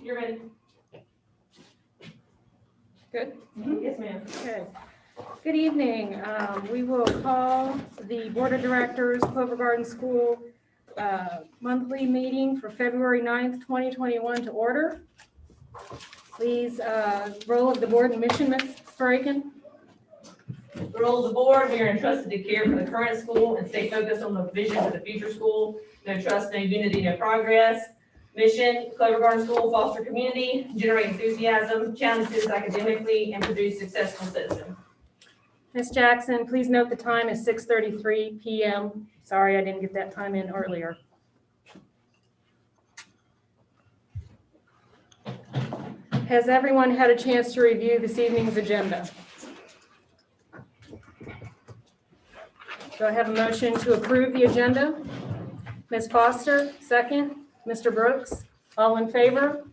You're ready. Good. Yes, ma'am. Okay. Good evening. We will call the Board of Directors, Clover Garden School monthly meeting for February 9th, 2021 to order. Please, roll of the board and mission, Ms. Spraken. The role of the board, we are entrusted to care for the current school and stay focused on the vision for the future school. No trust, no unity, no progress. Mission, Clover Garden School, foster community, generate enthusiasm, challenge students academically, and produce successful citizens. Ms. Jackson, please note the time is 6:33 p.m. Sorry, I didn't get that time in earlier. Has everyone had a chance to review this evening's agenda? Do I have a motion to approve the agenda? Ms. Foster, second. Mr. Brooks, all in favor?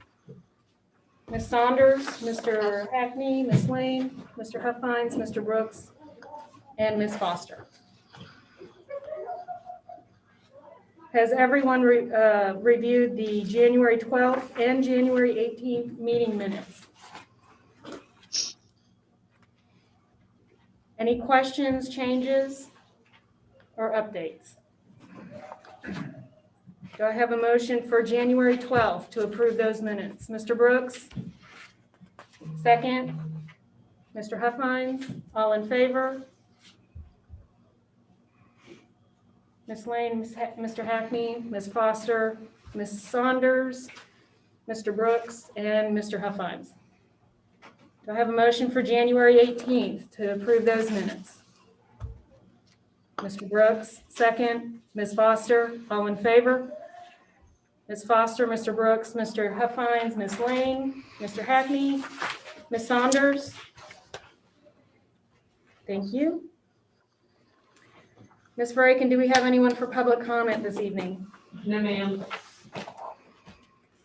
Ms. Saunders, Mr. Hackney, Ms. Lane, Mr. Huffines, Mr. Brooks, and Ms. Foster. Has everyone reviewed the January 12th and January 18th meeting minutes? Any questions, changes, or updates? Do I have a motion for January 12th to approve those minutes? Mr. Brooks? Second. Mr. Huffines? All in favor? Ms. Lane, Mr. Hackney, Ms. Foster, Ms. Saunders, Mr. Brooks, and Mr. Huffines. Do I have a motion for January 18th to approve those minutes? Mr. Brooks, second. Ms. Foster, all in favor? Ms. Foster, Mr. Brooks, Mr. Huffines, Ms. Lane, Mr. Hackney, Ms. Saunders. Thank you. Ms. Braken, do we have anyone for public comment this evening? No, ma'am.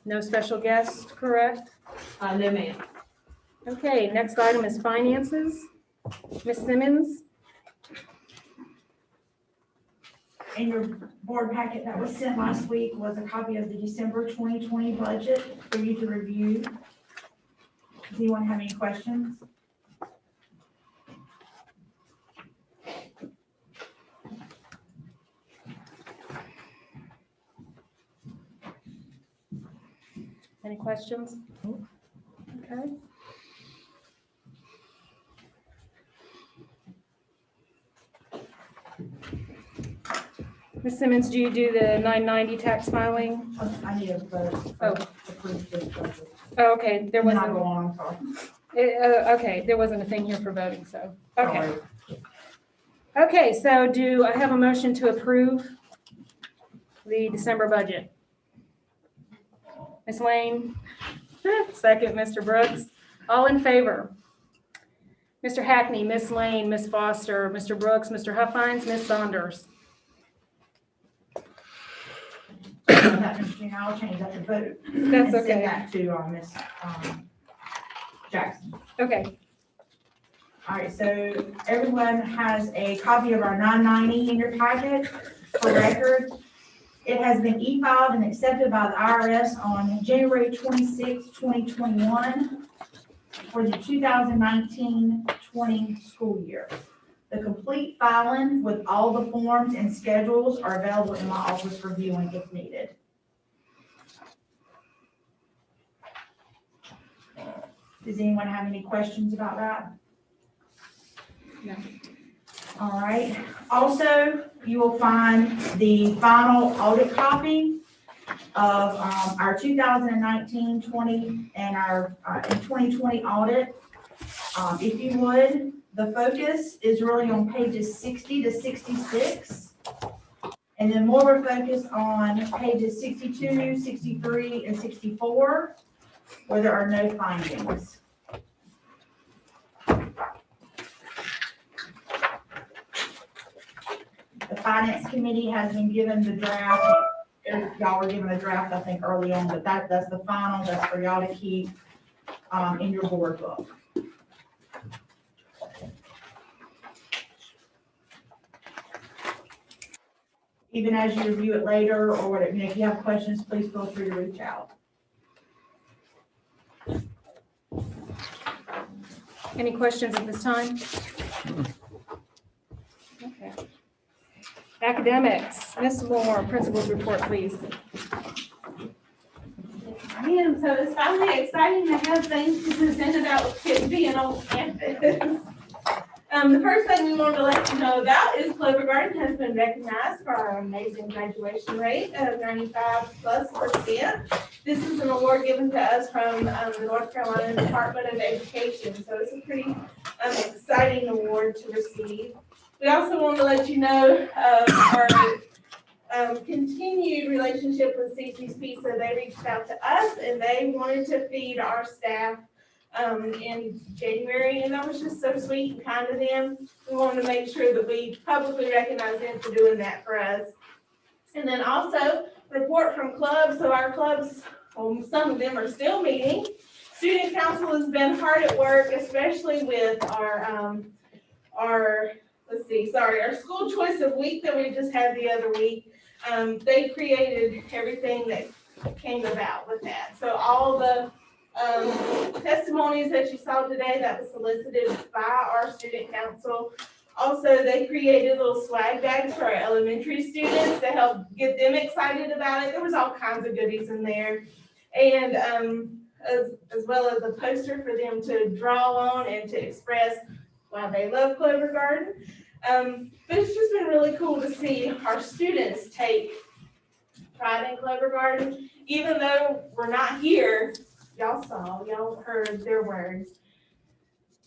No special guests, correct? No, ma'am. Okay, next item is finances. Ms. Simmons? In your board packet that was sent last week was a copy of the December 2020 budget for you to review. Does anyone have any questions? Any questions? Okay. Ms. Simmons, do you do the 990 tax filing? I need a vote. Oh. Approve this budget. Oh, okay, there Then I'll wasn't, go on, I'm sorry. okay, there wasn't a thing here for voting, so, okay. Sorry. Okay, so do I have a motion to approve the December budget? Ms. Lane? Second, Mr. Brooks. All in favor? Mr. Hackney, Ms. Lane, Ms. Foster, Mr. Brooks, Mr. Huffines, Ms. Saunders. I'll change that to vote. That's and okay. Send that to Ms. Jackson. Okay, All right, so everyone has a copy of our 990 in your packet for record. It has been e-filed and accepted by the IRS on January 26, 2021 for the 2019-20 school year. The complete filing with all the forms and schedules are available in my office for viewing if needed. Does anyone have any questions about that? No. All right. Also, you will find the final audit copy of our 2019-20 and our 2020 audit. If you would, the focus is really on pages 60 to 66. And then more of a focus on pages 62, 63, and 64, where there are no findings. The Finance Committee has been given the draft. Y'all were given a draft, I think, early on, but that's the final. That's for y'all to keep in your board book. Even as you review it later, or whatever, if you have questions, please feel free to reach out. Any questions at this time? Okay. Academics, Ms. Moore, principal's report, please. Man, so it's finally exciting to have things to present about kids being on campus. The first thing we wanted to let you know about is Clover Garden has been recognized for our amazing graduation rate of 95+%. This is an award given to us from the North Carolina Department of Education, so it's a pretty exciting award to receive. We also want to let you know of our continued relationship with CC's. So they reached out to us and they wanted to feed our staff in January, and that was just so sweet and kind of them. We wanted to make sure that we publicly recognize them for doing that for us. And then also report from clubs. So our clubs, some of them are still meeting. Student council has been hard at work, especially with our school choice of week that we just had the other week. They created everything that came about with that. So all the testimonies that you saw today, that was solicited by our student council. Also, they created little swag bags for our elementary students to help get them excited about it. There was all kinds of goodies in there. And as well as a poster for them to draw on and to express why they love Clover Garden. But it's just been really cool to see our students take pride in Clover Garden. Even though we're not here, y'all heard their words.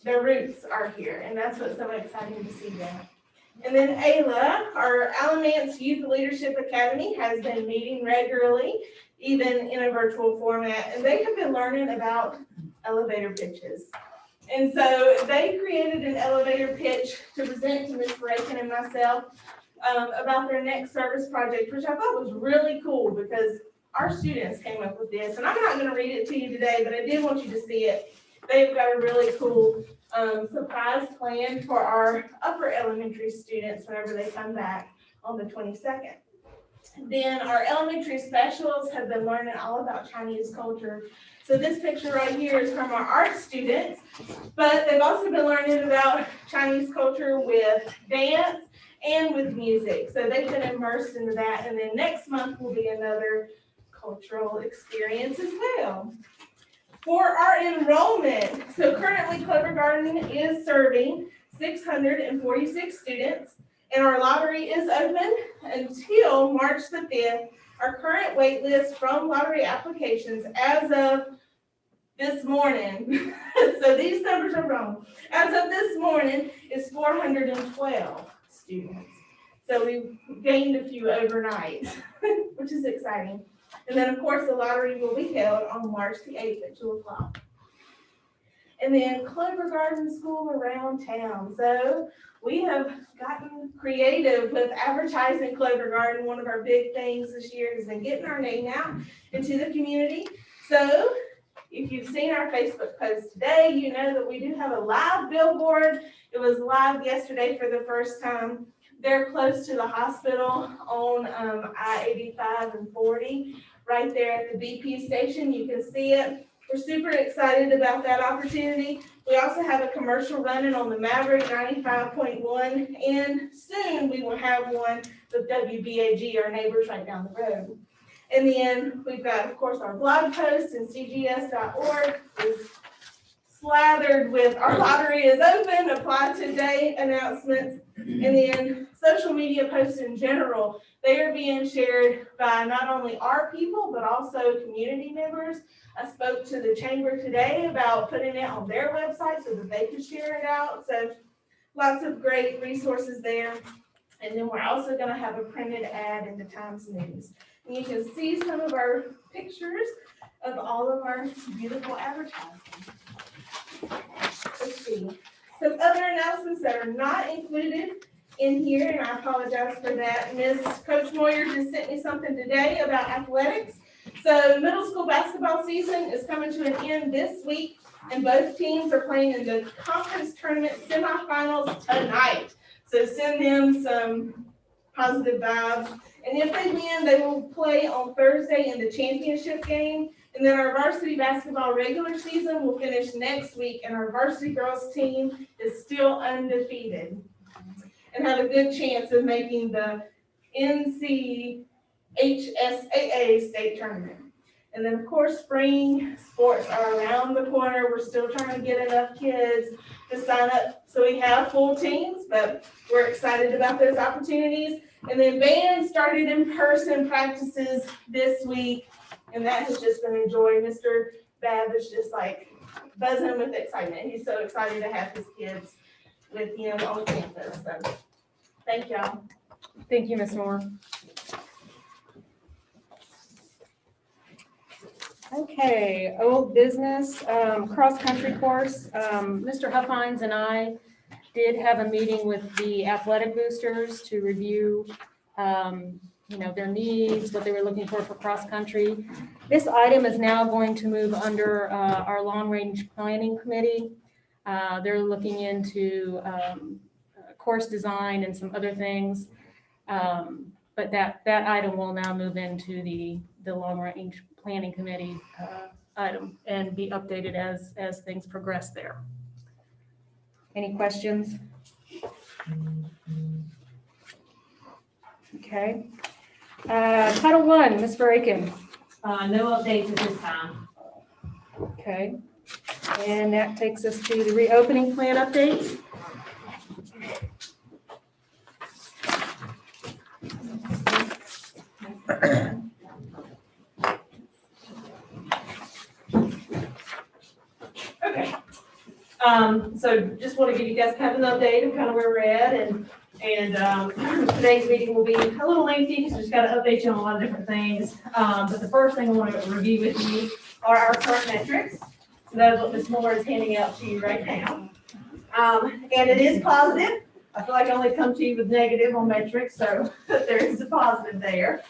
Their roots are here, and that's what's so exciting to see that. And then Ayla, our Alamance Youth Leadership Academy, has been meeting regularly, even in a virtual format, and they have been learning about elevator pitches. And so they created an elevator pitch to present to Ms. Rakin and myself about their next service project, which I thought was really cool because our students came up with this. And I'm not going to read it to you today, but I did want you to see it. They've got a really cool surprise plan for our upper elementary students whenever they come back on the 22nd. Then our elementary specials have been learning all about Chinese culture. So this picture right here is from our art students, but they've also been learning about Chinese culture with dance and with music. So they've been immersed into that. And then next month will be another cultural experience as well. For our enrollment, so currently Clover Garden is serving 646 students, and our lottery is open until March the 5th. Our current wait list from lottery applications as of this morning, so these numbers are wrong, as of this morning is 412 students. So we gained a few overnight, which is exciting. And then, of course, the lottery will be held on March the 8th at 2 o'clock. And then Clover Garden School around town. So we have gotten creative with advertising Clover Garden. One of our big things this year has been getting our name out into the community. So if you've seen our Facebook post today, you know that we do have a live billboard. It was live yesterday for the first time. They're close to the hospital on I-85 and 40, right there at the BP station. You can see it. We're super excited about that opportunity. We also have a commercial running on the Maverick 95.1, and soon we will have one with WBAG, our neighbors right down the road. And then we've got, of course, our blog post and cgs.org is slathered with our lottery is open, apply today announcements, and then social media posts in general. They are being shared by not only our people, but also community members. I spoke to the chamber today about putting it on their website so that they could share it out. So lots of great resources there. And then we're also going to have a printed ad in the Times News. And you can see some of our pictures of all of our beautiful advertising. Let's see. Some other announcements that are not included in here, and I apologize for that. Coach Moyer just sent me something today about athletics. So middle school basketball season is coming to an end this week, and both teams are playing in the conference tournament semifinals tonight. So send them some positive vibes. And if they win, they will play on Thursday in the championship game. And then our varsity basketball regular season will finish next week, and our varsity girls team is still undefeated and have a good chance of making the NCHSAA state tournament. And then, of course, spring sports are around the corner. We're still trying to get enough kids to sign up so we have full teams, but we're excited about those opportunities. And then band started in-person practices this week, and that has just been a joy. Mr. Babb is just like buzzing with excitement. He's so excited to have his kids with him on campus. So, thank y'all. Thank you, Ms. Moore. Okay, old business, cross-country course. Mr. Huffines and I did have a meeting with the athletic boosters to review, their needs, what they were looking for cross-country. This item is now going to move under our long-range planning committee. They're looking into course design and some other things. But that item will now move into the long-range planning committee item and be updated as things progress there. Any questions? Okay. Title I, Ms. Verhaken. No updates at this time. Okay. And that takes us to the reopening plan updates. Okay. So just want to give you guys kind of an update of kind of where we're at, and today's meeting will be a little lengthy because we just got to update you on a lot of different things. But the first thing I want to review with you are our current metrics. So that is what Ms. Moore is handing out to you right now. And it is positive. I feel like I only come to you with negative on metrics, so there is a positive there.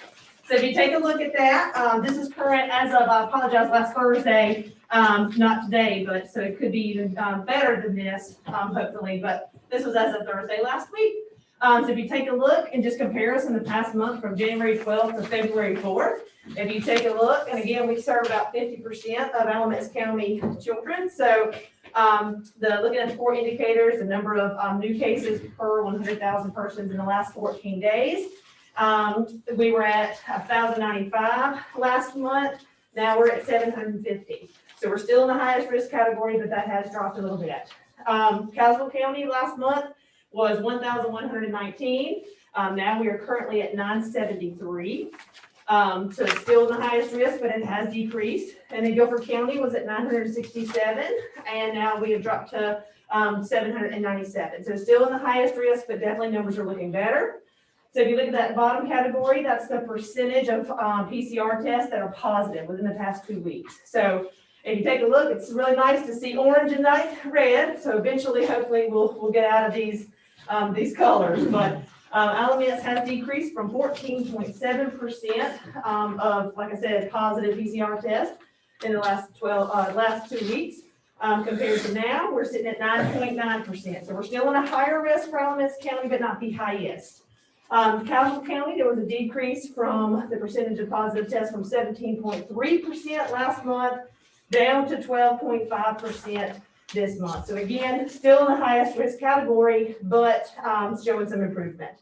So if you take a look at that, this is current as of, I apologize, last Thursday, not today, but so it could be even better than this, hopefully, but this was as of Thursday last week. So if you take a look and just compare us in the past month from January 12th to February 4th, if you take a look, and again, we serve about 50% of Alamance County children. So looking at the 4 indicators, the number of new cases per 100,000 persons in the last 14 days, we were at 1,095 last month. Now we're at 750. So we're still in the highest risk category, but that has dropped a little bit. Caswell County last month was 1,119. Now we are currently at 973. So it's still in the highest risk, but it has decreased. And then Guilford County was at 967, and now we have dropped to 797. So still in the highest risk, but definitely numbers are looking better. So if you look at that bottom category, that's the percentage of PCR tests that are positive within the past 2 weeks. So if you take a look, it's really nice to see orange and nice red. So eventually, hopefully, we'll get out of these colors. But Alamance has decreased from 14.7% of, like I said, positive PCR tests in the last 2 weeks. Compared to now, we're sitting at 9.9%. So we're still in a higher risk for Alamance County, but not the highest. Caswell County, there was a decrease from the percentage of positive tests from 17.3% last month down to 12.5% this month. So again, still in the highest risk category, but showing some improvement.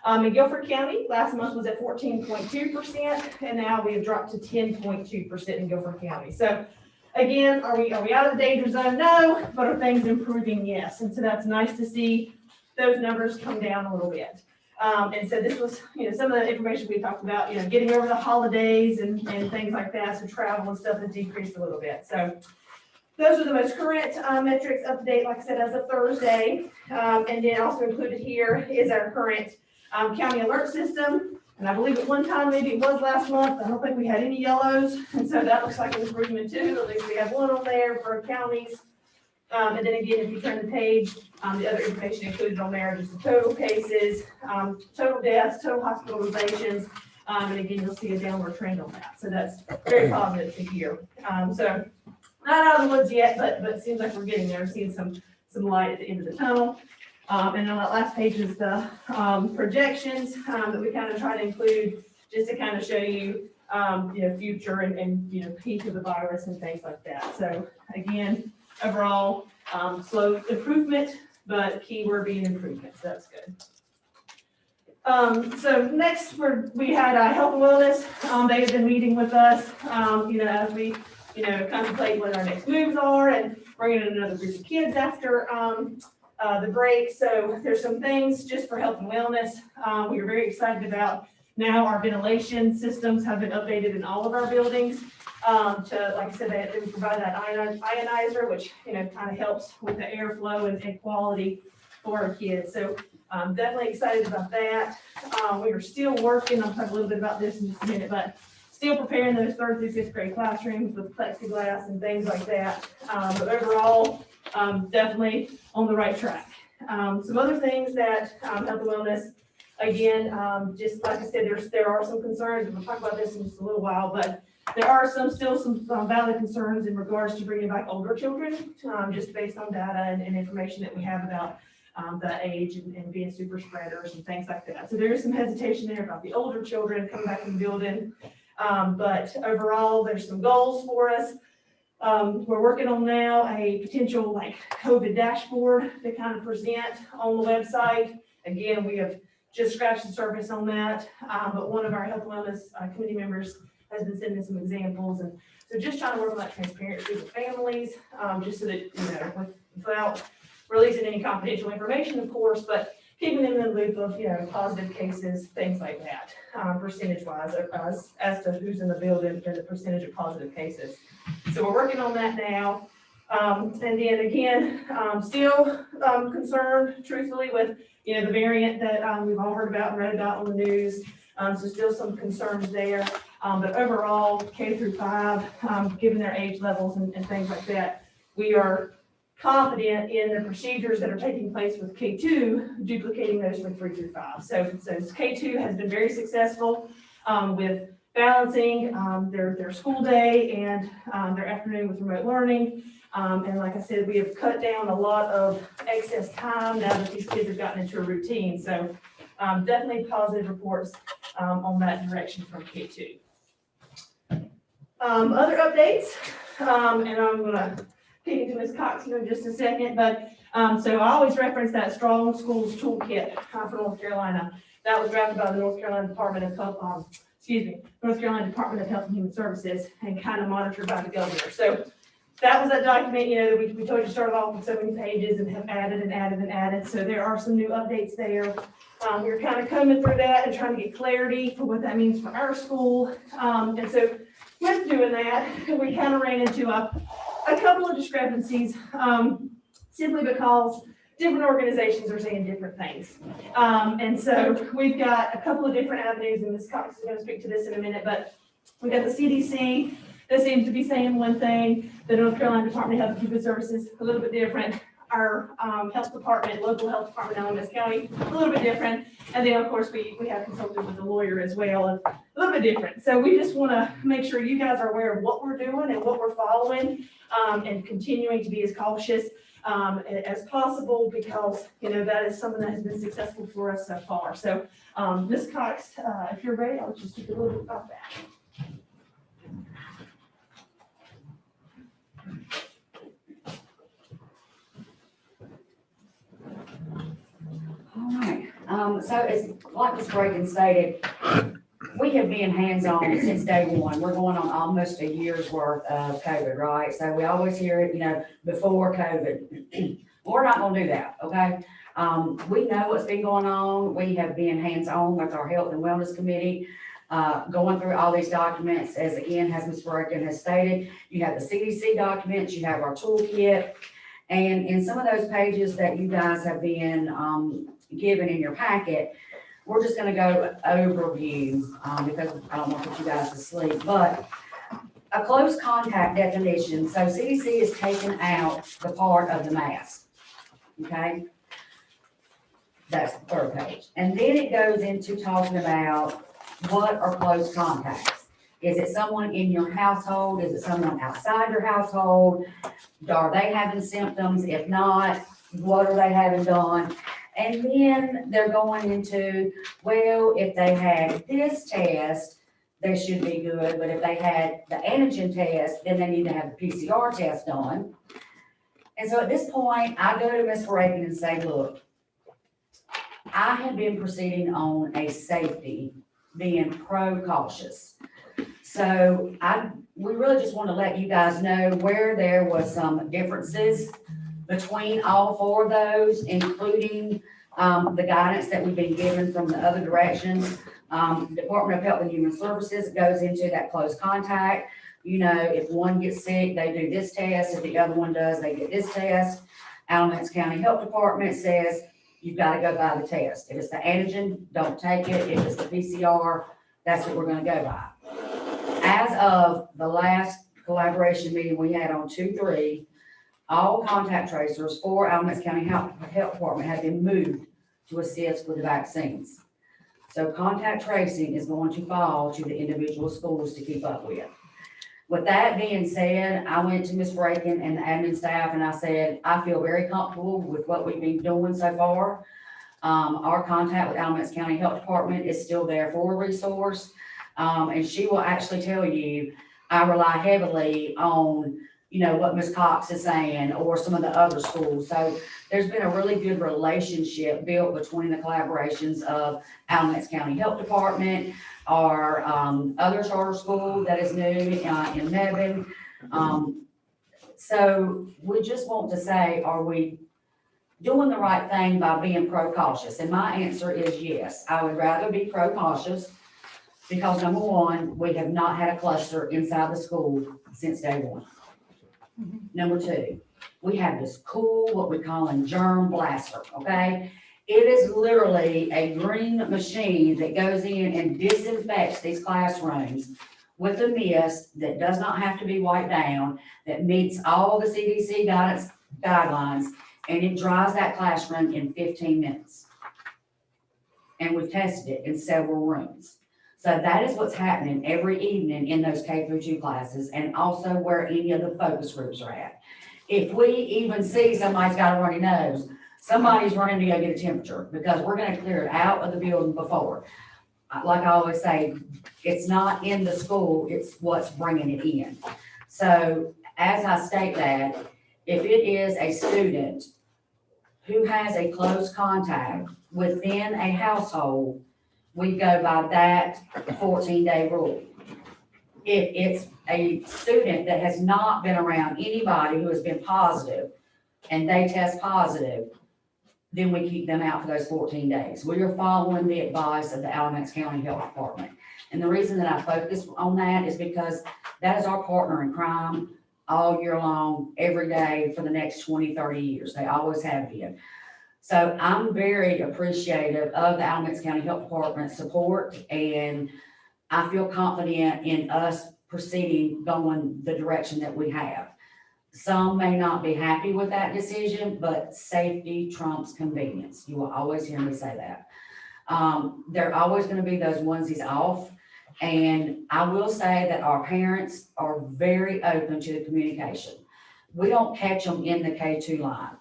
In Guilford County, last month was at 14.2%, and now we have dropped to 10.2% in Guilford County. So again, are we out of the danger zone? No, but are things improving? Yes. And so that's nice to see those numbers come down a little bit. And so this was, some of the information we talked about, getting over the holidays and things like that. So travel and stuff has decreased a little bit. So those are the most current metrics up to date, like I said, as of Thursday. And then also included here is our current county alert system. And I believe at one time, maybe it was last month, I don't think we had any yellows. And so that looks like an improvement too. At least we have one on there for counties. And then again, if you turn the page, the other information included on there is the total cases, total deaths, total hospitalizations, and again, you'll see a downward trend on that. So that's very positive to hear. So not out of the woods yet, but it seems like we're getting there, seeing some light at the end of the tunnel. And on that last page is the projections that we kind of try to include just to kind of show you future and peak of the virus and things like that. So again, overall, slow improvement, but keyword being improvement, so that's good. So next, we had health and wellness. They've been meeting with us, as we, contemplate what our next moves are and bringing in another group of kids after the break. So there's some things just for health and wellness. We are very excited about now our ventilation systems have been updated in all of our buildings. To, like I said, they provide that ionizer, which, kind of helps with the airflow and quality for our kids. So definitely excited about that. We are still working, I'll talk a little bit about this in just a minute, but still preparing those 3rd through 5th grade classrooms with plexiglass and things like that. But overall, definitely on the right track. Some other things that health and wellness, again, just like I said, there are some concerns. We'll talk about this in just a little while, but there are still some valid concerns in regards to bringing back older children, just based on data and information that we have about the age and being super spreaders and things like that. So there is some hesitation there about the older children coming back in the building. But overall, there's some goals for us. We're working on now a potential COVID dashboard to kind of present on the website. Again, we have just scratched the surface on that, but one of our health and wellness committee members has been sending some examples, and so just trying to work on that transparency with families, just so that, without releasing any confidential information, of course, but keeping them in the loop of, positive cases, things like that, percentage-wise, as to who's in the building and the percentage of positive cases. So we're working on that now. And then again, still concerned, truthfully, with, the variant that we've all heard about and read about on the news. So still some concerns there. But overall, K through 5, given their age levels and things like that, we are confident in the procedures that are taking place with K2, duplicating those from 3 through 5. So K2 has been very successful with balancing their school day and their afternoon with remote learning. And like I said, we have cut down a lot of excess time now that these kids have gotten into a routine. So definitely positive reports on that direction from K2. Other updates, and I'm going to kick it to Ms. Cox here in just a second, but so I always reference that Strong Schools Toolkit for North Carolina. That was drafted by the North Carolina Department of Health, North Carolina Department of Health and Human Services, and kind of monitored by the governor. So that was that document, that we told you started off with so many pages and have added and added and added. So there are some new updates there. We're kind of combing through that and trying to get clarity for what that means for our school. And so with doing that, we kind of ran into a couple of discrepancies, simply because different organizations are saying different things. And so we've got a couple of different avenues, and Ms. Cox is going to speak to this in a minute, but we got the CDC that seems to be saying one thing, the North Carolina Department of Health and Human Services, a little bit different. Our health department, local health department in LMS County, a little bit different. And then, of course, we have consulted with the lawyer as well, a little bit different. So we just want to make sure you guys are aware of what we're doing and what we're following, and continuing to be as cautious as possible, because, that is something that has been successful for us so far. So, Ms. Cox, if you're ready, I'll just speak a little bit about that. All right, so it's like Ms. Reagan stated, we have been hands-on since day one. We're going on almost a year's worth of COVID, right? So we always hear it, before COVID. We're not gonna do that, okay? We know what's been going on. We have been hands-on with our Health and Wellness Committee, going through all these documents. As Ms. Reagan has stated, you have the CDC documents, you have our toolkit, and in some of those pages that you guys have been given in your packet, we're just going to go overview because I don't want to put you guys to sleep, but a close contact definition. So CDC has taken out the part of the mask, okay? That's the 3rd page. And then it goes into talking about what are close contacts. Is it someone in your household? Is it someone outside your household? Are they having symptoms? If not, what are they having done? And then they're going into, well, if they had this test, they should be good, but if they had the antigen test, then they need to have the PCR test done. And so at this point, I go to Ms. Reagan and say, look, I have been proceeding on a safety, being pro-cautious. So we really just want to let you guys know where there was some differences between all four of those, including the guidance that we've been given from the other directions. Department of Health and Human Services goes into that close contact. You know, if one gets sick, they do this test. If the other one does, they get this test. Alamance County Health Department says, you've got to go by the test. If it's the antigen, don't take it. If it's the PCR, that's what we're going to go by. As of the last collaboration meeting we had on 2/3, all contact tracers for Alamance County Health Department have been moved to assist with the vaccines. So contact tracing is going to fall to the individual schools to keep up with. With that being said, I went to Ms. Braken and the admin staff and I said, I feel very comfortable with what we've been doing so far. Our contact with Alamance County Health Department is still there for a resource. And she will actually tell you, I rely heavily on, you know, what Ms. Cox is saying or some of the other schools. So there's been a really good relationship built between the collaborations of Alamance County Health Department, our other charter school that is new in Mebane. So we just want to say, are we doing the right thing by being pro-cautious? And my answer is yes. I would rather be pro-cautious because number one, we have not had a cluster inside the school since day one. Number two, we have this cool, what we call a germ blaster, okay? It is literally a green machine that goes in and disinfects these classrooms with a mist that does not have to be wiped down, that meets all the CDC guidelines, and it dries that classroom in 15 minutes. And we've tested it in several rooms. So that is what's happening every evening in those K-2 classes and also where any of the focus groups are at. If we even see somebody's got a runny nose, somebody's running to go get a temperature because we're going to clear it out of the building before. Like I always say, it's not in the school, it's what's bringing it in. So as I state that, if it is a student who has a close contact within a household, we go by that 14-day rule. If it's a student that has not been around anybody who has been positive and they test positive, then we keep them out for those 14 days. We are following the advice of the Alamance County Health Department. And the reason that I focus on that is because that is our partner in crime all year long, every day for the next 20, 30 years. They always have been. So I'm very appreciative of the Alamance County Health Department's support, and I feel confident in us proceeding, going the direction that we have. Some may not be happy with that decision, but safety trumps convenience. You will always hear me say that. There are always going to be those onesies off. And I will say that our parents are very open to the communication. We don't catch them in the K-2 line.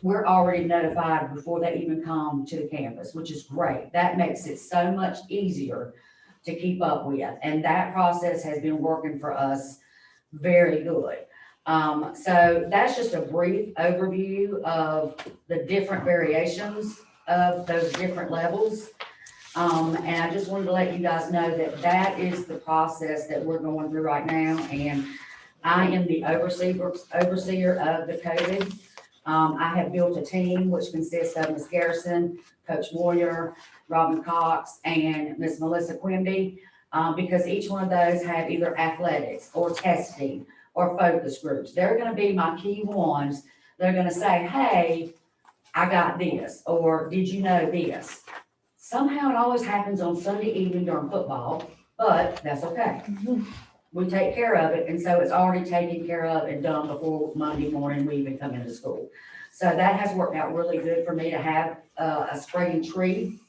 We're already notified before they even come to the campus, which is great. That makes it so much easier to keep up with. And that process has been working for us very good. So that's just a brief overview of the different variations of those different levels. And I just wanted to let you guys know that that is the process that we're going through right now. And I am the overseer of the COVID. I have built a team which consists of Ms. Garrison, Coach Warrior, Robin Cox, and Ms. Melissa Quimby, because each one of those have either athletics or testing or focus groups. They're going to be my key ones. They're going to say, hey, I got this, or did you know this? Somehow it always happens on Sunday evening during football, but that's okay. We take care of it, and so it's already taken care of and done before Monday morning we even come into school. So that has worked out really good for me to have a spraying tree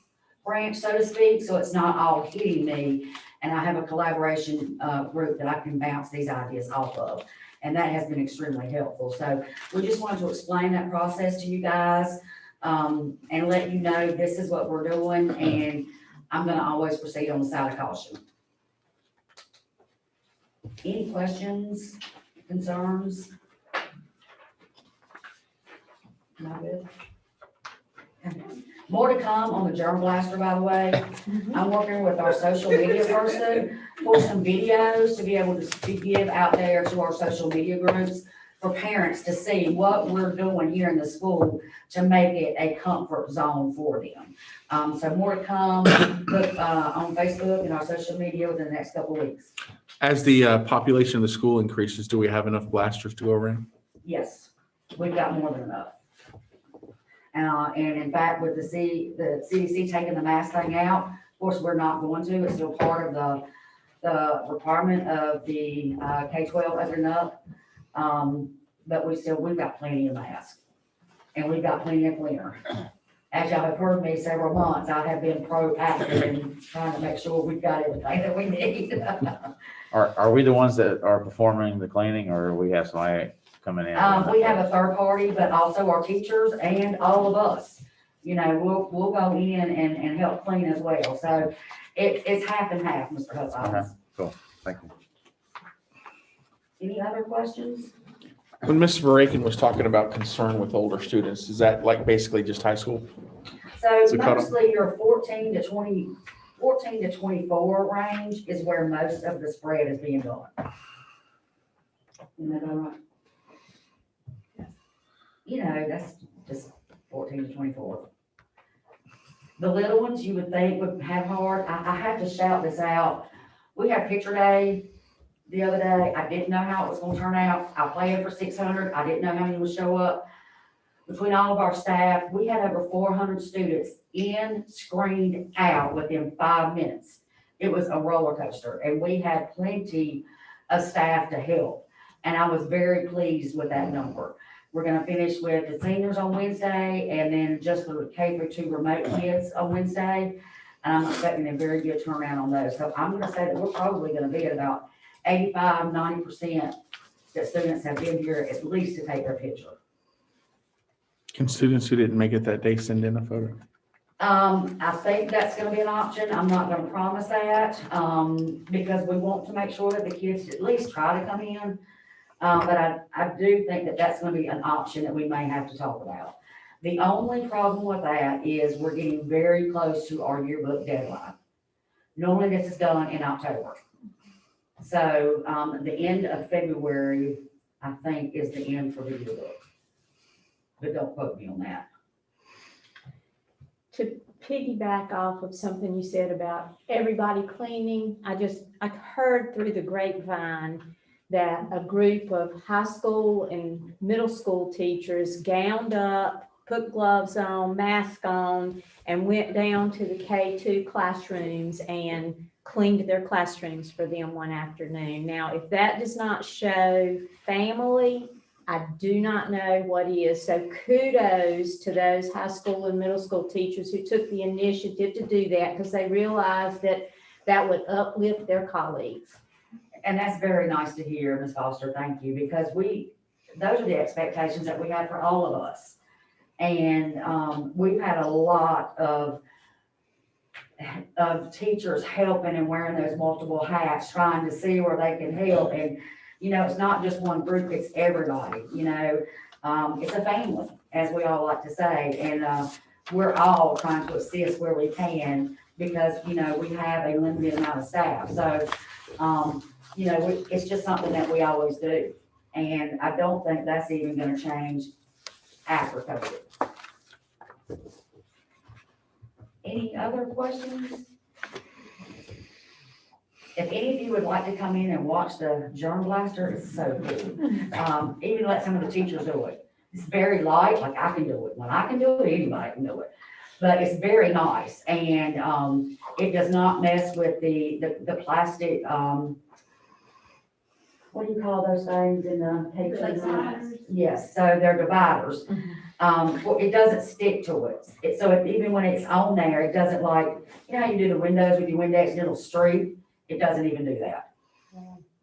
branch, so to speak, so it's not all hitting me, and I have a collaboration group that I can bounce these ideas off of, and that has been extremely helpful. So we just wanted to explain that process to you guys and let you know this is what we're doing, and I'm going to always proceed on the side of caution. Any questions, concerns? Not good? Okay. More to come on the Germ Blaster, by the way. I'm working with our social media person for some videos to be able to give out there to our social media groups for parents to see what we're doing here in the school to make it a comfort zone for them. So more to come, look, on Facebook and our social media within the next couple of weeks. As the population of the school increases, do we have enough blasters to go around? Yes, we've got more than enough. And in fact, with the CDC taking the mask thing out, of course, we're not going to, it's still part of the requirement of the K-12 opening up. But we've got plenty of masks and we've got plenty of cleaner. As y'all have heard me several months, I have been proactive in trying to make sure we've got everything that we need. Are we the ones that are performing the cleaning, or we have somebody coming in? We have a third party, but also our teachers and all of us. You know, we'll go in and help clean as well. So it's half and half, Mr. Hutchins. Okay, cool. Thank you. Any other questions? When Mrs. Barakin was talking about concern with older students, is that like basically just high school? So So cut 'em. mostly your 14 to 24 range is where most of the spread is being done. Isn't that all right? You know, that's just 14 to 24. The little ones you would think would have hard. I have to shout this out. We had picture day the other day. I didn't know how it was gonna turn out. I planned for 600. I didn't know how many would show up. Between all of our staff, we had over 400 students in, screened out within 5 minutes. It was a roller coaster, and we had plenty of staff to help. And I was very pleased with that number. We're gonna finish with the seniors on Wednesday, and then just the K-2 remote kids on Wednesday. And I'm expecting a very good turnout on those. So I'm gonna say that we're probably gonna be at about 85, 90% that students have been here at least to take their picture. Can students who didn't make it that day send in a photo? I think that's gonna be an option. I'm not gonna promise that, because we want to make sure that the kids at least try to come in. But I do think that that's gonna be an option that we may have to talk about. The only problem with that is we're getting very close to our yearbook deadline. Normally this is done in October. So, the end of February, I think, is the end for the yearbook. But don't quote me on that. To piggyback off of something you said about everybody cleaning, I heard through the grapevine that a group of high school and middle school teachers gowned up, put gloves on, mask on, and went down to the K-2 classrooms and cleaned their classrooms for them one afternoon. Now, if that does not show family, I do not know what is. So kudos to those high school and middle school teachers who took the initiative to do that, because they realized that that would uplift their colleagues. And that's very nice to hear, Ms. Foster, thank you, because those are the expectations that we have for all of us. And we've had a lot of teachers helping and wearing those multiple hats, trying to see where they can help. And, you know, it's not just one group, it's everybody, you know. It's a family, as we all like to say. And we're all trying to assist where we can because, you know, we have a limited amount of staff. So, you know, it's just something that we always do. And I don't think that's even going to change after COVID. Any other questions? If any of you would like to come in and watch the Germ Blaster, it's so cool. Even let some of the teachers do it. It's very light, like I can do it. When I can do it, anybody can do it. But it's very nice, and it does not mess with the plastic, what do you call those things in the K-2? Yes, so they're dividers. Well, it doesn't stick to it. So even when it's on there, it doesn't, like, you know how you do the windows with your Windex and it'll streak? It doesn't even do that.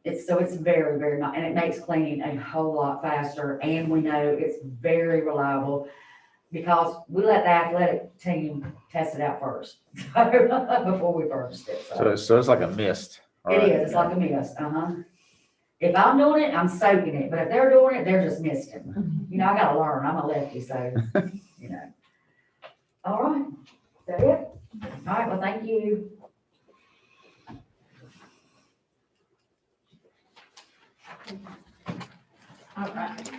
It's very, very nice, and it makes cleaning a whole lot faster, and we know it's very reliable because we let the athletic team test it out first before we purchased it. So it's like a mist. It is, it's like a mist, If I'm doing it, I'm soaking it, but if they're doing it, they're just missing it. You know, I gotta learn, I'm a lefty, so, you know. All right, is that it? All right, well, thank you. All right.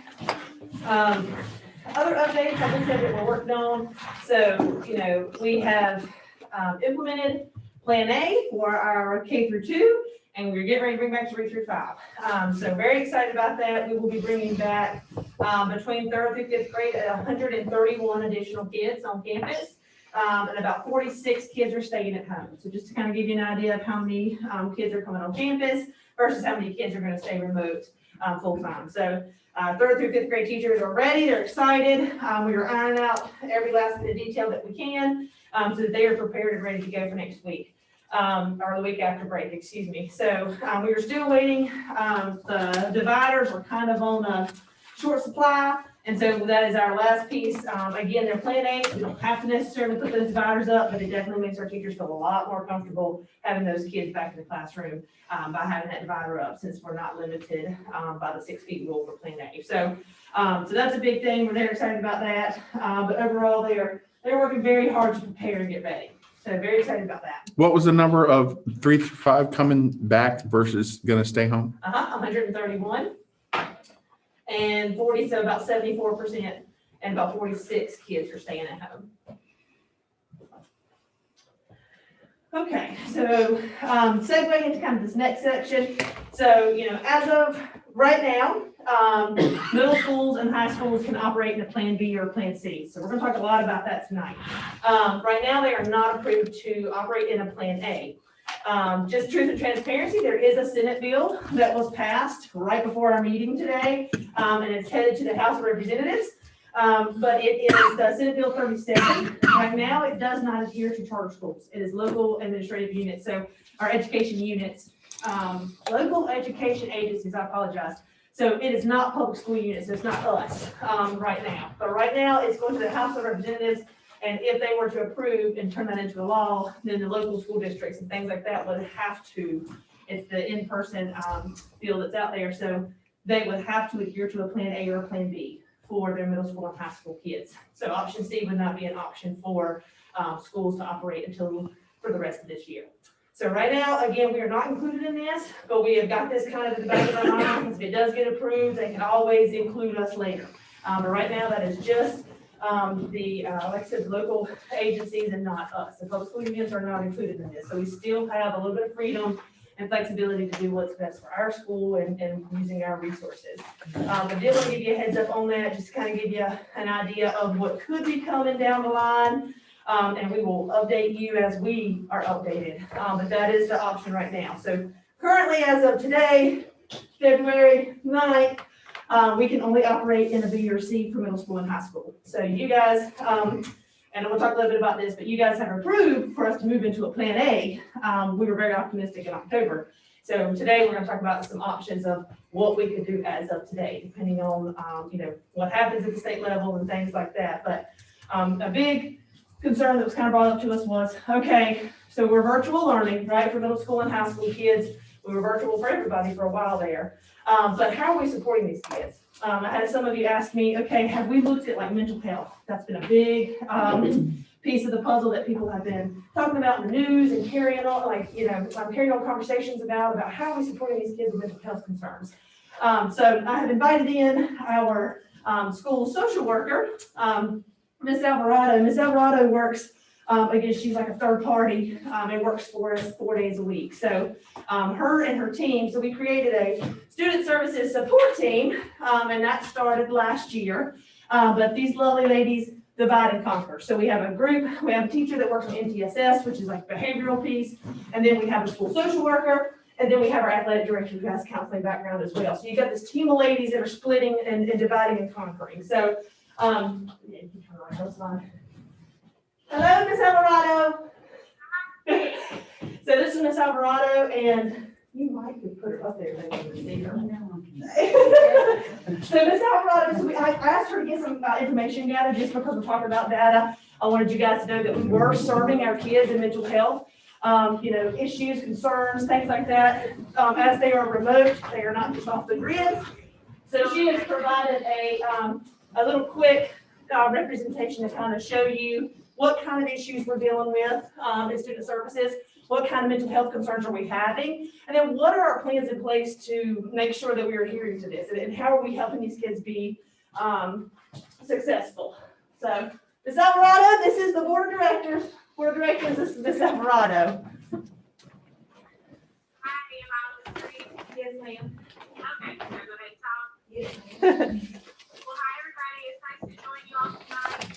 Other updates, like I said, that we're working on. So, we have implemented Plan A for our K through 2, and we're getting ready to bring back 3 through 5. So very excited about that. We will be bringing back between 3rd through 5th grade, 131 additional kids on campus. And about 46 kids are staying at home. So just to kind of give you an idea of how many kids are coming on campus versus how many kids are going to stay remote full time. So 3rd through 5th grade teachers are ready. They're excited. We are ironing out every last bit of detail that we can so that they are prepared and ready to go for next week. Or the week after break, excuse me. So we are still waiting. The dividers are kind of on a short supply. And so that is our last piece. Again, they're Plan A. We don't have to necessarily put those dividers up, but it definitely makes our teachers feel a lot more comfortable having those kids back in the classroom by having that divider up, since we're not limited by the 6 feet rule for Plan A. So that's a big thing. We're very excited about that. But overall, they're working very hard to prepare and get ready. So very excited about that. What was the number of 3 through 5 coming back versus gonna stay home? 131 and 40, so about 74%, and about 46 kids are staying at home. Okay, so segue into kind of this next section. So, as of right now, middle schools and high schools can operate in a Plan B or Plan C. So we're going to talk a lot about that tonight. Right now, they are not approved to operate in a Plan A. Just truth and transparency, there is a Senate bill that was passed right before our meeting today, and it's headed to the House of Representatives. But it is the Senate Bill 37. Right now, it does not adhere to charter schools. It is local administrative units. So our education units, local education agencies, I apologize. So it is not public school units. It's not us right now. But right now, it's going to the House of Representatives. And if they were to approve and turn that into a law, then the local school districts and things like that would have to, it's the in-person bill that's out there. So they would have to adhere to a Plan A or a Plan B for their middle school and high school kids. So option C would not be an option for schools to operate until for the rest of this year. So right now, again, we are not included in this, but we have got this kind of in the back of our minds. If it does get approved, they can always include us later. But right now, that is just like I said, the local agencies and not us. The public school unions are not included in this. So we still have a little bit of freedom and flexibility to do what's best for our school and using our resources. I did want to give you a heads up on that, just to kind of give you an idea of what could be coming down the line. And we will update you as we are updated. But that is the option right now. So currently, as of today, February 9th, we can only operate in a B or C for middle school and high school. So you guys, and we'll talk a little bit about this, but you guys have approved for us to move into a Plan A. We were very optimistic in October. So today we're going to talk about some options of what we could do as of today, depending on, what happens at the state level and things like that. But a big concern that was kind of brought up to us was, okay, so we're virtual learning, right, for middle school and high school kids. We were virtual for everybody for a while there. But how are we supporting these kids? I had some of you ask me, okay, have we looked at like mental health? That's been a big piece of the puzzle that people have been talking about in the news and carrying on, carrying on conversations about how are we supporting these kids with mental health concerns. So I have invited in our school social worker, Miss Alvarado. Miss Alvarado works, again, she's like a third party and works for us 4 days a week. So her and her team, so we created a student services support team, and that started last year. But these lovely ladies divide and conquer. So we have a group, we have a teacher that works on MTSS, which is like behavioral piece, and then we have a school social worker, and then we have our athletic director who has counseling background as well. So you got this team of ladies that are splitting and dividing and conquering. So hello, Miss Alvarado. So this is Miss Alvarado, and you might could put her up there. So Miss Alvarado, so I asked her to get some information gathered just because we're talking about data. I wanted you guys to know that we were serving our kids in mental health. issues, concerns, things like that. As they are remote, they are not just off the grid. So she has provided a little quick representation to kind of show you what kind of issues we're dealing with in student services, what kind of mental health concerns are we having, and then what are our plans in place to make sure that we are adhering to this, and how are we helping these kids be successful. So, Ms. Alvarado, this is the board of directors. Board of directors, this is Ms. Alvarado. Hi, am I on the screen? Yes, ma'am. Okay, so go ahead, Tom. Yes. Well, hi, everybody. It's nice to join you all tonight.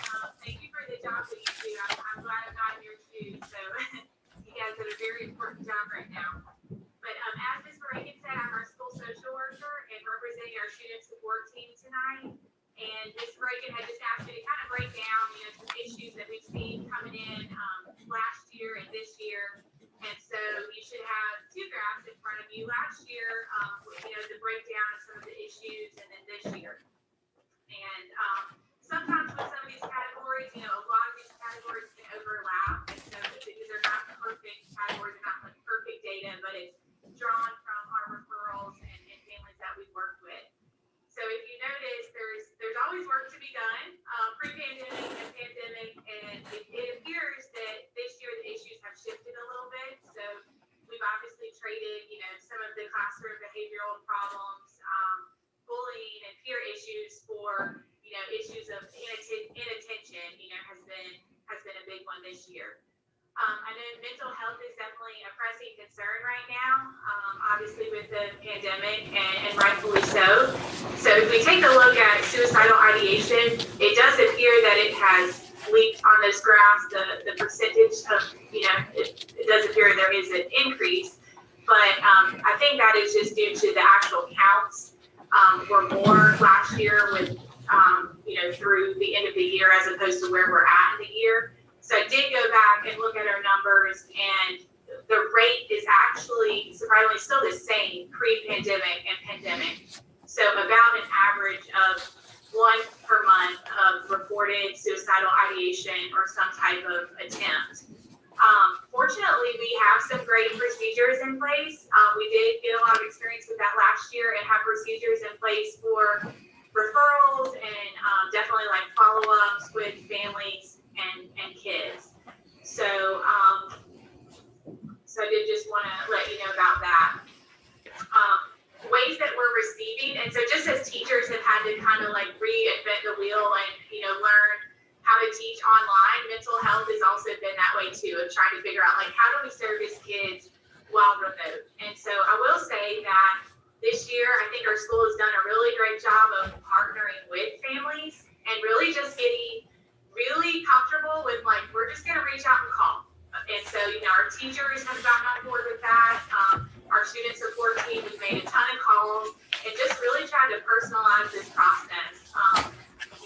Thank you for the job that you do. I'm glad I'm not in your shoes. So you guys did a very important job right now. But as Ms. Reagan said, I'm our school social worker and representing our student support team tonight. And Ms. Reagan had just asked me to kind of break down, some issues that we've seen coming in last year and this year. And so you should have two graphs in front of you. Last year, the breakdown of some of the issues, and then this year. And sometimes with some of these categories, a lot of these categories can overlap. And so these are not perfect categories, not like perfect data, but it's drawn from our referrals and families that we've worked with. So if you notice, there's always work to be done, pre-pandemic and pandemic, and it appears that this year the issues have shifted a little bit. So we've obviously traded, some of the classroom behavioral problems, bullying and peer issues for, issues of inattention, has been a big one this year. I know mental health is definitely a pressing concern right now, obviously with the pandemic, and rightfully so. So if we take a look at suicidal ideation, it does appear that it has leaked on those graphs, the percentage of, it does appear there is an increase, but I think that is just due to the actual counts were more last year with, through the end of the year as opposed to where we're at in the year. So I did go back and look at our numbers, and the rate is actually surprisingly still the same pre-pandemic and pandemic. So about an average of 1 per month of reported suicidal ideation or some type of attempt. Fortunately, we have some great procedures in place. We did get a lot of experience with that last year and have procedures in place for referrals and definitely like follow-ups with families and kids. So, so I did just want to let you know about that. Ways that we're receiving, and so just as teachers have had to kind of like reinvent the wheel and, learn how to teach online, mental health has also been that way too, of trying to figure out like, how do we service kids while remote? And so I will say that this year, I think our school has done a really great job of partnering with families and really just getting really comfortable with like, we're just going to reach out and call. And so, our teachers have gotten on board with that. Our student support team has made a ton of calls and just really tried to personalize this process,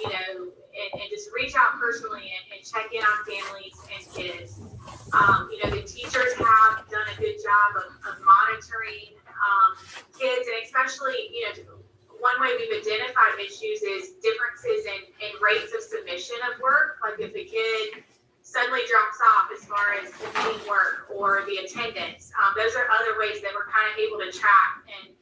and just reach out personally and check in on families and kids. The teachers have done a good job of monitoring kids, and especially, one way we've identified issues is differences in rates of submission of work. Like if a kid suddenly drops off as far as completing work or the attendance, those are other ways that we're kind of able to track and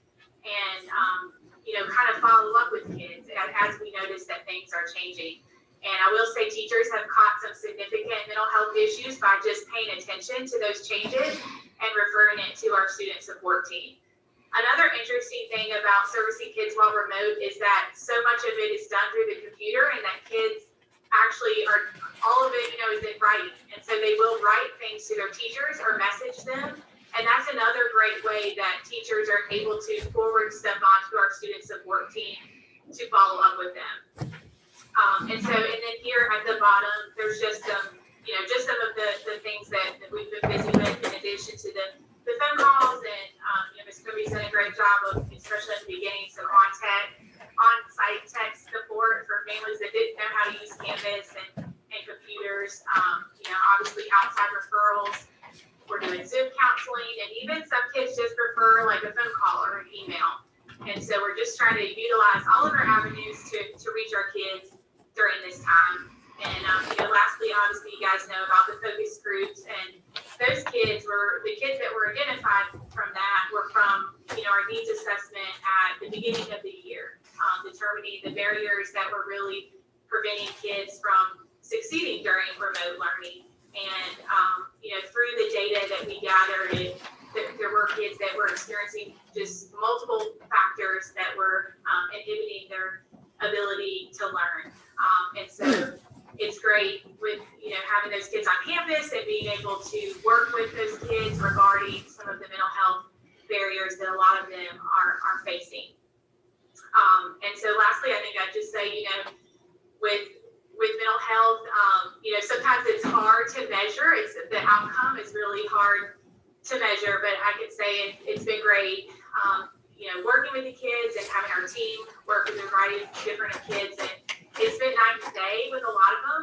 kind of follow up with kids as we notice that things are changing. And I will say teachers have caught some significant mental health issues by just paying attention to those changes and referring it to our student support team. Another interesting thing about servicing kids while remote is that so much of it is done through the computer, and that kids actually are, all of it, is in writing. And so they will write things to their teachers or message them. And that's another great way that teachers are able to forward stuff on to our student support team to follow up with them. And then here at the bottom, there's just some, just some of the things that we've been busy with in addition to the phone calls, and Ms. Kirby's done a great job of, especially at the beginning, some on-site tech support for families that didn't know how to use Canvas and computers. Obviously outside referrals. We're doing Zoom counseling, and even some kids just prefer like a phone call or an email. And so we're just trying to utilize all of our avenues to reach our kids during this time. And lastly, obviously, you guys know about the focus groups, and those kids were, the kids that were identified from that were from, our needs assessment at the beginning of the year, determining the barriers that were really preventing kids from succeeding during remote learning. And, through the data that we gathered, there were kids that were experiencing just multiple factors that were inhibiting their ability to learn. And so it's great with, having those kids on campus and being able to work with those kids regarding some of the mental health barriers that a lot of them are facing. And so lastly, I think I'd just say, with mental health, sometimes it's hard to measure. The outcome is really hard to measure, but I could say it's been great, working with the kids and having our team work with a variety of different kids. And it's been night and day with a lot of them.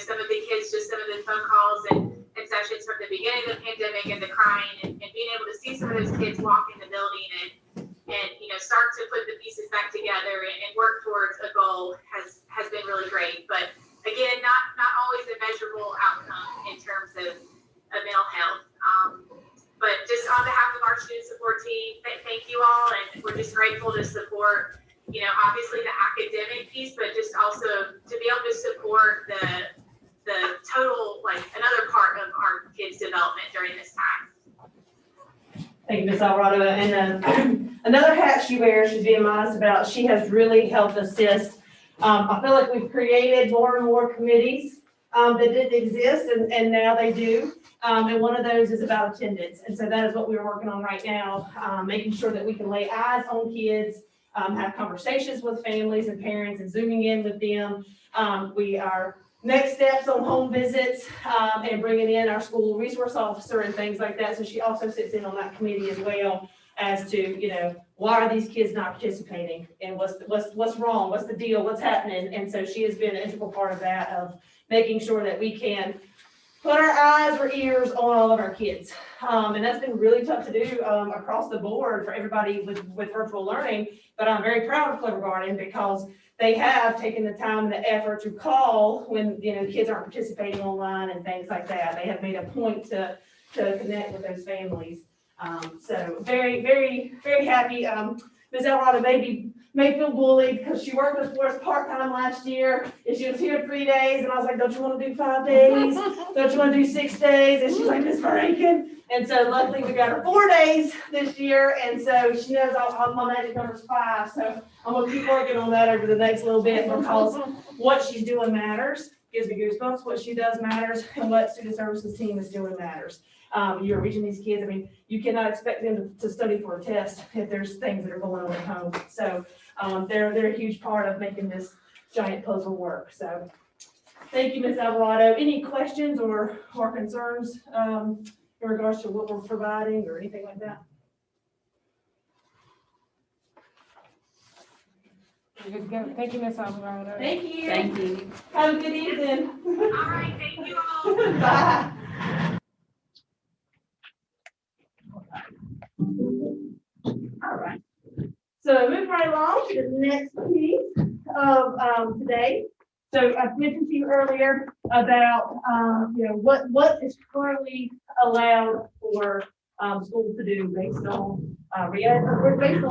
Some of the kids, just some of the phone calls and sessions from the beginning of the pandemic and the crying and being able to see some of those kids walk in the building and start to put the pieces back together and work towards a goal has been really great. But again, not always a measurable outcome in terms of mental health. But just on behalf of our student support team, thank you all, and we're just grateful to support, obviously the academic piece, but just also to be able to support the total, another part of our kids' development during this time. Thank you, Ms. Alvarado. And another hat she wears, she's being modest about, she has really helped assist. I feel like we've created more and more committees that didn't exist, and now they do. And one of those is about attendance. And so that is what we're working on right now, making sure that we can lay eyes on kids, have conversations with families and parents and zooming in with them. We are next steps on home visits and bringing in our school resource officer and things like that. So she also sits in on that committee as well as to, why are these kids not participating and what's wrong? What's the deal? What's happening? And so she has been an integral part of that, of making sure that we can put our eyes or ears on all of our kids. And that's been really tough to do across the board for everybody with virtual learning. But I'm very proud of Clever Garden because they have taken the time and the effort to call when, kids aren't participating online and things like that. They have made a point to connect with those families. So very, very, very happy. Ms. Alvarado may feel bullied because she worked with us part-time last year and she was here 3 days and I was like, don't you want to do 5 days? Don't you want to do 6 days? And she's like, Ms. Barakin. And so luckily we got her 4 days this year. And so she knows my magic number is 5. So I'm going to keep working on that over the next little bit because what she's doing matters. Gives me goosebumps. What she does matters and what student services team is doing matters. You're reaching these kids. I mean, you cannot expect them to study for a test if there's things that are going on at home. So they're a huge part of making this giant puzzle work. So thank you, Ms. Alvarado. Any questions or concerns in regards to what we're providing or anything like that? Good to go. Thank you, Ms. Alvarado. Thank you. Thank you. Have a good evening. All right, thank you all. Bye. All right. So moving right along to the next piece of today. So I mentioned to you earlier about what is currently allowed for schools to do based on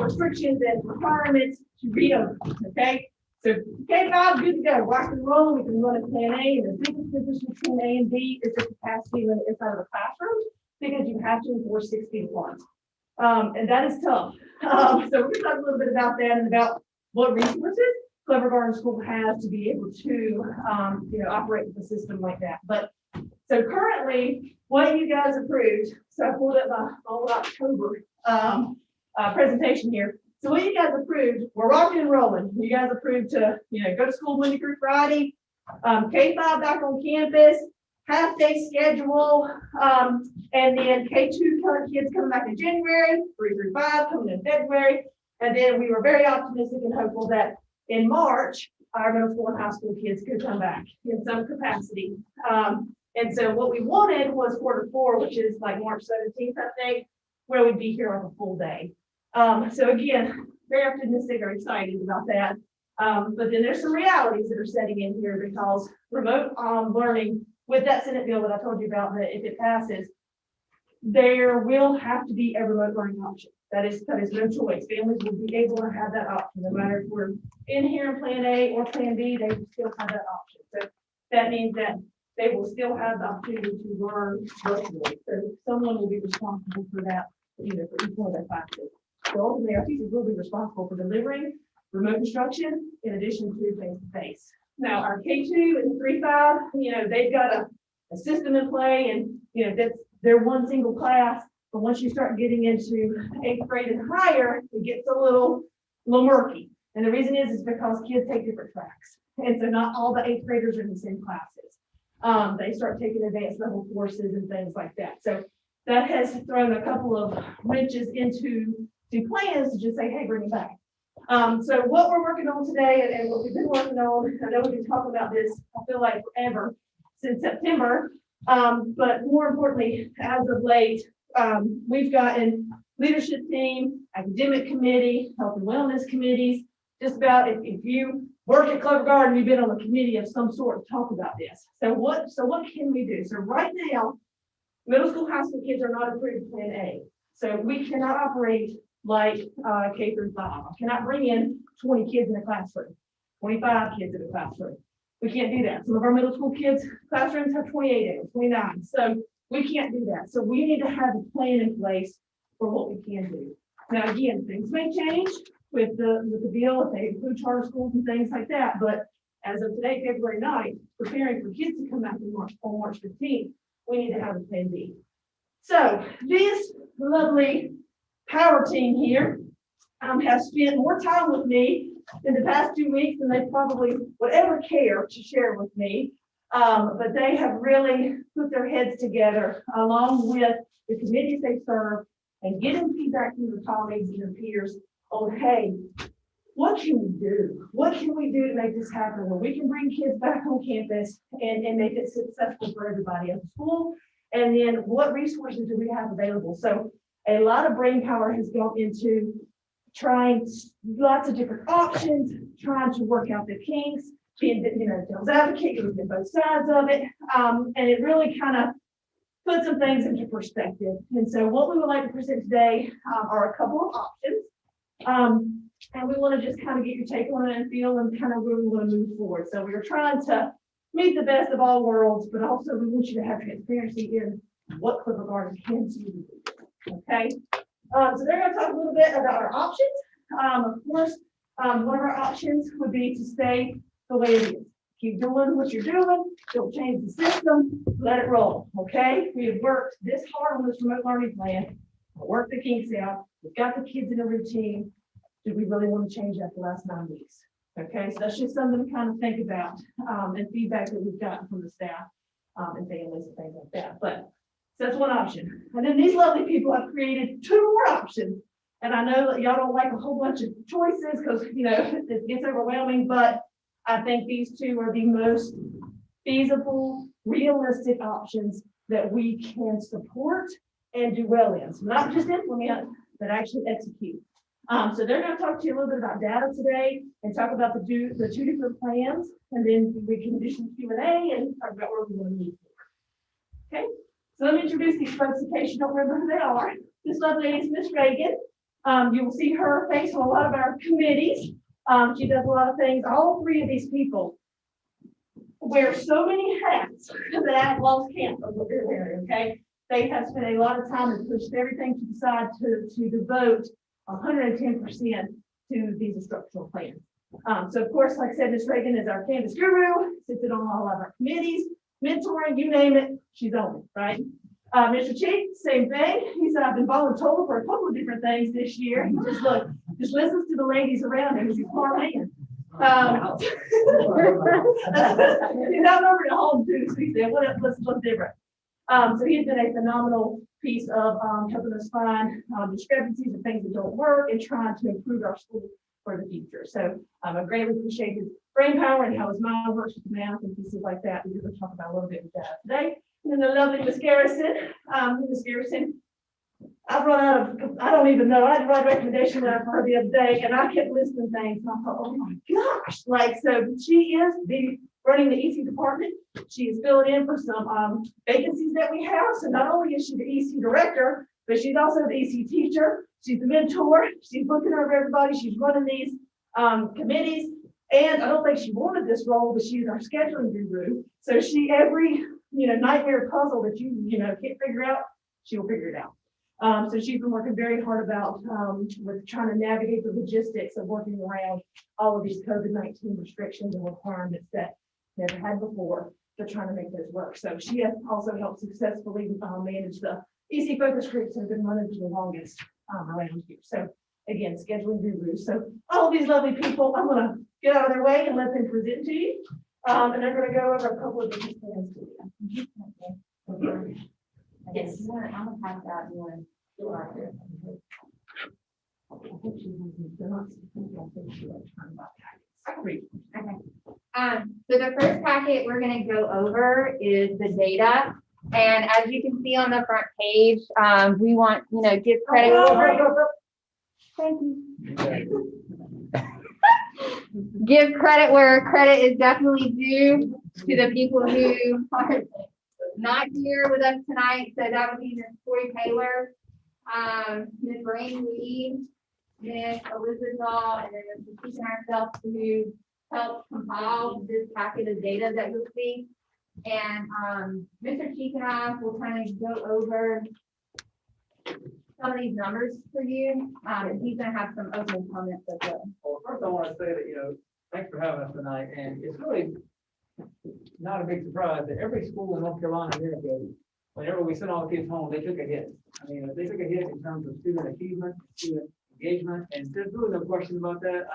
restrictions and requirements to reopen. Okay. So K-5 good to go, rock and roll. We can run a plan A, and the biggest difference between A and B is the capacity limit inside of the classroom because you have to enforce 6 feet apart. And that is tough. So we're going to talk a little bit about that and about what resources Clever Garden School has to be able to, operate with a system like that. But so currently, what you guys approved, so I pulled up my old October presentation here. So what you guys approved, we're rocking and rolling. You guys approved to, go to school Monday through Friday, K-5 back on campus, half-day schedule, and then K2 kids coming back in January, 3 through 5 coming in February. And then we were very optimistic and hopeful that in March, our middle school and high school kids could come back in some capacity. And so what we wanted was Q4, which is like March 17th, I think, where we'd be here on a full day. So again, very optimistic or excited about that. But then there's some realities that are setting in here because remote learning with that Senate bill that I told you about, that if it passes, there will have to be a remote learning option. That is no choice. Families will be able to have that option, no matter if we're in here in Plan A or Plan B, they will still have that option. So that means that they will still have the opportunity to learn virtually. So someone will be responsible for that, for each one of their classes. So ultimately, our teachers will be responsible for delivering remote instruction in addition to face-to-face. Now, our K2 and 3-5, they've got a system in play, and they're one single class. But once you start getting into 8th grade and higher, it gets a little murky. And the reason is because kids take different tracks. And so not all the 8th graders are in the same classes. They start taking advanced level courses and things like that. So that has thrown a couple of wrenches into plans to just say, hey, bring it back. So what we're working on today and what we've been working on, I know we've been talking about this, I feel like forever, since September. But more importantly, as of late, we've gotten leadership team, academic committee, health and wellness committees, just about if you work at Clover Garden, you've been on a committee of some sort to talk about this. So what can we do? So right now, middle school, high school kids are not approved Plan A. So we cannot operate like K through 5. I cannot bring in 20 kids in a classroom, 25 kids in a classroom. We can't do that. Some of our middle school kids' classrooms have 28 in them, 29. So we can't do that. So we need to have a plan in place for what we can do. Now, again, things may change with the bill if they include charter schools and things like that. But as of today, February 9th, preparing for kids to come back on March 15th, we need to have a plan B. So this lovely power team here have spent more time with me in the past 2 weeks than they probably would ever care to share with me. But they have really put their heads together along with the committees they serve and getting feedback from their colleagues and their peers on, hey, what can we do? What can we do to make this happen where we can bring kids back on campus and make it successful for everybody at the school? And then what resources do we have available? So a lot of brain power has gone into trying lots of different options, trying to work out the kinks, being, devil's advocate, looking at both sides of it. And it really kind of put some things into perspective. And so what we would like to present today are a couple of options. And we want to just kind of get your take on it and feel and kind of where we want to move forward. So we are trying to meet the best of all worlds, but also we want you to have transparency in what Clover Garden can do. Okay. So they're going to talk a little bit about our options. Of course, one of our options would be to stay the way it is. Keep doing what you're doing. Don't change the system. Let it roll. Okay. We have worked this hard on this remote learning plan. Work the kinks out. We've got the kids in a routine. Do we really want to change that the last 9 weeks? Okay. So that's just something to kind of think about and feedback that we've gotten from the staff and families and things like that. But so that's one option. And then these lovely people have created 2 more options. And I know that y'all don't like a whole bunch of choices because, it gets overwhelming, but I think these 2 are the most feasible, realistic options that we can support and do well in. So not just implement, but actually execute. So they're going to talk to you a little bit about data today and talk about the 2 different plans. And then we can do some Q&A and talk about where we want to move forward. Okay. So let me introduce these folks in case you don't remember who they are. This lovely lady is Miss Reagan. You will see her face on a lot of our committees. She does a lot of things. All 3 of these people wear so many hats that I've lost count of what they're wearing, okay? They have spent a lot of time and pushed everything to the side to devote 110% to these instructional plans. So of course, like I said, Ms. Reagan is our Canvas guru, sits on all of our committees, mentoring, you name it, she's on it, right? Mr. Chief, same thing. He's been voluntold for a couple of different things this year. He just listens to the ladies around him. He's a smart man. He's out over at home too, so he said, let's look different. So he's been a phenomenal piece of helping us find discrepancies and things that don't work and trying to improve our school for the future. So I greatly appreciate his brain power and how his mind works with math and pieces like that. We're going to talk about a little bit with that today. And then the lovely Miss Garrison. Miss Garrison I've run out of, I don't even know, I had to write a recommendation letter for her the other day, and I kept listing things, and I thought, oh my gosh, like, so she is running the EC department. She is filling in for some, vacancies that we have, so not only is she the EC director, but she's also the EC teacher, she's the mentor, she's looking over everybody, she's running these, committees, and I don't think she wanted this role, but she's our scheduling guru, so every, nightmare puzzle that you can't figure out, she will figure it out. So she's been working very hard about, with trying to navigate the logistics of working around all of these COVID-19 restrictions and requirements that never had before. They're trying to make those work. So she has also helped successfully manage the EC focus groups that have been running for the longest around here. So again, scheduling gurus. So all of these lovely people, I'm gonna get out of their way and let them present to you. And I'm gonna go over a couple of different plans to you. Yes. I'm gonna pass out one. So the first packet we're gonna go over is the data. And as you can see on the front page, we want, give credit. Thank you. Give credit where credit is definitely due to the people who are not here with us tonight. So that would be Ms. Corey Taylor, Ms. Rain Lee, Ms. Elizabeth Dahl, and then Ms. Keisha herself, who helped compile this packet of data that you'll see. And Mr. Cheek and I will kind of go over some of these numbers for you. And he's gonna have some opening comments as well. Well, first I want to say that, thanks for having us tonight. And it's really not a big surprise that every school in North Carolina, America, whenever we sent all the kids home, they took a hit. I mean, they took a hit in terms of student achievement, student engagement, and there's really no question about that.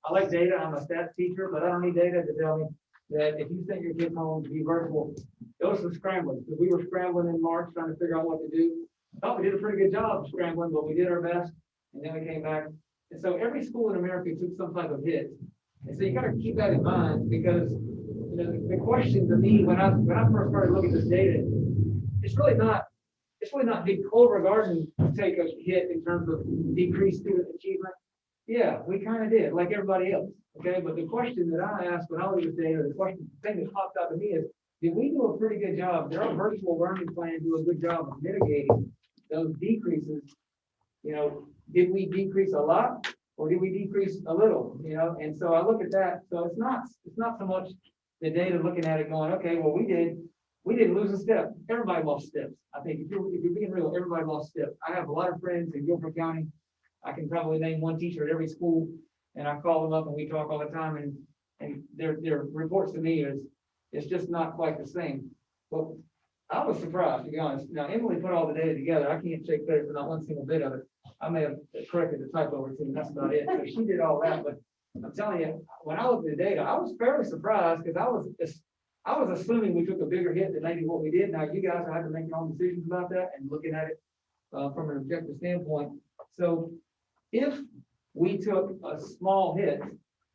I like data. I'm a stats teacher, but I don't need data to tell me that if you send your kids home to be virtual, there was some scrambling, because we were scrambling in March trying to figure out what to do. I thought we did a pretty good job of scrambling, but we did our best, and then we came back. And so every school in America took some type of hit. And so you got to keep that in mind, because the question to me when I first started looking at this data, it's really not did Culver Garden take a hit in terms of decreased student achievement? Yeah, we kind of did, like everybody else. Okay, but the question that I asked when I looked at data, the thing that popped out to me is, did we do a pretty good job? Did our virtual learning plan do a good job of mitigating those decreases? Did we decrease a lot, or did we decrease a little? And so I look at that. So it's not so much the data looking at it going, okay, well, we didn't lose a step. Everybody lost steps. I think if you're being real, everybody lost steps. I have a lot of friends in Guilford County. I can probably name one teacher at every school, and I call them up and we talk all the time, and their reports to me is it's just not quite the same. But I was surprised, to be honest. Now, Emily put all the data together. I can't take credit for not one single bit of it. I may have corrected the typo or two, and that's about it. So she did all that, but I'm telling you, when I looked at the data, I was fairly surprised, because I was assuming we took a bigger hit than maybe what we did. Now, you guys have to make your own decisions about that and looking at it from an objective standpoint. So if we took a small hit,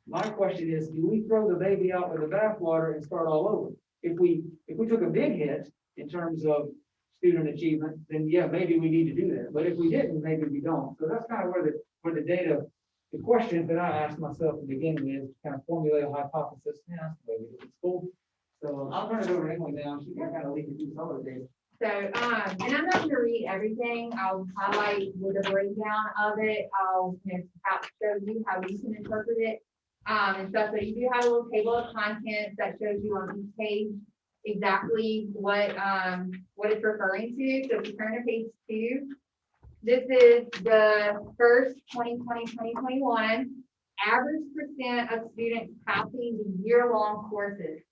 my question is, do we throw the baby out with the bathwater and start all over? If we took a big hit in terms of student achievement, then yeah, maybe we need to do that. But if we didn't, maybe we don't. So that's kind of where the data, the questions that I asked myself to begin with, kind of formulate a hypothesis. Yeah, that's the way we do it in school. So I'll turn it over to Emily now. She can kind of lead you through some of the data. So, and I'm not gonna read everything. I'll highlight with a breakdown of it. I'll show you how you can interpret it. And stuff. So you do have a little table of contents that shows you on each page exactly what it's referring to. So if you turn to page 2, this is the first 2020-2021 average percent of students passing the year-long courses.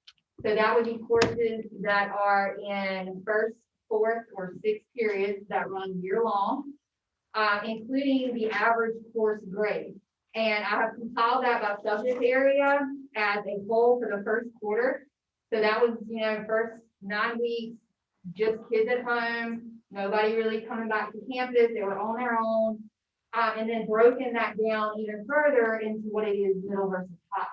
So that would be courses that are in first, fourth, or sixth periods that run year-long, including the average course grade. And I have compiled that by subject area as a whole for the first quarter. So that was, first 9 weeks, just kids at home, nobody really coming back to campus. They were on their own. And then broken that down even further into what it is middle versus high.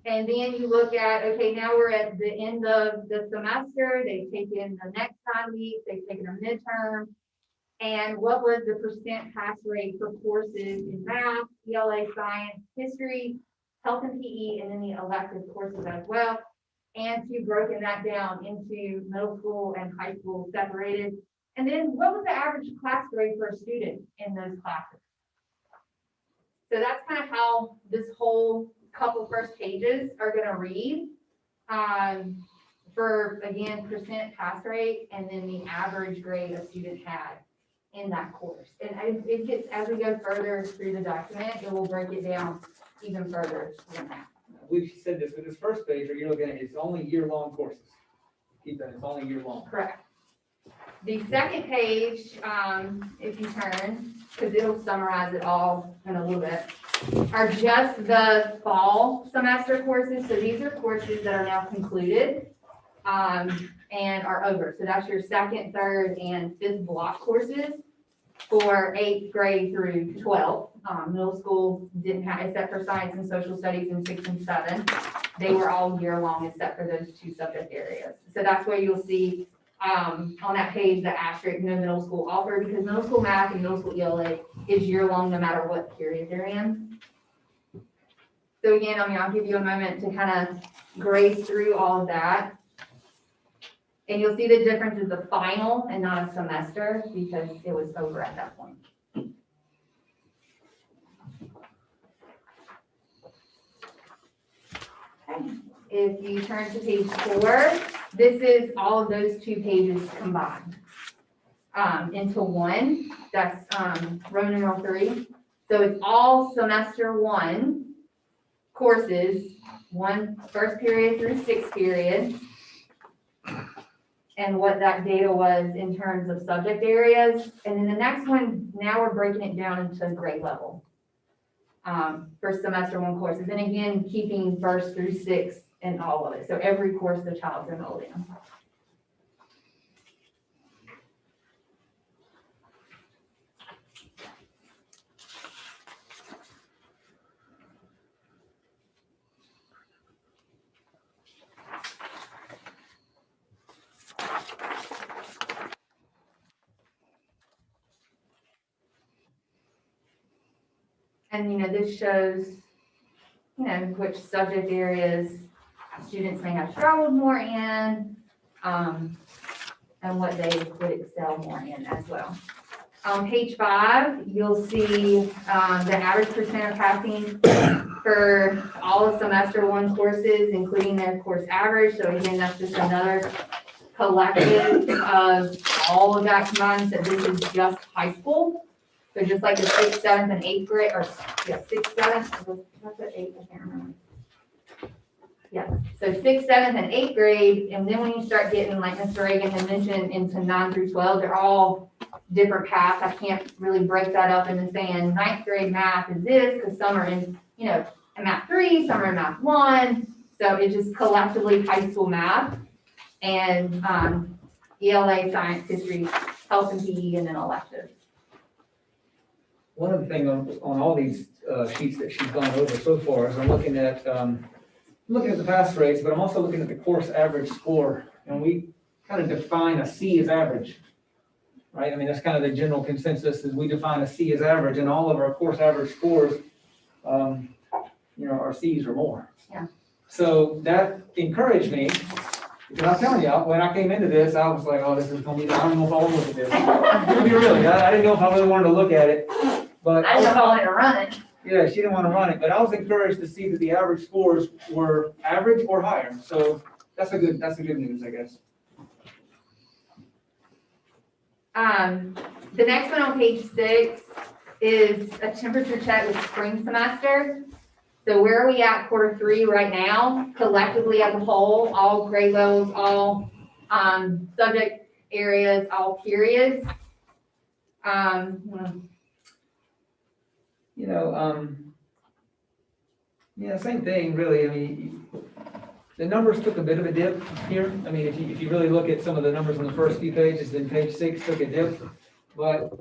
And then you look at, okay, now we're at the end of the semester. They've taken the next 9 weeks. They've taken a midterm. And what was the percent pass rate for courses in math, ELA, science, history, health and PE, and then the elective courses as well. And to broken that down into middle school and high school separated. And then what was the average class grade for a student in those classes? So that's kind of how this whole couple first pages are gonna read. For, again, percent pass rate, and then the average grade a student had in that course. And it gets, as we go further through the document, it will break it down even further than that. I believe she said this, with this first page, or you're looking at, it's only year-long courses. Keep that, it's only year-long. Correct. The second page, if you turn, because it'll summarize it all in a little bit, are just the fall semester courses. So these are courses that are now concluded and are over. So that's your second, third, and fifth block courses for 8th grade through 12th. Middle school didn't have, except for science and social studies in 6 and 7. They were all year long except for those 2 subject areas. So that's where you'll see on that page, the asterisk, no middle school offer, because middle school math and middle school ELA is year long no matter what period they're in. So again, I'll give you a moment to kind of graze through all of that. And you'll see the difference is the final and not a semester because it was over at that point. Okay. If you turn to page 4, this is all of those 2 pages combined into one. That's Roman numeral 3. So it's all semester 1 courses, first period through 6th period, and what that data was in terms of subject areas. And then the next one, now we're breaking it down into grade level for semester 1 courses. And again, keeping 1st through 6th and all of it. So every course the child's enrolled in. And, this shows, which subject areas students may have struggled more in, and what they would excel more in as well. On page 5, you'll see the average percent of passing for all of semester 1 courses, including their course average. So again, that's just another collective of all of that combined. So this is just high school. So just like the 6th, 7th, and 8th grade, or 6th, 7th, what's that 8th? I can't remember. Yeah, so 6th, 7th, and 8th grade, and then when you start getting, like Mr. Reagan had mentioned, into 9 through 12, they're all different paths. I can't really break that up into saying 9th grade math is this, because some are in, in math 3, some are in math 1. So it's just collectively high school math and ELA, science, history, health and PE, and then electives. One of the things on all these sheets that she's gone over so far is I'm looking at the pass rates, but I'm also looking at the course average score. And we kind of define a C as average, right? I mean, that's kind of the general consensus is we define a C as average, and all of our course average scores, are C's or more. Yeah. So that encouraged me, because I'm telling you, when I came into this, I was like, oh, this is going to be, I don't know if I want to look at this. To be really, I didn't know if I really wanted to look at it, but. I didn't know if I wanted to run it. Yeah, she didn't want to run it, but I was encouraged to see that the average scores were average or higher. So that's a good news, I guess. The next one on page 6 is a temperature check with spring semester. So where are we at quarter 3 right now? Collectively as a whole, all grade levels, all subject areas, all periods. Yeah, same thing, really. I mean, the numbers took a bit of a dip here. I mean, if you really look at some of the numbers on the first few pages, then page 6 took a dip. But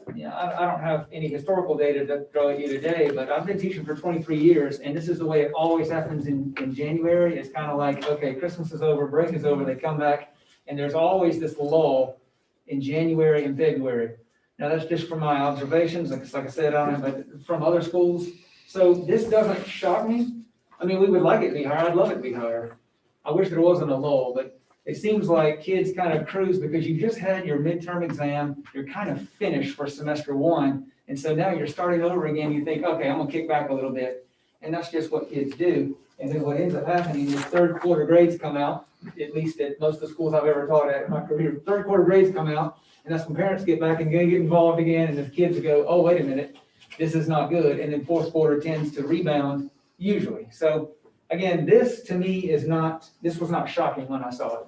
I don't have any historical data to throw at you today, but I've been teaching for 23 years, and this is the way it always happens in January. It's kind of like, okay, Christmas is over, break is over, they come back, and there's always this lull in January and February. Now, that's just from my observations, like I said, I don't know, but from other schools. So this doesn't shock me. I mean, we would like it to be higher. I'd love it to be higher. I wish there wasn't a lull, but it seems like kids kind of cruise because you just had your midterm exam. You're kind of finished for semester one. And so now you're starting over again. You think, okay, I'm gonna kick back a little bit. And that's just what kids do. And then what ends up happening is third quarter grades come out, at least at most of the schools I've ever taught at in my career. Third quarter grades come out, and that's when parents get back and get involved again. And the kids go, oh, wait a minute, this is not good. And then fourth quarter tends to rebound usually. So again, this to me is not, this was not shocking when I saw it.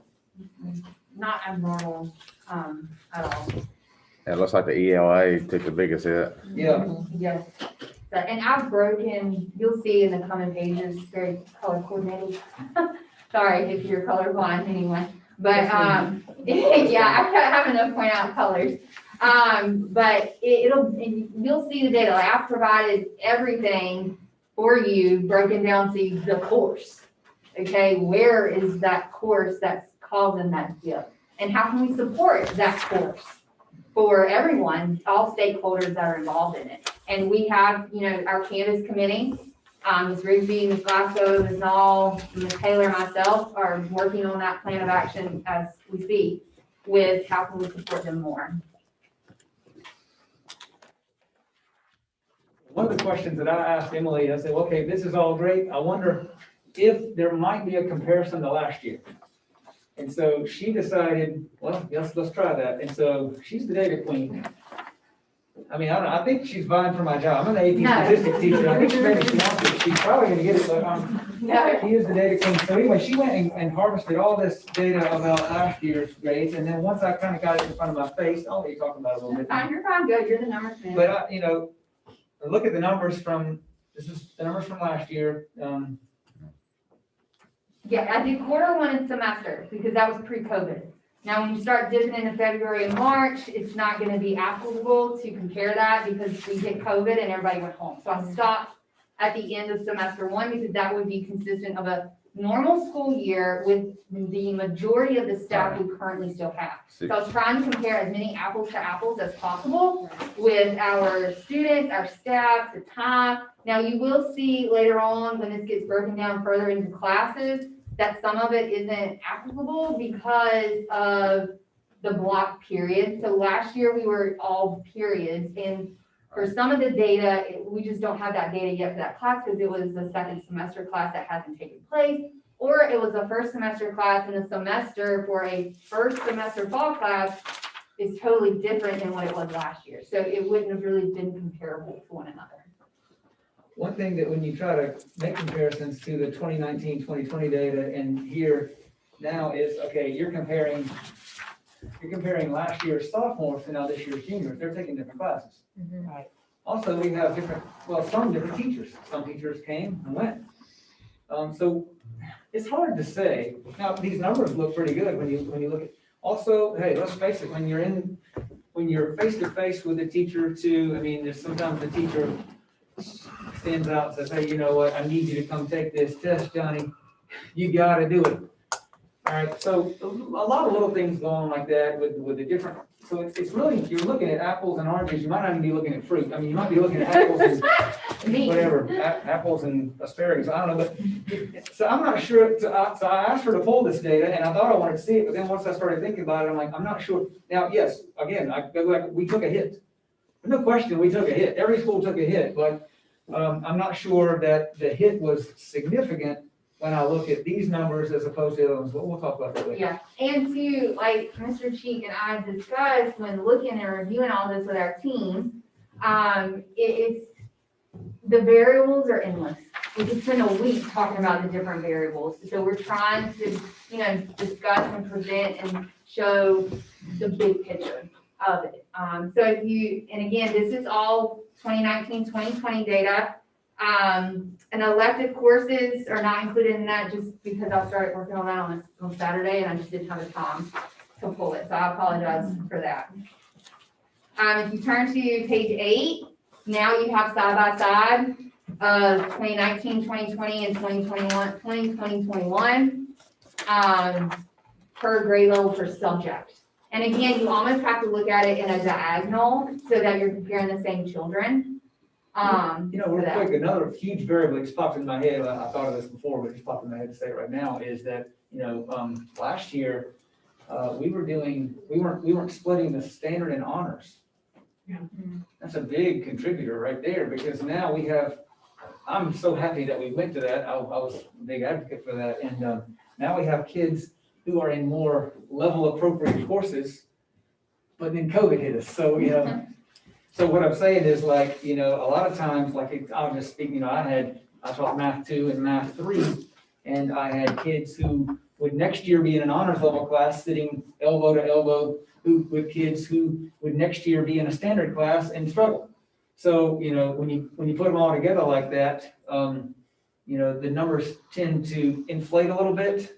Not abnormal, at all. It looks like the ELA took the biggest hit. Yeah. Yes. So, and I've broken, you'll see in the coming pages, very color coordinated. Sorry if you're colorblind anyway, but, yeah, I have enough point out colors. But you'll see the data, like I've provided everything for you, broken down to the course. Okay, where is that course that's causing that dip? And how can we support that course for everyone, all stakeholders that are involved in it? And we have, our Canvas committee, Ms. Rigsby, Ms. Glasgow, Ms. Knoll, Ms. Taylor, and myself are working on that plan of action as we speak with how can we support them more. One of the questions that I asked Emily, I said, okay, this is all great. I wonder if there might be a comparison to last year. And so she decided, well, yes, let's try that. And so she's the data queen. I mean, I think she's vying for my job. I'm an AP statistics teacher. I think maybe she wants it. She's probably gonna get it, but she is the data queen. So anyway, she went and harvested all this data about last year's grades. And then once I kind of got it in front of my face, I'll let you talk about it a little bit. You're fine, good, you're the numbers man. But, look at the numbers this is the numbers from last year. Yeah, I did quarter one and semester because that was pre-COVID. Now, when you start dipping into February and March, it's not going to be applicable to compare that because we hit COVID and everybody went home. So I stopped at the end of semester one because that would be consistent of a normal school year with the majority of the staff we currently still have. So I was trying to compare as many apples to apples as possible with our students, our staff, the time. Now, you will see later on when this gets broken down further into classes that some of it isn't applicable because of the block period. So last year we were all periods, and for some of the data, we just don't have that data yet for that class because it was the second semester class that hasn't taken place, or it was a first semester class, and the semester for a first semester fall class is totally different than what it was last year. So it wouldn't have really been comparable to one another. One thing that when you try to make comparisons to the 2019, 2020 data and here now is, okay, you're comparing last year's sophomores to now this year's juniors. They're taking different classes. Right. Also, we have some different teachers. Some teachers came and went. So it's hard to say. Now, these numbers look pretty good when you look at, also, hey, let's face it, when you're face to face with a teacher too, I mean, there's sometimes the teacher stands out and says, hey, you know what, I need you to come take this test, Johnny. You gotta do it. All right, so a lot of little things go on like that with the different, so it's really, you're looking at apples and oranges, you might not even be looking at fruit. I mean, you might be looking at apples and whatever, apples and asparagus, I don't know, but, so I'm not sure, so I asked her to pull this data and I thought I wanted to see it, but then once I started thinking about it, I'm like, I'm not sure. Now, yes, again, I go back, we took a hit. No question, we took a hit. Every school took a hit, but I'm not sure that the hit was significant when I look at these numbers as opposed to the others. But we'll talk about that later. Yeah, and to, like Mr. Cheek and I discussed when looking and reviewing all this with our team, it's, the variables are endless. We could spend a week talking about the different variables. So we're trying to, discuss and present and show the big picture of it. So if you, and again, this is all 2019, 2020 data. And elective courses are not included in that just because I started working on that on Saturday and I just didn't have the time to pull it. So I apologize for that. If you turn to page 8, now you have side by side of 2019, 2020, and 2021, per grade level per subject. And again, you almost have to look at it in a diagonal so that you're comparing the same children. You know, for real that. quick, another huge variable that just popped in my head, I thought of this before, but it just popped in my head to say it right now, is that, you know, last year, we weren't splitting the standard and honors. That's a big contributor right there, because now we have, I'm so happy that we went to that, I was a big advocate for that, and, now we have kids who are in more level appropriate courses, but then COVID hit us, so, you know. So what I'm saying is like, you know, a lot of times, like, I'll just speak, you know, I taught math 2 and math 3, and I had kids who would next year be in an honors level class sitting elbow to elbow with kids who would next year be in a standard class and struggle. So, you know, when you put them all together like that, you know, the numbers tend to inflate a little bit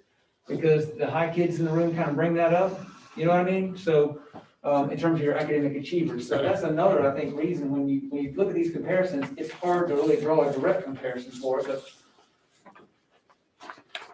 because the high kids in the room kind of bring that up, you know what I mean? So, in terms of your academic achievers. So that's another, I think, reason when you look at these comparisons, it's hard to really draw a direct comparison for it, but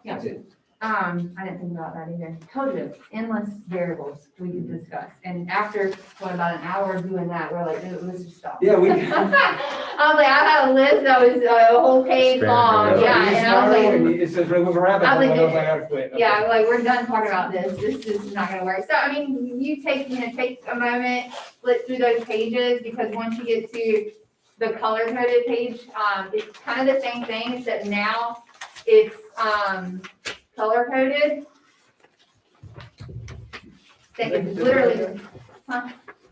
that's it. I didn't think about that either. Told you, endless variables we could discuss. And after, about an hour of doing that, we're like, let's just stop. Yeah, we. I was like, I had a list that was a whole page long, yeah, and I was like. It says, we're rapid, I was I like, was like, I gotta quit. Okay. Yeah, like, we're done talking about this, this is not gonna work. So, I mean, you take a moment, flip through those pages, because once you get to the color coded page, it's kind of the same thing, except now it's, color coded. It's literally, huh?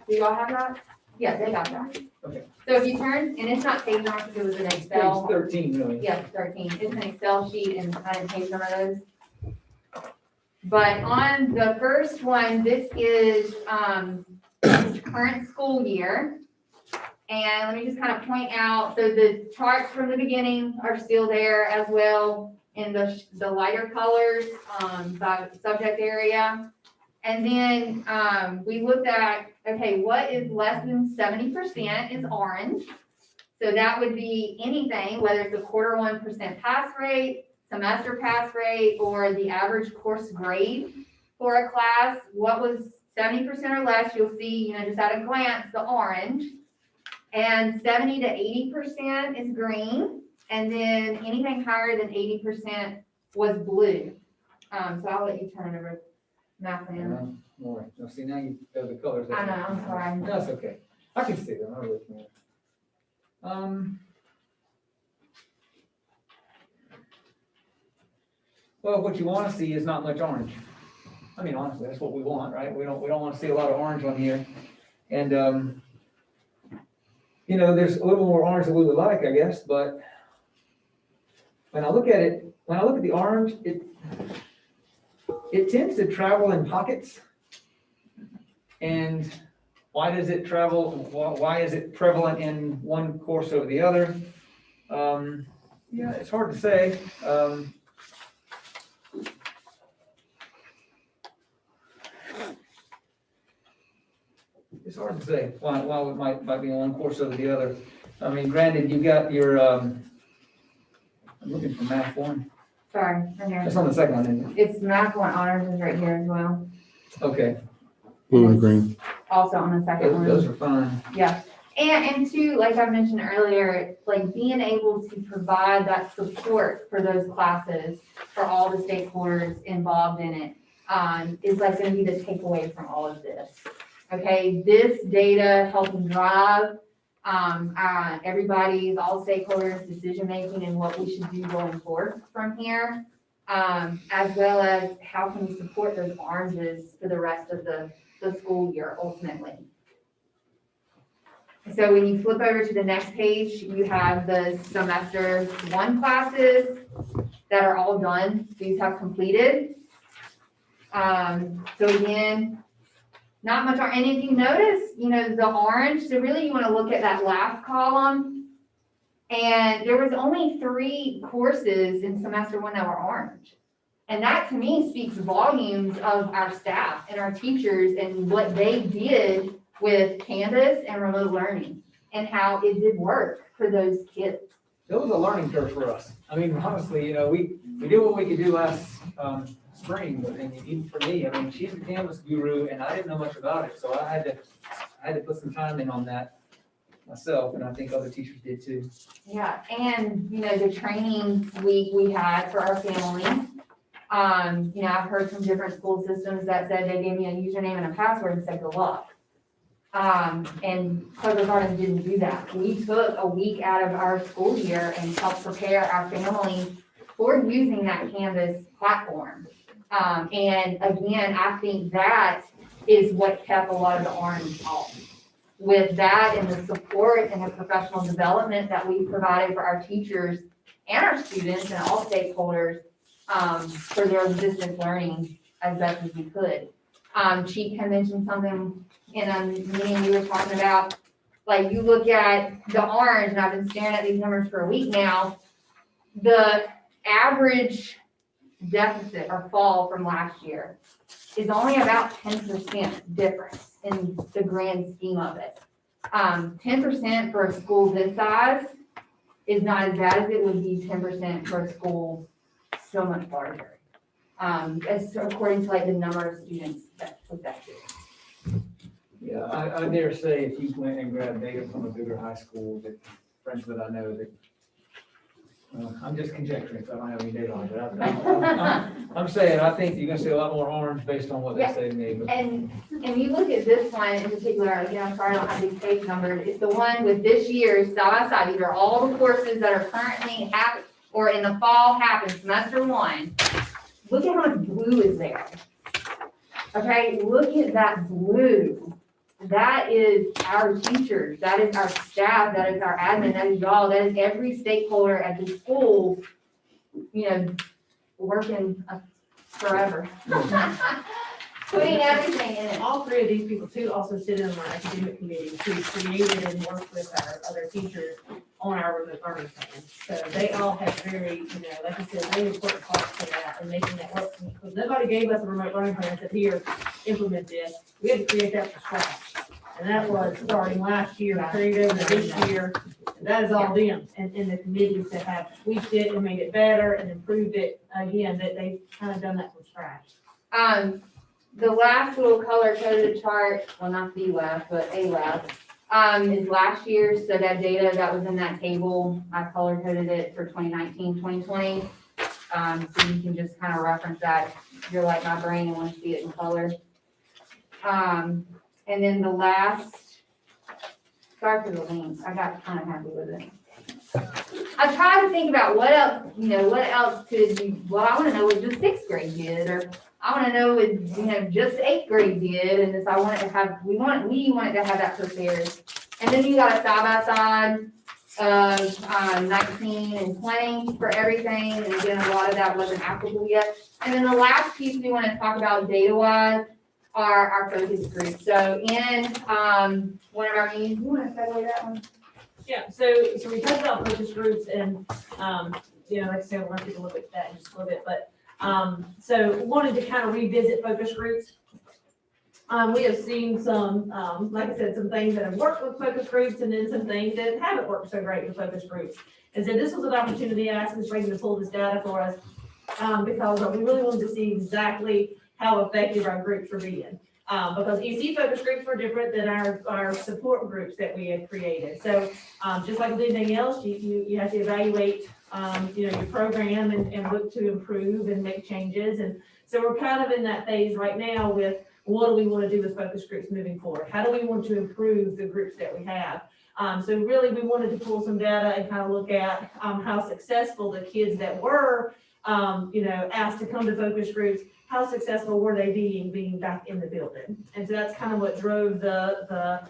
Do y'all have that? Yeah, they got that. Okay. So if you turn, and it's not page number, because it was an Excel. Page 13, really. Yeah, 13. It's an Excel sheet, and I didn't page some of those. But on the first one, this is current school year. And let me just kind of point out, so the charts from the beginning are still there as well in the lighter colors by subject area. And then we looked at, okay, what is less than 70% is orange. So that would be anything, whether it's a Q1% pass rate, semester pass rate, or the average course grade for a class. What was 70% or less, you'll see, you know, just at a glance, the orange. And 70 to 80% is green. And then anything higher than 80% was blue. So I'll let you turn it over, math man. More. Now, see, now you know the colors. I know, I'm sorry. That's okay. I can see them. I really can. Well, what you want to see is not much orange. I mean, honestly, that's what we want, right? We don't want to see a lot of orange on here. And, you know, there's a little more orange than we would like, I guess, but when I look at it, when I look at the orange, it tends to travel in pockets. And why does it travel? Why is it prevalent in one course over the other? Yeah, it's hard to say. It's hard to say why it might be in one course over the other. I mean, granted, you got your, I'm looking for math 1. Sorry, right here. That's on the second one, isn't It's math 1 honors is right here as well. it? Okay, Blue and green. Also on the second one. those are fine. Yeah, and two, like I mentioned earlier, like being able to provide that support for those classes, for all the stakeholders involved in it, is like gonna be the takeaway from all of this. Okay, this data helping drive, everybody's, all stakeholders' decision-making and what we should do going forward from here, as well as how can we support those oranges for the rest of the school year ultimately. So when you flip over to the next page, you have the semester 1 classes that are all done. These have completed. So again, not much, and if you notice, you know, the orange, so really you want to look at that last column. And there was only 3 courses in semester 1 that were orange. And that to me speaks volumes of our staff and our teachers and what they did with Canvas and remote learning and how it did work for those kids. It was a learning curve for us. I mean, honestly, you know, we did what we could do last spring, but and even for me, I mean, she's a Canvas guru and I didn't know much about it, so I had to put some time in on that myself, and I think other teachers did too. Yeah, and, you know, the training week we had for our family, you know, I've heard from different school systems that said they gave me a username and a password and said good luck. And Clover Gardens didn't do that. We took a week out of our school year and helped prepare our family for using that Canvas platform. And again, I think that is what kept a lot of the orange off. With that and the support and the professional development that we provided for our teachers and our students and all stakeholders, for their distance learning as best as we could. Chief had mentioned something in a meeting we were talking about, like you look at the orange, and I've been staring at these numbers for a week now, the average deficit or fall from last year is only about 10% difference in the grand scheme of it. 10% for a school this size is not as bad as it would be 10% for a school so much larger. As according to like the number of students that took that series. Yeah, I dare say if you went and grabbed data from a bigger high school, that friends that I know that, I'm just conjecturing, so I don't have any data on it. I'm saying, I think you're gonna see a lot more orange based on what they say to me. But And you look at this one in particular, again, I'm sorry I don't have these page numbers, it's the one with this year's side by side. These are all the courses that are currently happening or in the fall happen, semester 1. Look at how much blue is there. Okay, look at that blue. That is our teachers, that is our staff, that is our admin, that is y'all, that is every stakeholder at the school, you know, working forever. Putting everything in it. All three of these people too also sit in our academic committee who created and worked with our other teachers on our remote learning plan. So they all have very, you know, like I said, very important parts to that and making that work. Because nobody gave us a remote learning plan and said, here, implement this. We had to create that from scratch. And that was starting last year, carried over to this year. And that is all them and the committees that have tweaked it and made it better and improved it. Again, that they've kind of done that from scratch. The last little color coded chart, well, not the last, but a last, is last year. So that data that was in that table, I color coded it for 2019, 2020. So you can just kind of reference that. If you're like my brain and want to see it in color. And then the last, sorry for the links, I got kind of happy with it. I tried to think about what else, you know, what else could you, well, I want to know what just 6th grade did, or I want to know what, you know, just 8th grade did, and this I wanted to have, we wanted to have that prepared. And then you got a side-by-side of 19 and 20 for everything, and again, a lot of that wasn't applicable yet. And then the last piece we want to talk about data-wise are our focus groups. So in one of our meetings, you want to segue that one? Yeah, so we talked about focus groups and, you know, like I said, I want to take a look at that in just a little bit, but, so wanted to kind of revisit focus groups. We have seen some, like I said, some things that have worked with focus groups and then some things that haven't worked so great with focus groups. And so this was an opportunity, I asked Ms. Reagan to pull this data for us, because we really wanted to see exactly how effective our groups were being. Because EC focus groups were different than our support groups that we had created. So just like with anything else, you have to evaluate you know, your program and look to improve and make changes. And so we're kind of in that phase right now with what do we want to do with focus groups moving forward? How do we want to improve the groups that we have? So really we wanted to pull some data and kind of look at how successful the kids that were you know, asked to come to focus groups, how successful were they being back in the building? And so that's kind of what drove the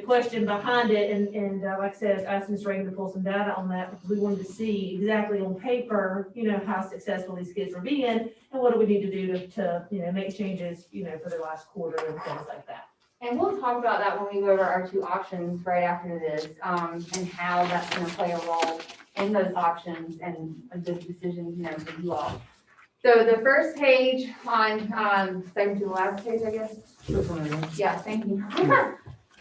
question behind it. And like I said, I asked Ms. Reagan to pull some data on that because we wanted to see exactly on paper, you know, how successful these kids were being and what do we need to do to you know, make changes, you know, for the last quarter and things like that. And we'll talk about that when we go over our 2 options right after this, and how that's going to play a role in those options and those decisions, you know, for you all. So the first page on, second to the last page, I guess. Yeah, thank you.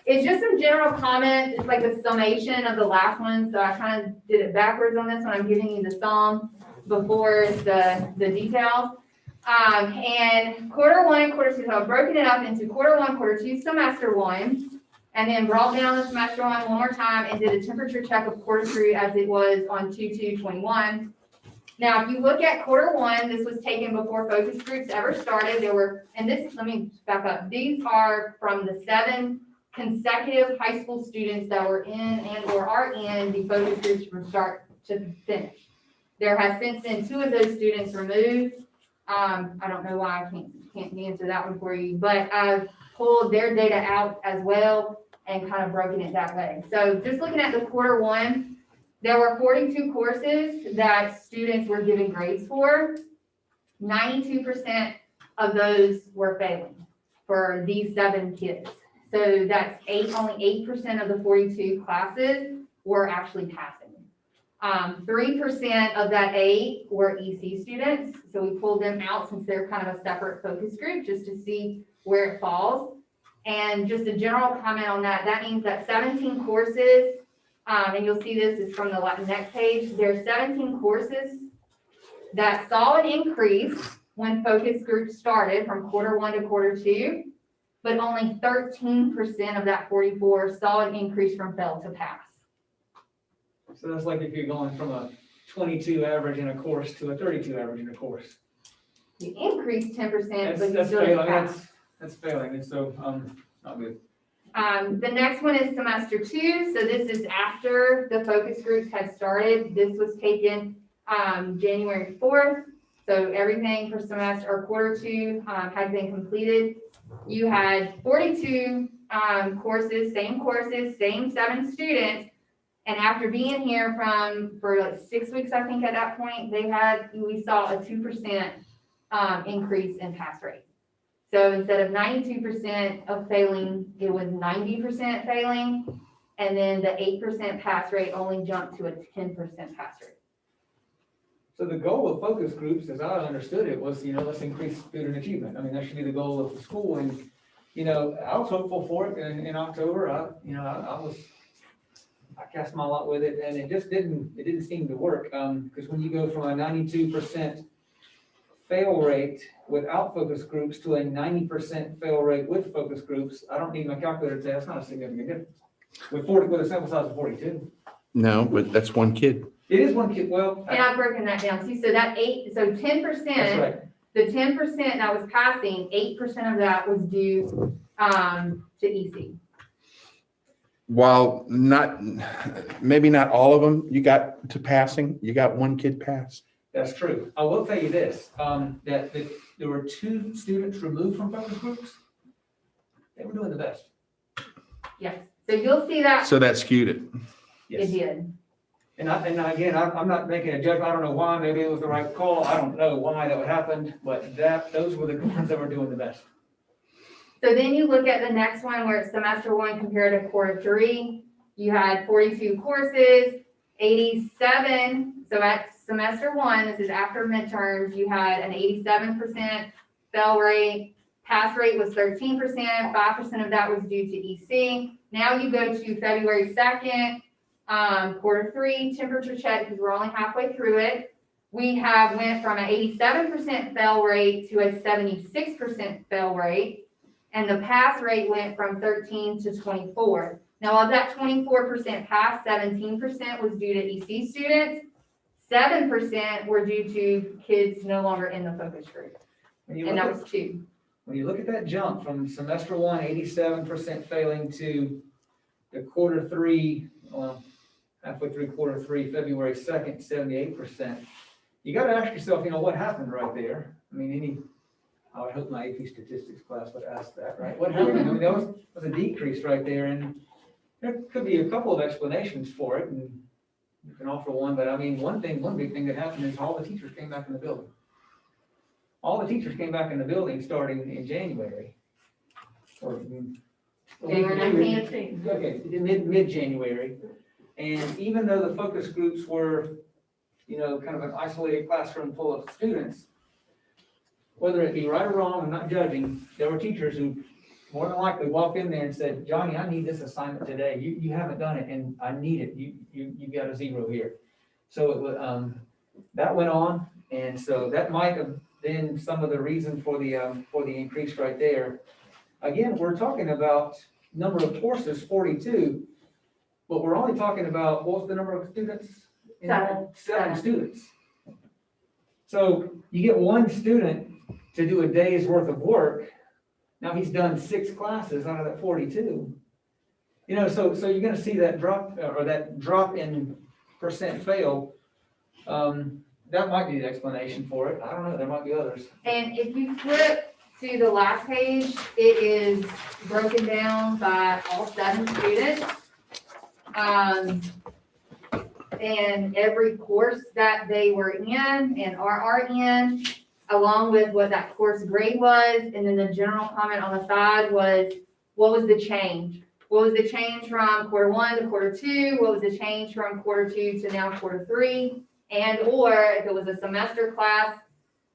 It's just some general comments. It's like a summation of the last one. So I kind of did it backwards on this one. I'm giving you the sum before the details. And quarter one and quarter two, so I've broken it up into quarter one, quarter two, semester one, and then brought down the semester one more time and did a temperature check of quarter three as it was on 2/2/21. Now, if you look at quarter one, this was taken before focus groups ever started. There were, and this, let me back up. These are from the 7 consecutive high school students that were in and or are in the focus groups from start to finish. There has since been 2 of those students removed. I don't know why I can't answer that one for you, but I've pulled their data out as well and kind of broken it that way. So just looking at the quarter one, there were 42 courses that students were given grades for. 92% of those were failing for these 7 kids. So that's only 8% of the 42 classes were actually passing. 3% of that 8 were EC students. So we pulled them out since they're kind of a separate focus group just to see where it falls. And just a general comment on that, that means that 17 courses, and you'll see this is from the next page, there's 17 courses that saw an increase when focus groups started from quarter one to quarter two, but only 13% of that 44 saw an increase from fail to pass. So that's like if you're going from a 22 average in a course to a 32 average in a course. You increased 10%, but you That's still failing, didn't pass. that's failing, and so, not good. The next one is semester 2. So this is after the focus groups had started. This was taken January 4th. So everything for semester or quarter 2 had been completed. You had 42 courses, same 7 students. And after being here for like 6 weeks, I think at that point, we saw a 2% increase in pass rate. So instead of 92% of failing, it was 90% failing. And then the 8% pass rate only jumped to a 10% pass rate. So the goal of focus groups, as I understood it, was, let's increase student achievement. I mean, that should be the goal of the school. And, I was hopeful for it in October. I cast my lot with it, and it didn't seem to work. Because when you go from a 92% fail rate without focus groups to a 90% fail rate with focus groups, I don't need my calculator to say that's not a significant difference. With a sample size of 42. No, but that's one kid. It is one kid, well. And I've broken that down. See, so 10%, That's right. the 10% that was passing, 8% of that was due to EC. While maybe not all of them you got to passing, you got one kid pass. That's true. I will tell you this, that there were 2 students removed from focus groups. They were doing the best. Yes. So you'll see that So that skewed it. it did. And again, I'm not making a judgment. I don't know why. Maybe it was the right call. I don't know why that would happen, but those were the ones that were doing the best. So then you look at the next one where it's semester 1 compared to quarter 3. You had 42 courses, 87. So at semester 1, this is after midterms, you had an 87% fail rate. Pass rate was 13%. 5% of that was due to EC. Now you go to February 2nd, quarter 3 temperature check, because we're only halfway through it. We went from an 87% fail rate to a 76% fail rate. And the pass rate went from 13 to 24. Now of that 24% pass, 17% was due to EC students. 7% were due to kids no longer in the focus group. And that was 2. When you look at that jump from semester 1, 87% failing to the quarter 3, halfway through quarter 3, February 2nd, 78%. You got to ask yourself, what happened right there? I mean, I would hope my AP statistics class would ask that, right? What happened? I mean, there was a decrease right there, and there could be a couple of explanations for it, and you can offer one, but I mean, one big thing that happened is all the teachers came back in the building. All the teachers came back in the building starting in January. January 19th. Okay, mid-January. And even though the focus groups were, kind of an isolated classroom full of students, whether it be right or wrong, I'm not judging, there were teachers who more than likely walked in there and said, Johnny, I need this assignment today. You haven't done it and I need it. You got a 0 here. So that went on. And so that might have then some of the reason for the increase right there. Again, we're talking about number of courses, 42, but we're only talking about, what was the number of students? Seven students. So you get one student to do a day's worth of work. Now he's done 6 classes out of that 42. You know, so you're gonna see that drop, or that drop in percent fail. That might be the explanation for it. I don't know, there might be others. And if you flip to the last page, it is broken down by all 7 students. And every course that they were in and are in, along with what that course grade was, and then the general comment on the side was, what was the change? What was the change from quarter 1 to quarter 2? What was the change from quarter 2 to now quarter 3? And or if it was a semester class.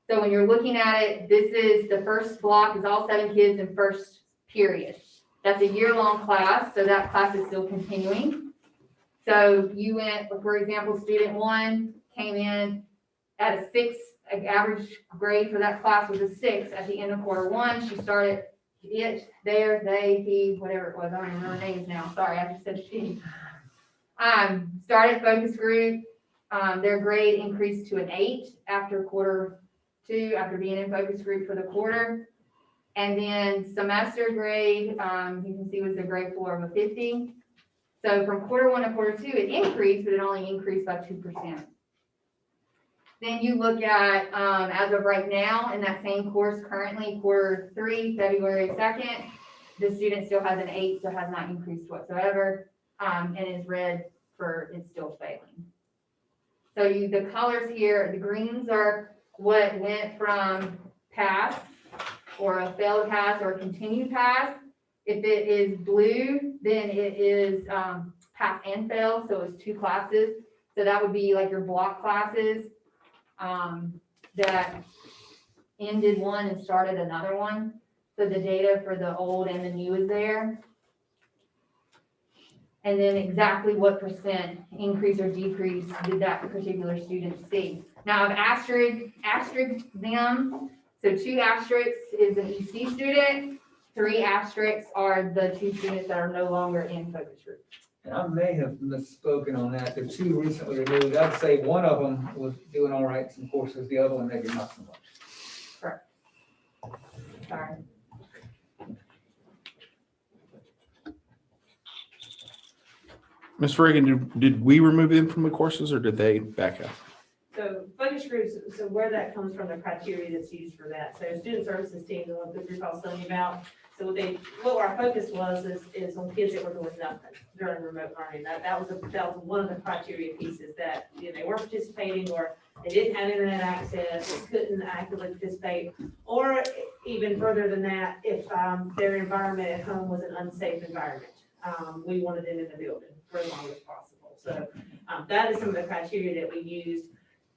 So when you're looking at it, this is the first block is all 7 kids in first period. That's a year-long class, so that class is still continuing. So you went, for example, student 1 came in at a 6, an average grade for that class was a 6 at the end of quarter 1. She started it, there, they, he, whatever it was, I don't even remember names now, sorry, I just said she. Started focus group, their grade increased to an 8 after quarter 2, after being in focus group for the quarter. And then semester grade, you can see was the grade 4 of a 50. So from quarter 1 to quarter 2, it increased, but it only increased by 2%. Then you look at, as of right now, in that same course currently, quarter 3, February 2nd, the student still has an 8, so has not increased whatsoever, and is red for it's still failing. So the colors here, the greens are what went from pass, or a failed pass, or a continued pass. If it is blue, then it is pass and fail, so it's 2 classes. So that would be like your block classes that ended one and started another one. So the data for the old and the new is there. And then exactly what percent increase or decrease did that particular student see. Now I've asterisk them. So 2 asterisks is an EC student. 3 asterisks are the 2 students that are no longer in focus group. And I may have misspoken on that. The 2 recently removed, I'd say one of them was doing all right in some courses, the other one maybe not so much. Correct. Sorry. Ms. Reagan, did we remove them from the courses or did they back out? So focus groups, so where that comes from, the criteria that's used for that. So student services team, the one that group I was telling you about. So what our focus was is on kids that were doing nothing during remote learning. That was one of the criteria pieces that, you know, they weren't participating, or they didn't have internet access, or couldn't actively participate, or even further than that, if their environment at home was an unsafe environment. We wanted them in the building for as long as possible. So that is some of the criteria that we used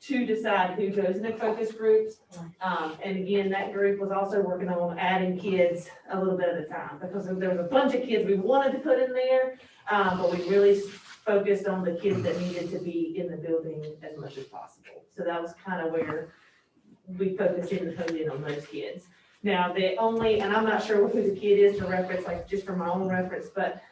to decide who goes into focus groups. And again, that group was also working on adding kids a little bit at a time, because there was a bunch of kids we wanted to put in there, but we really focused on the kids that needed to be in the building as much as possible. So that was kind of where we focused in and honed in on those kids. Now, and I'm not sure who the kid is to reference, like just for my own reference, but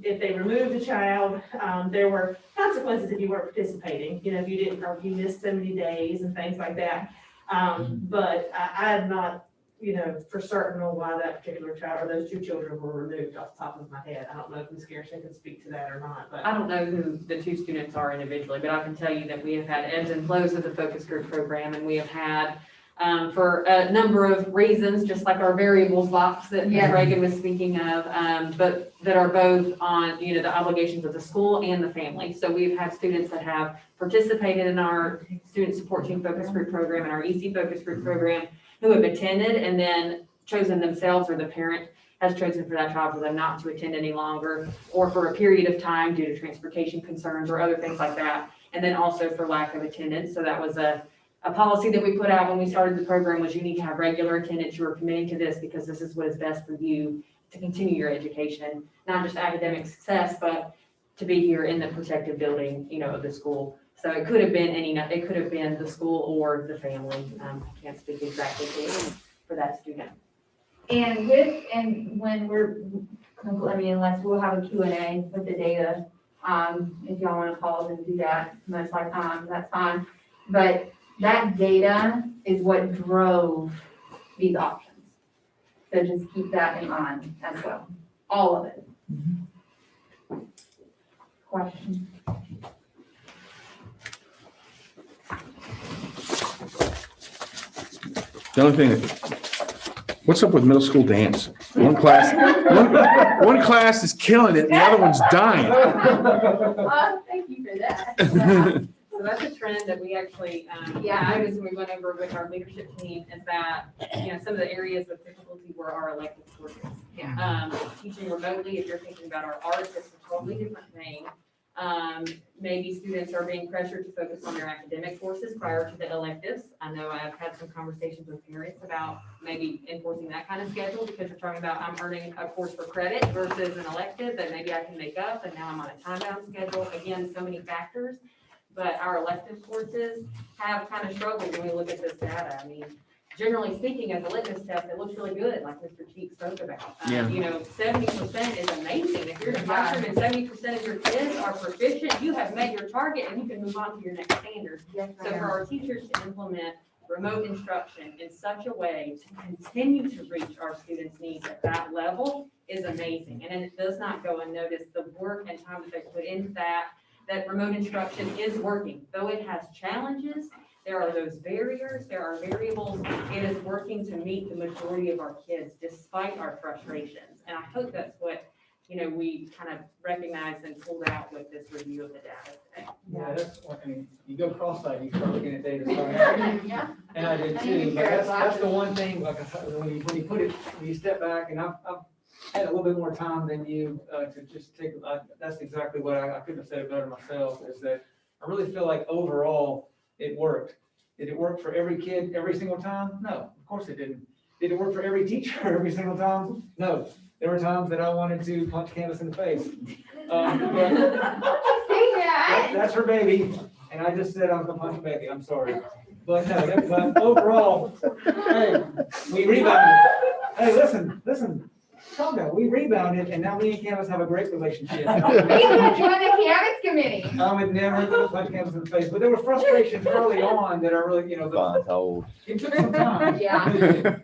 if they removed a child, there were consequences if you weren't participating, you know, if you didn't, or if you missed so many days and things like that. But I'm not, you know, for certain on why that particular child or those 2 children were removed off the top of my head. I don't know if Ms. Garrison can speak to that or not, but. I don't know who the 2 students are individually, but I can tell you that we have had ebbs and flows of the focus group program, and we have had for a number of reasons, just like our variables box that Ms. Reagan was speaking of, but that are both on, you know, the obligations of the school and the family. So we've had students that have participated in our student support team focus group program and our EC focus group program who have attended and then chosen themselves, or the parent has chosen for that child for them not to attend any longer, or for a period of time due to transportation concerns or other things like that. And then also for lack of attendance. So that was a policy that we put out when we started the program, was you need to have regular attendance. You are committing to this because this is what is best for you to continue your education, not just academic success, but to be here in the protective building, you know, of the school. So it could have been it could have been the school or the family. I can't speak exactly for that student. And when we're, I mean, unless we'll have a Q&A with the data, if y'all wanna pause and do that, most like, that's fine. But that data is what drove these options. So just keep that in mind as well, all of it. Question? The only thing what's up with middle school dance? One class is killing it, and the other one's dying. Thank you for that. So that's a trend that we actually, noticed when we went over with our leadership team, is that, some of the areas of difficulty were our elective courses. Teaching remotely, if you're thinking about our arts, it's a totally different thing. Maybe students are being pressured to focus on their academic courses prior to the electives. I know I've had some conversations with parents about maybe enforcing that kind of schedule, because you're talking about I'm earning a course for credit versus an elective that maybe I can make up, and now I'm on a time-bound schedule. Again, so many factors, but our elective courses have kind of struggled when we look at this data. I mean, generally speaking, as a litmus test, it looks really good, like Mr. Cheek spoke about. 70% is amazing. If you're in a classroom and 70% of your kids are proficient, you have met your target and you can move on to your next standard. So for our teachers to implement remote instruction in such a way to continue to reach our students' needs at that level is amazing. And it does not go unnoticed, the work and time that they put into that remote instruction is working. Though it has challenges, there are those barriers, there are variables, it is working to meet the majority of our kids despite our frustrations. And I hope that's what, we kind of recognized and pulled out with this review of the data today. Yeah, that's, I mean, you go cross-site, you start looking at data. And I did too, but that's the one thing, like, when you step back, and I've had a little bit more time than you, to just take, that's exactly what I couldn't have said it better myself, is that I really feel like overall, it worked. Did it work for every kid every single time? No, of course it didn't. Did it work for every teacher every single time? No. There were times that I wanted to punch Candace in the face. That's her baby, and I just said I was gonna punch Becky. I'm sorry, but no. But overall, hey, we rebounded. Hey, listen. Calm down. We rebounded, and now me and Candace have a great relationship. He's gonna join the Canvas committee. I would never punch Candace in the face, but there were frustrations early on that are really, it took some time. Yeah.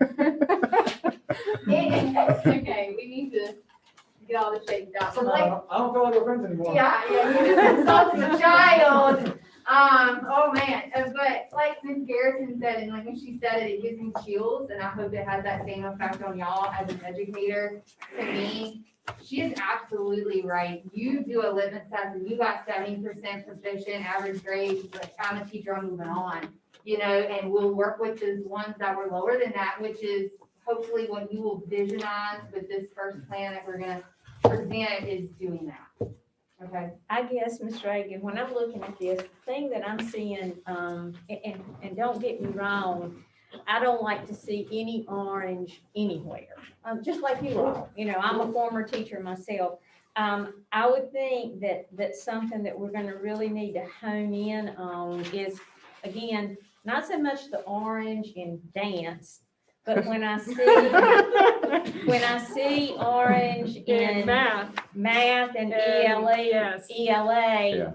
Okay, we need to get all the shapes out. I don't feel like we're friends anymore. Yeah, you just insulted a child. Oh man, but like Ms. Garrison said, and like when she said it, it gives me chills, and I hope it has that same effect on y'all as an educator. To me, she is absolutely right. You do a litmus test and you got 70% proficient, average grade, like I'm a teacher, I'm moving on, and we'll work with the ones that were lower than that, which is hopefully what you will visionize with this first plan that we're gonna present is doing that. Okay. I guess, Ms. Reagan, when I'm looking at this, the thing that I'm seeing, and don't get me wrong, I don't like to see any orange anywhere, just like you all. I'm a former teacher myself. I would think that something that we're gonna really need to hone in on is, again, not so much the orange in dance, but when I see orange in math and ELA,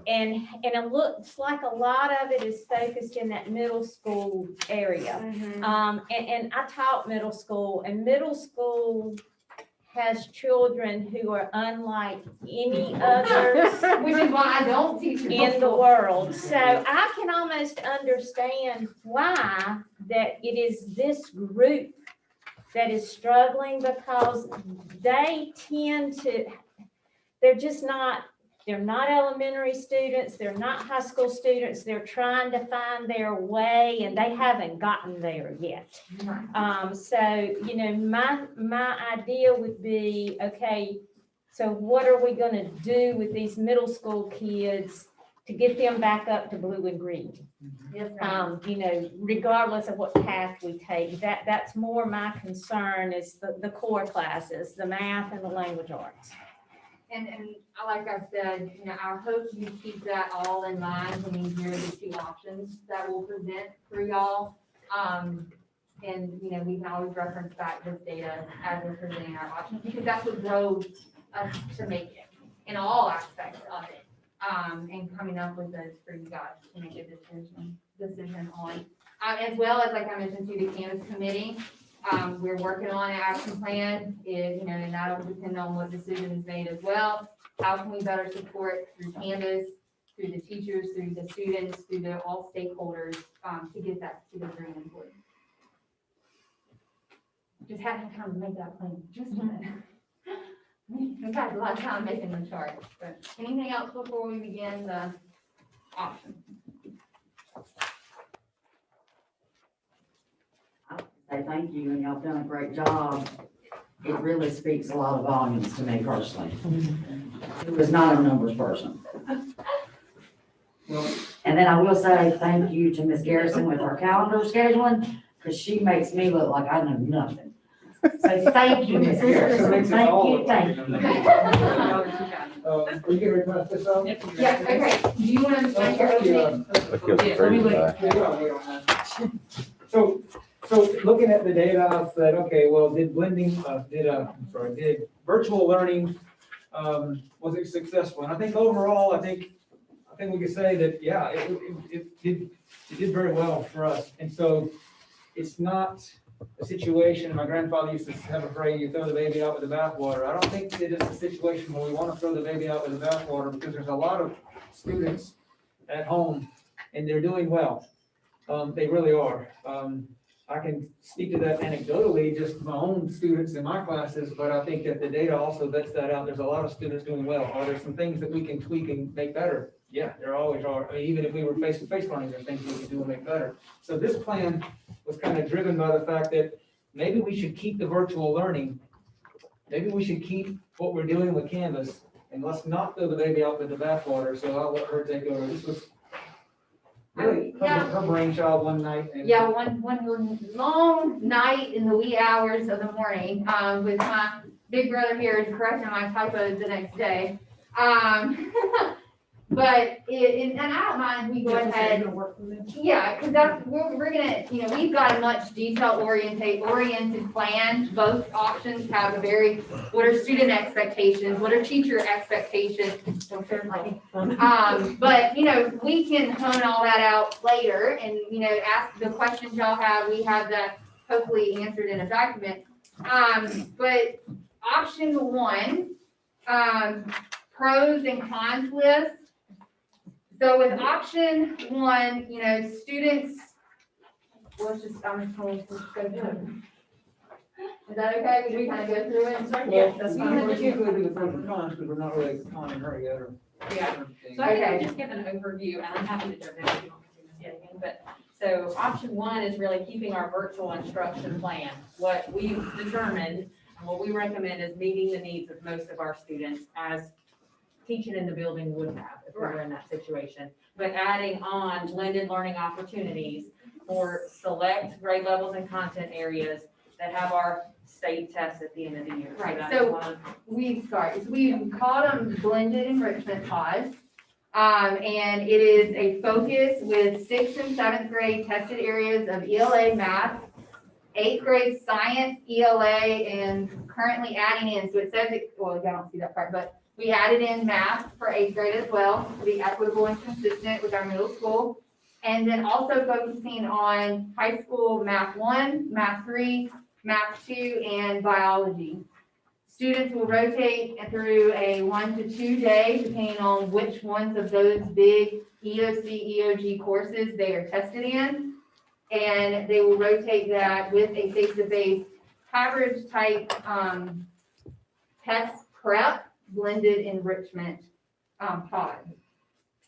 and it looks like a lot of it is focused in that middle school area. And I taught middle school, and middle school has children who are unlike any others, which is why I don't teach in the world. So I can almost understand why that it is this group that is struggling, because they tend to, they're not elementary students, they're not high school students, they're trying to find their way and they haven't gotten there yet. So, my idea would be, okay, so what are we gonna do with these middle school kids to get them back up to blue and green? Yes, Regardless of what path we take, that's more my concern is the core classes, the math and the language arts. and like I said, you know, our hope is to keep that all in mind when we hear the two options that we'll present for y'all. And, you know, we can always reference back this data as we're presenting our options, because that's what drove us to make it in all aspects of it. And coming up with those for you guys to make a decision on. As well as, like I mentioned to the Canvas committee, we're working on an action plan, you know, and that'll depend on what decision is made as well. How can we better support through Canvas, through the teachers, through the students, through the all stakeholders, to get that to the very important. Just having time to make that plan, just a minute. We've got a lot of time making the chart, but anything else before we begin the option? Say thank you, and y'all done a great job. It really speaks a lot of volumes to me personally. Who is not a numbers person. And then I will say thank you to Ms. Garrison with our calendar scheduling, because she makes me look like I know nothing. So thank you, Ms. Garrison. Thank you. Are you gonna request this out? Yeah, okay, do you want to make your opening? So looking at the data, I said, okay, well, did virtual learning, was it successful? And I think overall, I think we could say that, yeah, it did very well for us. And so it's not a situation, my grandfather used to have a phrase, you throw the baby out with the bathwater. I don't think that it's a situation where we want to throw the baby out with the bathwater, because there's a lot of students at home and they're doing well. They really are. I can speak to that anecdotally, just my own students in my classes, but I think that the data also vets that out. There's a lot of students doing well. Are there some things that we can tweak and make better? Yeah, there always are. I mean, even if we were face-to-face learning, there's things we can do and make better. So this plan was kind of driven by the fact that maybe we should keep the virtual learning. Maybe we should keep what we're doing with Canvas, and let's not throw the baby out with the bathwater. So I'll let her take over. This was really her brainchild one night. And Yeah, one long night in the wee hours of the morning, with my big brother here is correcting my typos the next day. But and I don't mind, we go ahead. Yeah, because we're gonna, you know, we've got a much detail oriented plan. Both options have a very, what are student expectations, what are teacher expectations? But, you know, we can hone all that out later and, you know, ask the questions y'all have. We have that hopefully answered in a document. But option one, pros and cons list. So with option one, you know, students, I'm just going to go through it. Is that okay? Can we kind of go through it? Yeah, that's fine. We can't really do the pros and cons because we're not really conning her yet. Yeah. So I can just give an overview, and I'm happy to jump in if you want me to, Ms. Gettigan. But so option one is really keeping our virtual instruction plan. What we've determined and what we recommend is meeting the needs of most of our students as teaching in the building would have if we were in that situation. But adding on blended learning opportunities for select grade levels and content areas that have our state tests at the end of the year. Right, that's so one. we call them blended enrichment pods. And it is a focus with 6th and 7th grade tested areas of ELA math, 8th grade science, ELA, and currently adding in, so it says it, well, I don't see that part, but we added in math for 8th grade as well to be equitable and consistent with our middle school. And then also focusing on high school math 1, math 3, math 2, and biology. Students will rotate through a 1 to 2 day, depending on which ones of those big EOC, EOG courses they are tested in. And they will rotate that with a face-to-face average type test prep blended enrichment pod.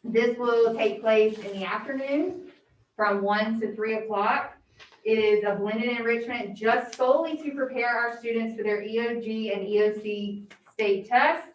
This will take place in the afternoon from 1 to 3 o'clock. It is a blended enrichment just solely to prepare our students for their EOG and EOC state tests.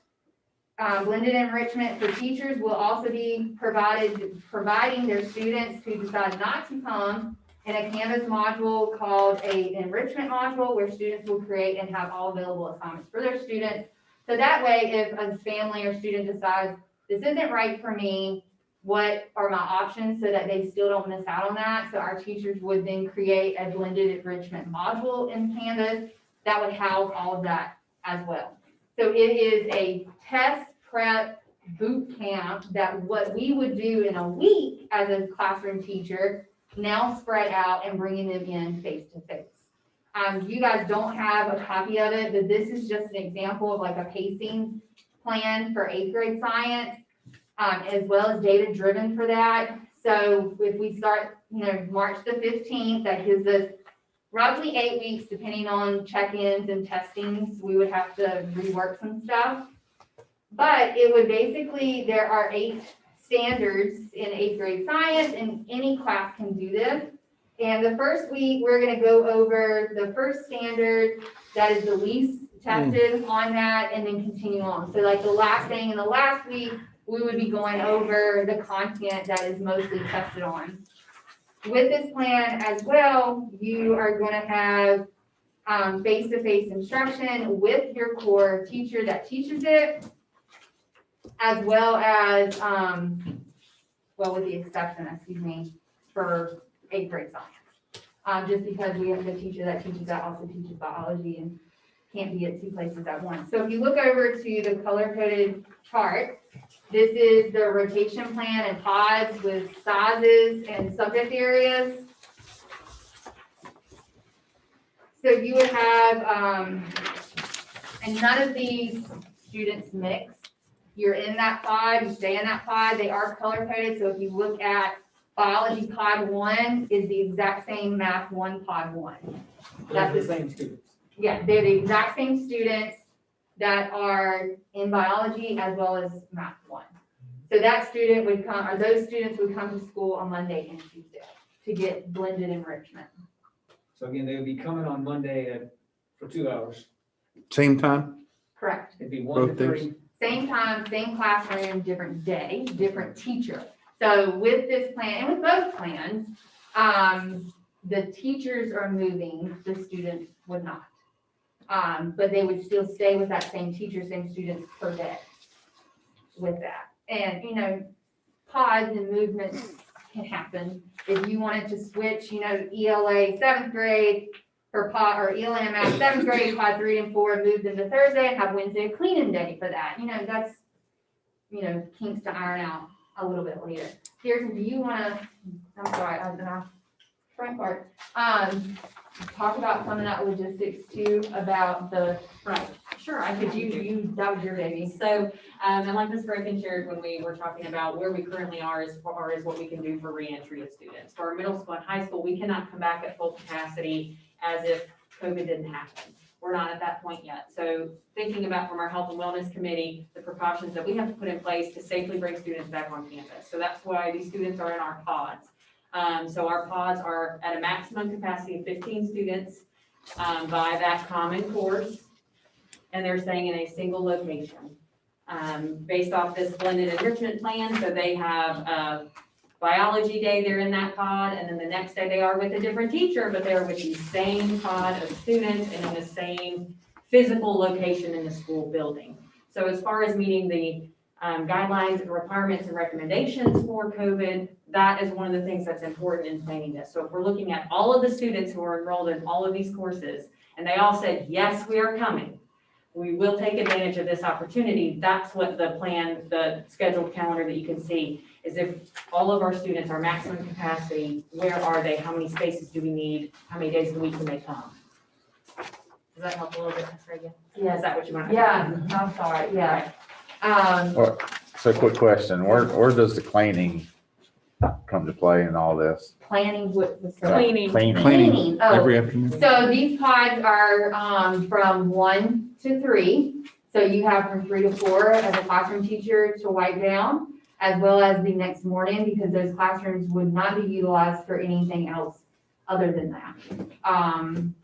Blended enrichment for teachers will also be providing their students who decide not to come in a Canvas module called an enrichment module, where students will create and have all available assignments for their students So that way, if a family or student decides, this isn't right for me, what are my options so that they still don't miss out on that? So our teachers would then create a blended enrichment module in Canvas that would house all of that as well. So it is a test prep boot camp that what we would do in a week as a classroom teacher, now spread out and bringing them in face to face. You guys don't have a copy of it, but this is just an example of like a pacing plan for 8th grade science, as well as data driven for that. So if we start, March the 15th, that gives us roughly 8 weeks, depending on check-ins and testings. We would have to rework some stuff. But it would basically, there are 8 standards in 8th grade science, and any class can do this. And the first week, we're gonna go over the first standard that is the least tested on that, and then continue on. So like the last thing in the last week, we would be going over the content that is mostly tested on. With this plan as well, you are gonna have face-to-face instruction with your core teacher that teaches it, as well as, with the exception, for 8th grade science. Just because we have the teacher that teaches that also teaches biology and can't be at 2 places at once. So if you look over to the color-coded chart, this is the rotation plan and pods with sizes and subject areas. So you would have, and none of these students mix. You're in that pod, you stay in that pod, they are color-coded, so if you look at biology pod 1 is the exact same math 1 pod 1. That's the same students. Yeah, they're the exact same students that are in biology as well as math 1. So that student would come, or those students would come to school on Monday and Tuesday to get blended enrichment. So again, they would be coming on Monday for 2 hours. Same time? Correct. It'd be 1 to Both days? 3. Same time, same classroom, different day, different teacher. So with this plan, and with both plans, the teachers are moving, the students would not. But they would still stay with that same teacher, same students per day with that. And, pods and movements can happen. If you wanted to switch, ELA 7th grade for pod, or ELA math 7th grade, pod 3 and 4, move them to Thursday and have Wednesday a cleaning day for that. That's, kinks to iron out a little bit later. Kirsten, do you wanna, I'm sorry, front part, talk about some of that logistics too, about the, Right, sure, I could that was your baby. So, and like Ms. Broken shared when we were talking about where we currently are as far as what we can do for reentry of students. For our middle school and high school, we cannot come back at full capacity as if COVID didn't happen. We're not at that point yet. So thinking about from our health and wellness committee, the precautions that we have to put in place to safely bring students back on campus. So that's why these students are in our pods. So our pods are at a maximum capacity of 15 students by that common course. And they're staying in a single location. Based off this blended enrichment plan, so they have a biology day, they're in that pod, and then the next day they are with a different teacher, but they're with the same pod of students and in the same physical location in the school building. So as far as meeting the guidelines and requirements and recommendations for COVID, that is one of the things that's important in planning this. So if we're looking at all of the students who are enrolled in all of these courses, and they all said, yes, we are coming, we will take advantage of this opportunity. That's what the plan, the scheduled calendar that you can see is if all of our students are maximum capacity, where are they? How many spaces do we need? How many days a week can they come? Does that help a little bit, Ms. Reagan? Yeah. Is that what you want? Yeah, I'm sorry, yeah. So quick question, where does the cleaning come to play in all this? Planning with the. Cleaning. Cleaning, oh. Every afternoon. So these pods are, from 1 to 3. So you have from 3 to 4 as a classroom teacher to wipe down, as well as the next morning, because those classrooms would not be utilized for anything else other than that.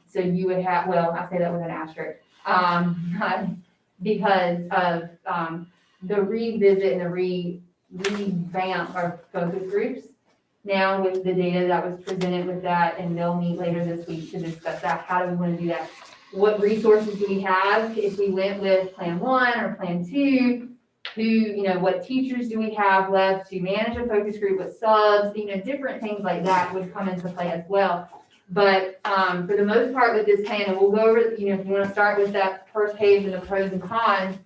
So you would have, well, I say that with an asterisk, because of, the revisit and the revamp of focus groups. Now with the data that was presented with that, and they'll meet later this week to discuss that, how do we want to do that? what resources do we have if we went with plan 1 or plan 2? What teachers do we have left to manage a focus group with subs? Different things like that would come into play as well. But for the most part with this plan, and we'll go over, if you want to start with that first page and the pros and cons.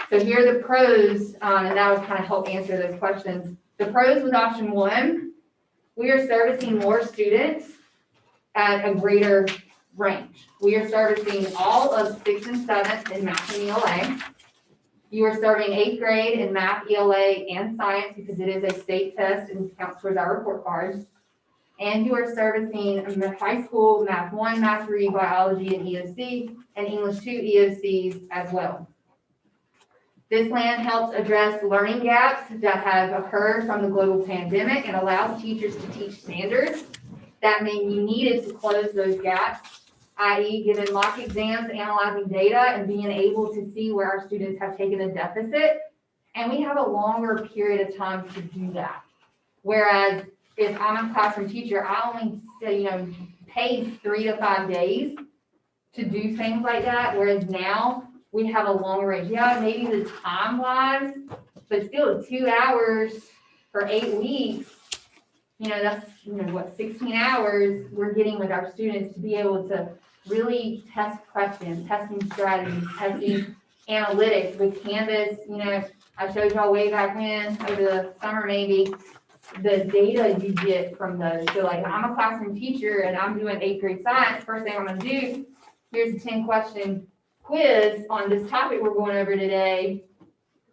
So here are the pros, and that would kind of help answer those questions. The pros with option 1, we are servicing more students at a greater range. We are servicing all of 6th and 7th in math and ELA. You are serving 8th grade in math, ELA, and science because it is a state test and counts towards our report cards. And you are servicing high school math 1, math 3, biology, and EOC, and English 2 EOCs as well. This plan helps address learning gaps that have occurred from the global pandemic and allows teachers to teach standards that may be needed to close those gaps, i.e. giving mock exams, analyzing data, and being able to see where our students have taken a deficit. And we have a longer period of time to do that. Whereas if I'm a classroom teacher, I only, paid 3 to 5 days to do things like that. Whereas now we have a longer range. Yeah, maybe the time wise, but still 2 hours for 8 weeks. That's, 16 hours we're getting with our students to be able to really test questions, testing strategies, testing analytics with Canvas. I showed y'all way back when, over the summer maybe, the data you get from those. So like, I'm a classroom teacher and I'm doing 8th grade science. First thing I'm gonna do, here's a 10-question quiz on this topic we're going over today.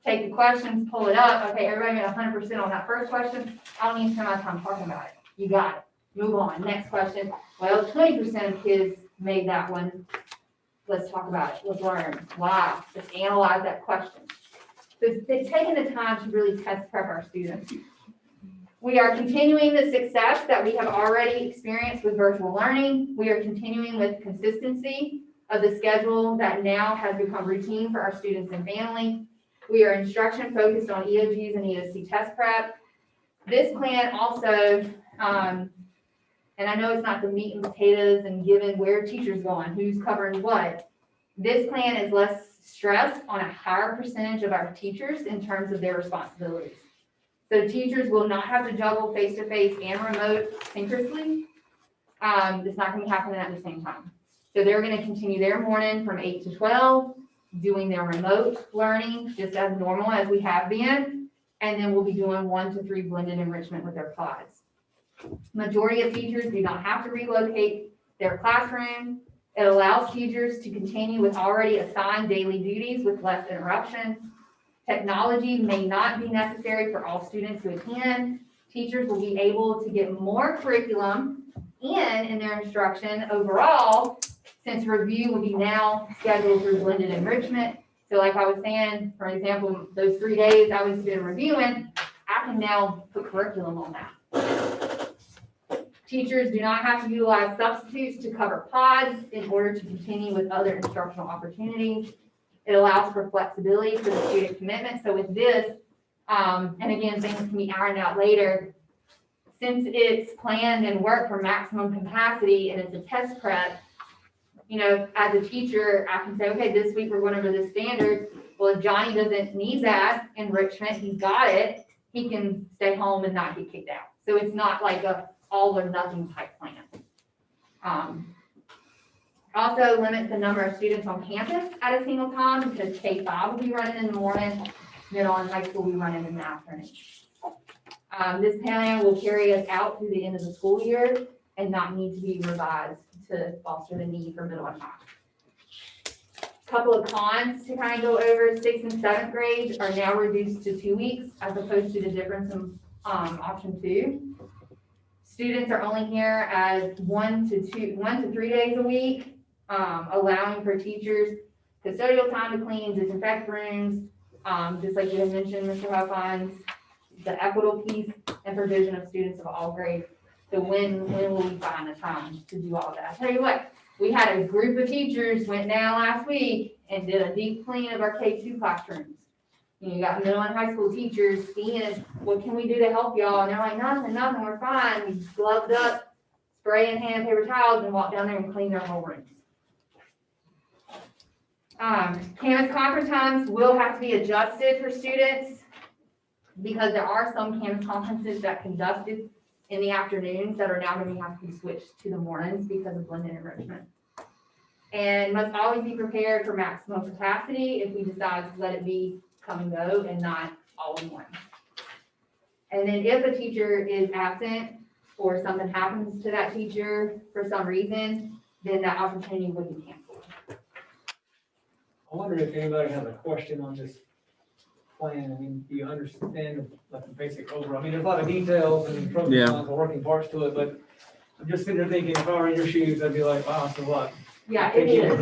Take the questions, pull it up. Okay, everybody made 100% on that first question. I don't need to spend my time talking about it. You got it. Move on. Next question. Well, 20% of kids made that one. Let's talk about it. Let's learn. Why? Let's analyze that question. So it's taking the time to really test prep our students. We are continuing the success that we have already experienced with virtual learning. We are continuing with consistency of the schedule that now has become routine for our students and family. We are instruction focused on EOGs and EOC test prep. This plan also, and I know it's not the meat and potatoes and given where teachers going, who's covering what. This plan is less stress on a higher percentage of our teachers in terms of their responsibilities. So teachers will not have to juggle face-to-face and remote synchronously. It's not going to be happening at the same time. So they're going to continue their morning from 8 to 12, doing their remote learning just as normal as we have been. And then we'll be doing 1 to 3 blended enrichment with their pods. Majority of teachers do not have to relocate their classroom. It allows teachers to continue with already assigned daily duties with less interruption. Technology may not be necessary for all students to attend. Teachers will be able to get more curriculum in their instruction overall, since review will be now scheduled through blended enrichment. So like I was saying, for example, those 3 days I was been reviewing, I can now put curriculum on that. Teachers do not have to utilize substitutes to cover pods in order to continue with other instructional opportunities. It allows for flexibility for the student commitment. So with this, and again, things can be ironed out later, since it's planned and worked for maximum capacity and it's a test prep, as a teacher, I can say, okay, this week we're going over the standard. Well, if Johnny doesn't need that enrichment, he's got it, he can stay home and not get kicked out. So it's not like a all or nothing type plan. Also limits the number of students on campus at a single time because K-5 will be running in the morning, middle and high school will be running in the afternoon. This plan will carry us out through the end of the school year and not need to be revised to foster the need for middle and high. Couple of cons to kind of go over: 6th and 7th grades are now reduced to 2 weeks as opposed to the difference in option 2. Students are only here as 1 to 3 days a week, allowing for teachers custodial time to clean, disinfect rooms, just like you had mentioned, Mr. Huffines, the equitable piece and provision of students of all grades. So when will we find the time to do all that? I tell you what, we had a group of teachers went down last week and did a deep clean of our K-2 classrooms. You got middle and high school teachers seeing what can we do to help y'all, and they're like, nothing, we're fine. We gloved up, spray and hand paper towels, and walked down there and cleaned their whole rooms. Canvas conference times will have to be adjusted for students because there are some Canvas conferences that conducted in the afternoons that are now going to have to be switched to the mornings because of blended enrichment. And must always be prepared for maximum capacity if we decide to let it be come and go and not all in one. And then if a teacher is absent or something happens to that teacher for some reason, then that opportunity would be canceled. I wonder if anybody has a question on this plan. I mean, do you understand like the basic over? I mean, there's a lot of details and pros and cons and working parts to it, but I'm just sitting there thinking, if I were in your shoes, I'd be like, wow, so what? Yeah, it is.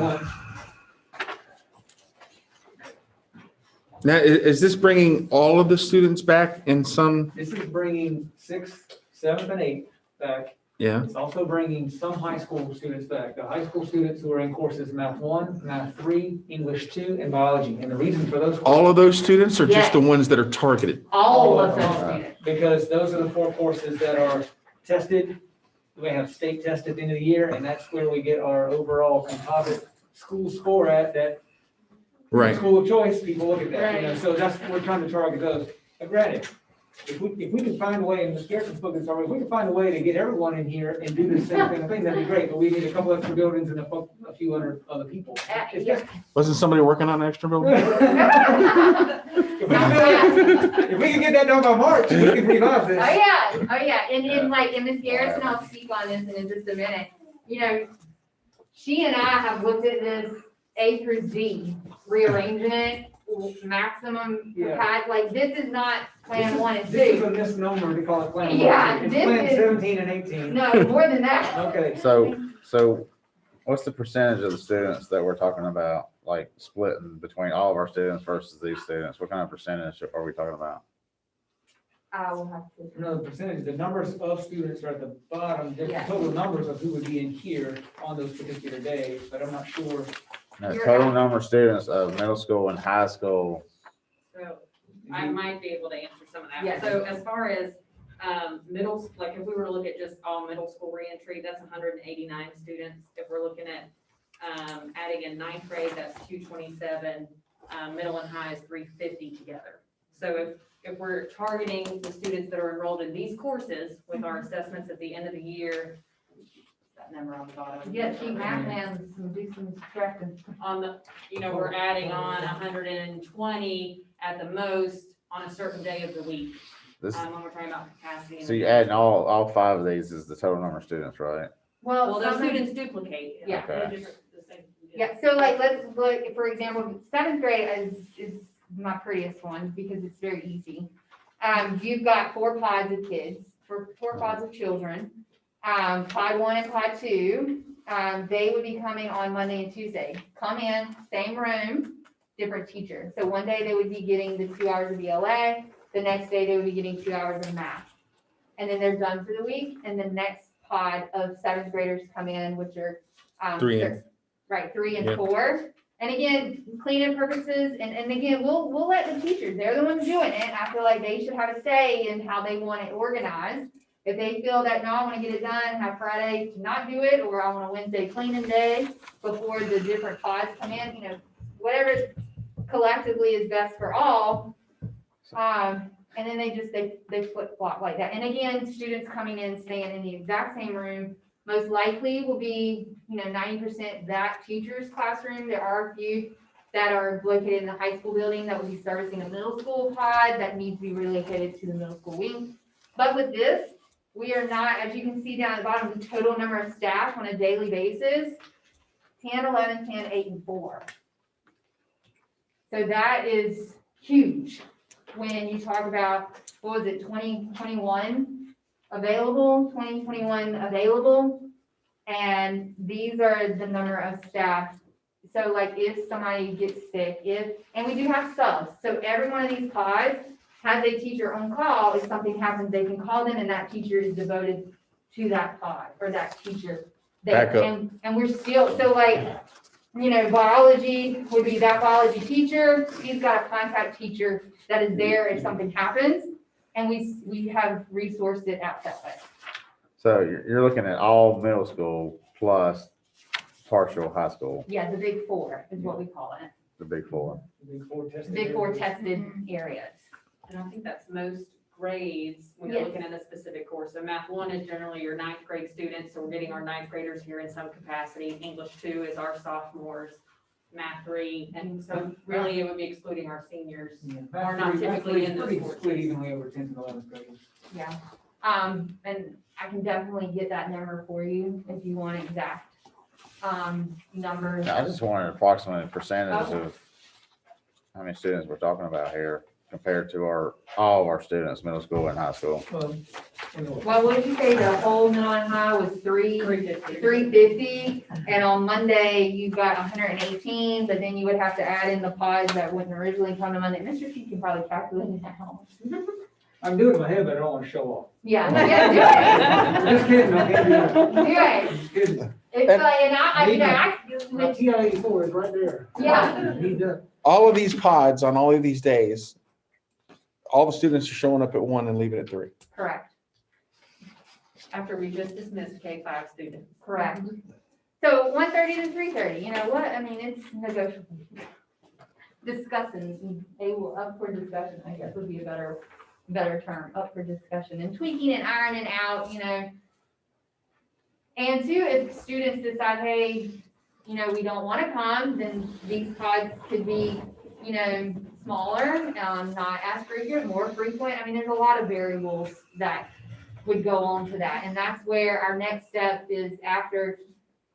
Now, is this bringing all of the students back in some? This is bringing 6th, 7th, and 8th back. Yeah. It's also bringing some high school students back. The high school students who are in courses Math 1, Math 3, English 2, and Biology. And the reason for those. All of those students or just Yes. the ones that are targeted? All of those students. Because those are the 4 courses that are tested. We have state test at the end of the year, and that's where we get our overall composite school score at that. Right. School of choice, people look at that, you know, so that's, we're trying to target those. But granted, if we can find a way, and Ms. Garrett's spoken, if we can find a way to get everyone in here and do the same kind of thing, that'd be great, but we need a couple extra buildings and a few other people. It's just- Wasn't somebody working on an extra building? If we can get that done by March, we can revise this. Oh, yeah, and like, and Ms. Garrison, I'll speak on this in just a minute. You know, she and I have looked at this A through Z, rearranging it, maximum Yeah. capacity, like, this is not plan 1 and 2. This is a misnomer to call it plan 1. Yeah, It's this plan is- 17 and 18. No, more than that. Okay. So what's the percentage of the students that we're talking about, like splitting between all of our students versus these students? What kind of percentage are we talking about? I will have to. No, the percentage, the numbers of students are at the bottom, the Yeah. total numbers of who would be in here on those particular days, but I'm not sure. No, total number of students of middle school and high school. So I might be able to answer some of that. Yes. So as far as like if we were to look at just all middle school reentry, that's 189 students. If we're looking at adding in 9th grade, that's 227. Middle and high is 350 together. So if we're targeting the students that are enrolled in these courses with our assessments at the end of the year, that number on the bottom. Yeah, she math and do some subtracting. On the, we're adding on 120 at the most on a certain day of the week, This, when we're talking about capacity. and so you adding all 5 of these is the total number of students, right? Well, those some of- students duplicate. Yeah. Okay. They're just the same. Yeah, so like, let's look, for example, 7th grade is my prettiest one because it's very easy. You've got 4 pods of kids, 4 pods of children. Pod 1 and pod 2, they would be coming on Monday and Tuesday. Come in, same room, different teacher. So one day they would be getting the 2 hours of ELA, the next day they would be getting 2 hours of math. And then they're done for the week, and the next pod of 7th graders come in, which are, 3 and- right, 3 and Yeah. 4. And again, cleaning purposes, and again, we'll let the teachers, they're the ones doing it. I feel like they should have a say in how they want it organized. If they feel that, no, I want to get it done, have Friday to not do it, or I want a Wednesday cleaning day before the different pods come in, whatever collectively is best for all. And then they flip flop like that. And again, students coming in, staying in the exact same room, most likely will be, 90% that teacher's classroom. There are a few that are located in the high school building that will be servicing a middle school pod that needs to be relocated to the middle school wing. But with this, we are not, as you can see down at the bottom, the total number of staff on a daily basis, 10, 11, 10, 8, and 4. So that is huge when you talk about, 2021 available, 2021 available, and these are the number of staff. So like if somebody gets sick, and we do have subs, so every one of these pods has a teacher on call. If something happens, they can call them and that teacher is devoted to that pod or that teacher. Back up. And we're still, so like, biology would be that biology teacher. He's got a contact teacher that is there if something happens. And we have resourced it out that way. So you're looking at all middle school plus partial high school, Yeah, the big four is what we call it. the big four. The big four tested areas. And I think that's most grades when you're Yes. looking at a specific course. So math 1 is generally your ninth grade students, so we're getting our ninth graders here in some capacity. English 2 is our sophomores, math 3, and so really it would be excluding our seniors. Are not typically in those Pretty courses. split evenly over 10th and 11th graders. Yeah. And I can definitely get that number for you if you want exact, numbers. I just wanted an approximate percentage of how many students we're talking about here compared to all of our students, middle school and high school. Well, what did you say, the whole middle and high was 350, and on Monday you got 118, but then you would have to add in the pods that wouldn't originally come to Monday. Mr. T can probably calculate it out. I'm doing it in my head, but I don't want to show off. Yeah. Just kidding, I can't do it. Do it. Just kidding. It's like, and My TI-84 is right there. Yeah. Need that. All of these pods on all of these days, all the students are showing up at 1 and leaving at 3. Correct, After we just dismissed K-5 students. correct. So 1:30 to 3:30, you know what, I mean, it's negotiable. Discussing, up for discussion, I guess would be a better term, up for discussion and tweaking and ironing out, you know. And two, if students decide, hey, you know, we don't want to come, then these pods could be, you know, smaller, not as frequent, more frequent. I mean, there's a lot of variables that would go on to that. And that's where our next step is, after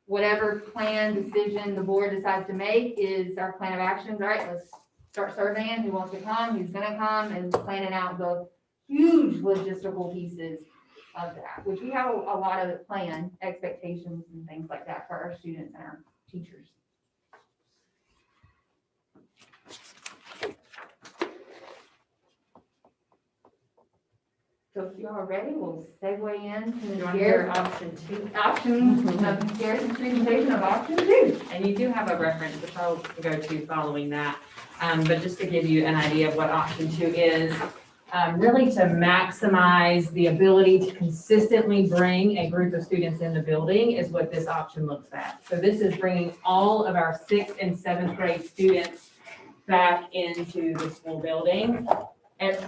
whatever plan decision the board decides to make, is our plan of actions. All right, let's start surveying who wants to come, who's gonna come, and planning out the huge logistical pieces of that, which we have a lot of plan, expectations and things like that for our students and our teachers. So if you are ready, we'll segue into You the want to hear option 2? Garrison's presentation of option 2. And you do have a reference, which I'll go to following that. But just to give you an idea of what option 2 is, really to maximize the ability to consistently bring a group of students in the building is what this option looks at. So this is bringing all of our 6th and 7th grade students back into the school building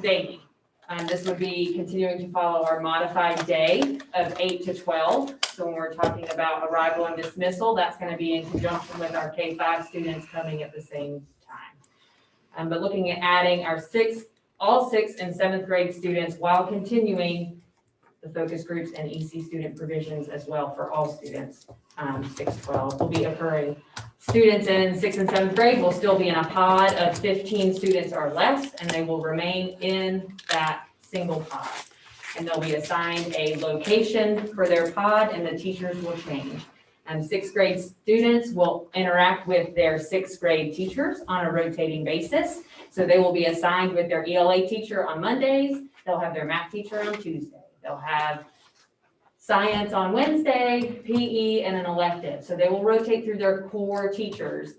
daily. This would be continuing to follow our modified day of 8 to 12. So when we're talking about arrival and dismissal, that's going to be in conjunction with our K-5 students coming at the same time. But looking at adding our all 6th and 7th grade students while continuing the focus groups and EC student provisions as well for all students. 6-12 will be occurring. Students in 6th and 7th grade will still be in a pod of 15 students or less, and they will remain in that single pod. And they'll be assigned a location for their pod, and the teachers will change. And 6th grade students will interact with their 6th grade teachers on a rotating basis. So they will be assigned with their ELA teacher on Mondays. They'll have their math teacher on Tuesday. They'll have science on Wednesday, PE, and an elective. So they will rotate through their core teachers.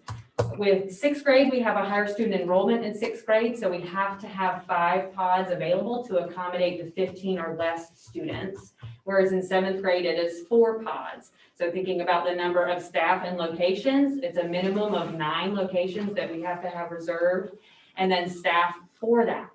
With 6th grade, we have a higher student enrollment in 6th grade, so we have to have 5 pods available to accommodate the 15 or less students. Whereas in 7th grade, it is 4 pods. So thinking about the number of staff and locations, it's a minimum of 9 locations that we have to have reserved, and then staff for that.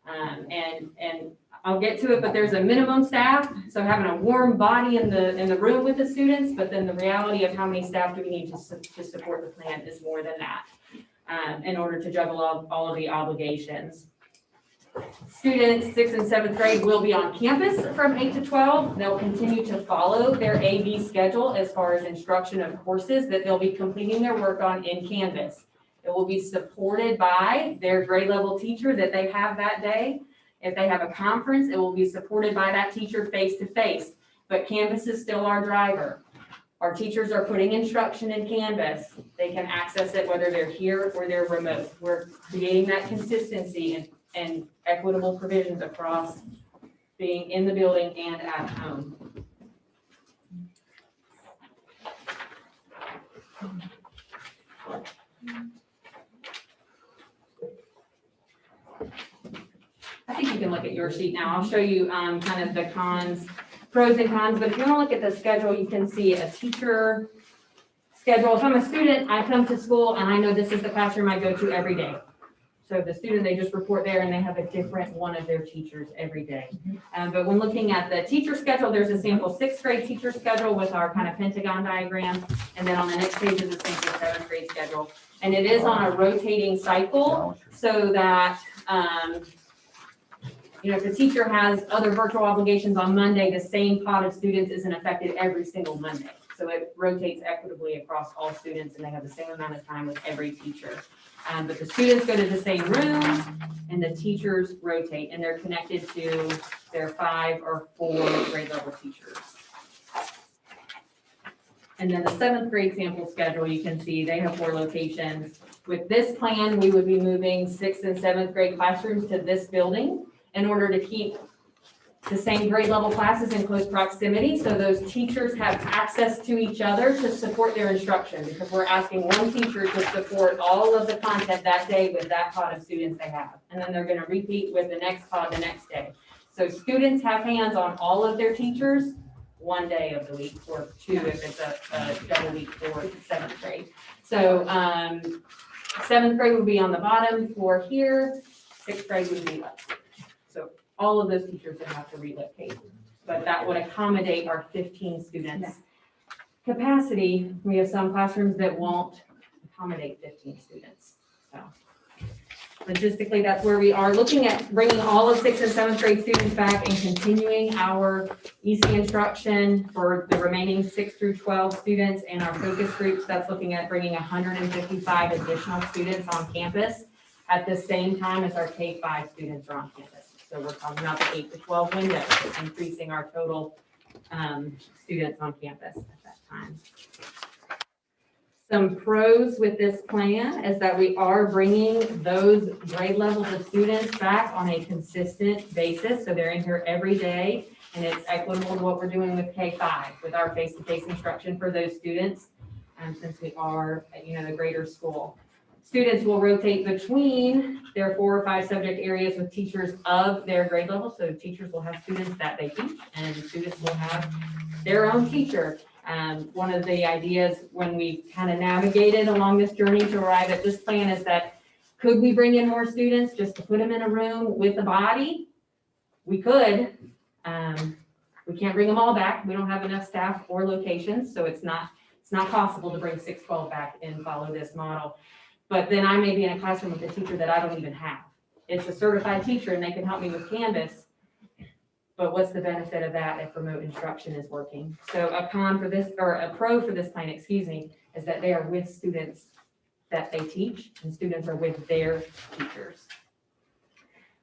And I'll get to it, but there's a minimum staff, so having a warm body in the room with the students, but then the reality of how many staff do we need to support the plan is more than that, in order to juggle all of the obligations. Students 6th and 7th grade will be on campus from 8 to 12. They'll continue to follow their AB schedule as far as instruction of courses that they'll be completing their work on in Canvas. It will be supported by their grade level teacher that they have that day. If they have a conference, it will be supported by that teacher face to face, but Canvas is still our driver. Our teachers are putting instruction in Canvas. They can access it whether they're here or they're remote. We're creating that consistency and equitable provisions across being in the building and at home. I think you can look at your sheet now. I'll show you kind of the pros and cons, but if you want to look at the schedule, you can see a teacher schedule. If I'm a student, I come to school and I know this is the classroom I go to every day. So the student, they just report there and they have a different one of their teachers every day. But when looking at the teacher schedule, there's a sample 6th grade teacher schedule with our kind of pentagon diagram. And then on the next page is a sample 7th grade schedule. And it is on a rotating cycle so that, if the teacher has other virtual obligations on Monday, the same pot of students isn't affected every single Monday. So it rotates equitably across all students and they have the same amount of time with every teacher. But the students go to the same room and the teachers rotate and they're connected to their 5 or 4 grade level teachers. And then the 7th grade sample schedule, you can see they have 4 locations. With this plan, we would be moving 6th and 7th grade classrooms to this building in order to keep the same grade level classes in close proximity, so those teachers have access to each other to support their instruction, because we're asking one teacher to support all of the content that day with that pod of students they have. And then they're gonna repeat with the next pod the next day. So students have hands on all of their teachers one day of the week, or 2 if it's a double week for 7th grade. So 7th grade would be on the bottom floor here, 6th grade would be up. So all of those teachers would have to relocate, but that would accommodate our 15 students. Capacity, we have some classrooms that won't accommodate 15 students. So logistically, that's where we are looking at bringing all of 6th and 7th grade students back and continuing our EC instruction for the remaining 6 through 12 students and our focus groups. That's looking at bringing 155 additional students on campus at the same time as our K-5 students are on campus. So we're talking about the 8 to 12 window, increasing our total students on campus at that time. Some pros with this plan is that we are bringing those grade levels of students back on a consistent basis. So they're in here every day, and it's equitable to what we're doing with K-5 with our face-to-face instruction for those students, since we are, the greater school. Students will rotate between their 4 or 5 subject areas with teachers of their grade level. So teachers will have students that they teach and students will have their own teacher. One of the ideas when we kind of navigated along this journey to arrive at this plan is that could we bring in more students just to put them in a room with a body? We could. We can't bring them all back. We don't have enough staff or locations, so it's not possible to bring 612 back and follow this model. But then I may be in a classroom with a teacher that I don't even have. It's a certified teacher and they can help me with Canvas. But what's the benefit of that if remote instruction is working? So a con for this, or a pro for this plan, is that they are with students that they teach and students are with their teachers.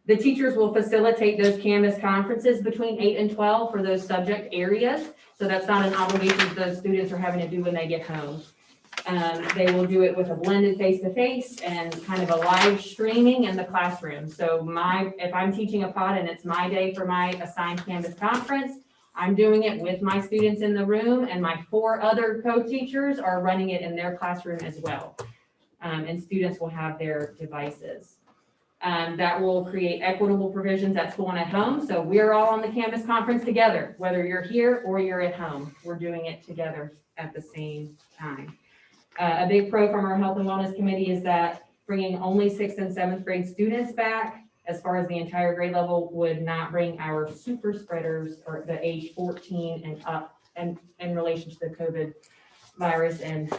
The teachers will facilitate those Canvas conferences between 8 and 12 for those subject areas. So that's not an obligation those students are having to do when they get home. They will do it with a blended face-to-face and kind of a live streaming in the classroom. So if I'm teaching a pod and it's my day for my assigned Canvas conference, I'm doing it with my students in the room and my 4 other co-teachers are running it in their classroom as well. And students will have their devices. That will create equitable provisions at school and at home. So we're all on the Canvas conference together, whether you're here or you're at home. We're doing it together at the same time. A big pro from our Health and Wellness Committee is that bringing only 6th and 7th grade students back, as far as the entire grade level, would not bring our super spreaders or the age 14 and up, and in relation to the COVID virus and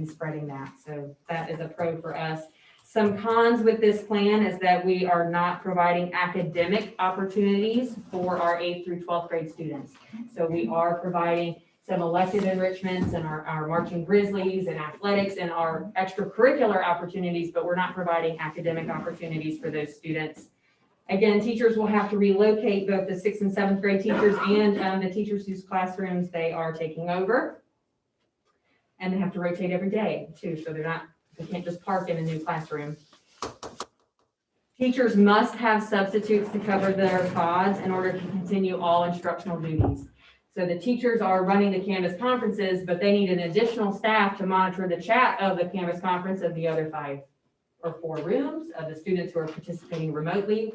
spreading that. So that is a pro for us. Some cons with this plan is that we are not providing academic opportunities for our 8th through 12th grade students. So we are providing some elective enrichments and our marching Grizzlies and athletics and our extracurricular opportunities, but we're not providing academic opportunities for those students. Again, teachers will have to relocate, both the 6th and 7th grade teachers and the teachers whose classrooms they are taking over. And they have to rotate every day too, so they can't just park in a new classroom. Teachers must have substitutes to cover their pods in order to continue all instructional duties. So the teachers are running the Canvas conferences, but they need an additional staff to monitor the chat of the Canvas conference of the other 5 or 4 rooms of the students who are participating remotely.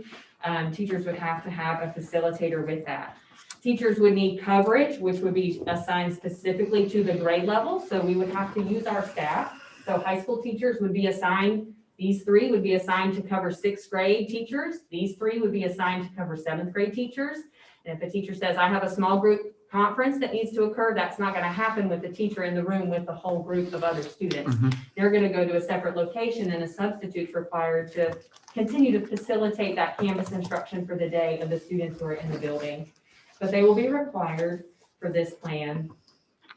Teachers would have to have a facilitator with that. Teachers would need coverage, which would be assigned specifically to the grade level, so we would have to use our staff. So high school teachers would be assigned, these 3 would be assigned to cover 6th grade teachers. These 3 would be assigned to cover 7th grade teachers. And if a teacher says, I have a small group conference that needs to occur, that's not gonna happen with the teacher in the room with the whole group of other students. They're gonna go to a separate location, and a substitute's required to continue to facilitate that Canvas instruction for the day of the students who are in the building. But they will be required for this plan.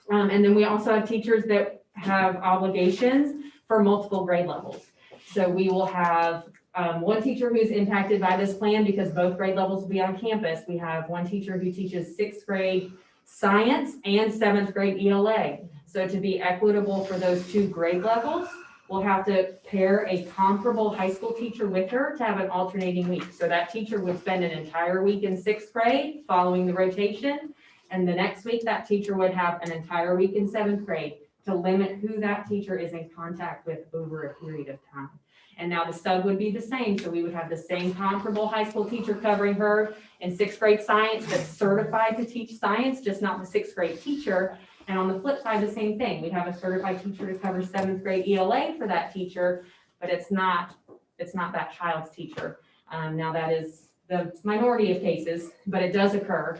And then we also have teachers that have obligations for multiple grade levels. So we will have one teacher who's impacted by this plan because both grade levels will be on campus. We have one teacher who teaches 6th grade science and 7th grade ELA. So to be equitable for those 2 grade levels, we'll have to pair a comparable high school teacher with her to have an alternating week. So that teacher would spend an entire week in 6th grade following the rotation. And the next week, that teacher would have an entire week in 7th grade to limit who that teacher is in contact with over a period of time. And now the sub would be the same. So we would have the same comparable high school teacher covering her in 6th grade science that's certified to teach science, just not the 6th grade teacher. And on the flip side, the same thing. We'd have a certified teacher to cover 7th grade ELA for that teacher, but it's not that child's teacher. Now that is the minority of cases, but it does occur.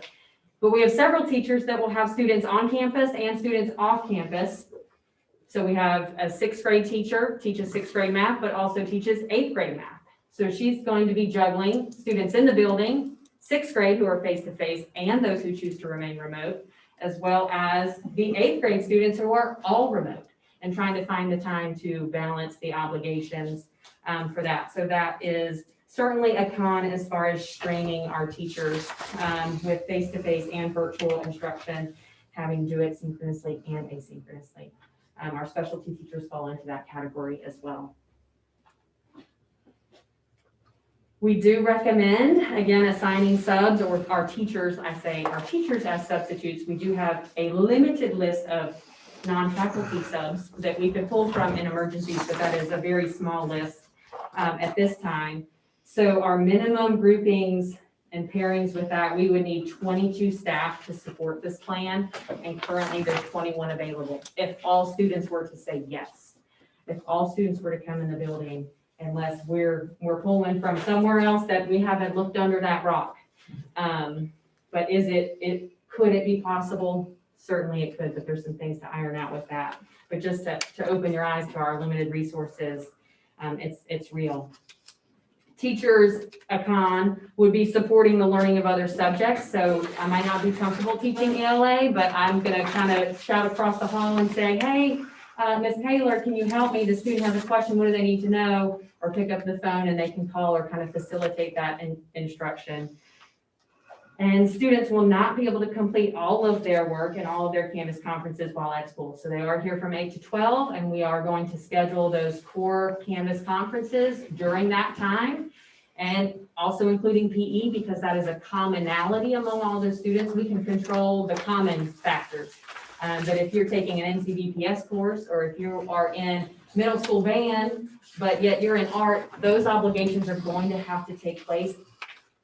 But we have several teachers that will have students on campus and students off campus. So we have a 6th grade teacher, teaches 6th grade math, but also teaches 8th grade math. So she's going to be juggling students in the building, 6th grade who are face-to-face, and those who choose to remain remote, as well as the 8th grade students who are all remote, and trying to find the time to balance the obligations for that. So that is certainly a con as far as straining our teachers with face-to-face and virtual instruction, having to do it synchronously and asynchronously. Our specialty teachers fall into that category as well. We do recommend, again, assigning subs or our teachers, I say our teachers as substitutes. We do have a limited list of non-faculty subs that we could pull from in emergencies, but that is a very small list at this time. So our minimum groupings and pairings with that, we would need 22 staff to support this plan, and currently there's 21 available. If all students were to say yes, if all students were to come in the building, unless we're pulling from somewhere else that we haven't looked under that rock. But could it be possible? Certainly it could, but there's some things to iron out with that. But just to open your eyes to our limited resources, it's real. Teachers, a con, would be supporting the learning of other subjects. So I might not be comfortable teaching ELA, but I'm gonna kind of shout across the hall and say, hey, Ms. Taylor, can you help me? The student has a question, what do they need to know? Or pick up the phone and they can call or kind of facilitate that instruction. And students will not be able to complete all of their work and all of their Canvas conferences while at school. So they are here from 8 to 12, and we are going to schedule those core Canvas conferences during that time, and also including PE, because that is a commonality among all the students. We can control the common factors. But if you're taking an NCBPS course, or if you are in middle school band, but yet you're in art, those obligations are going to have to take place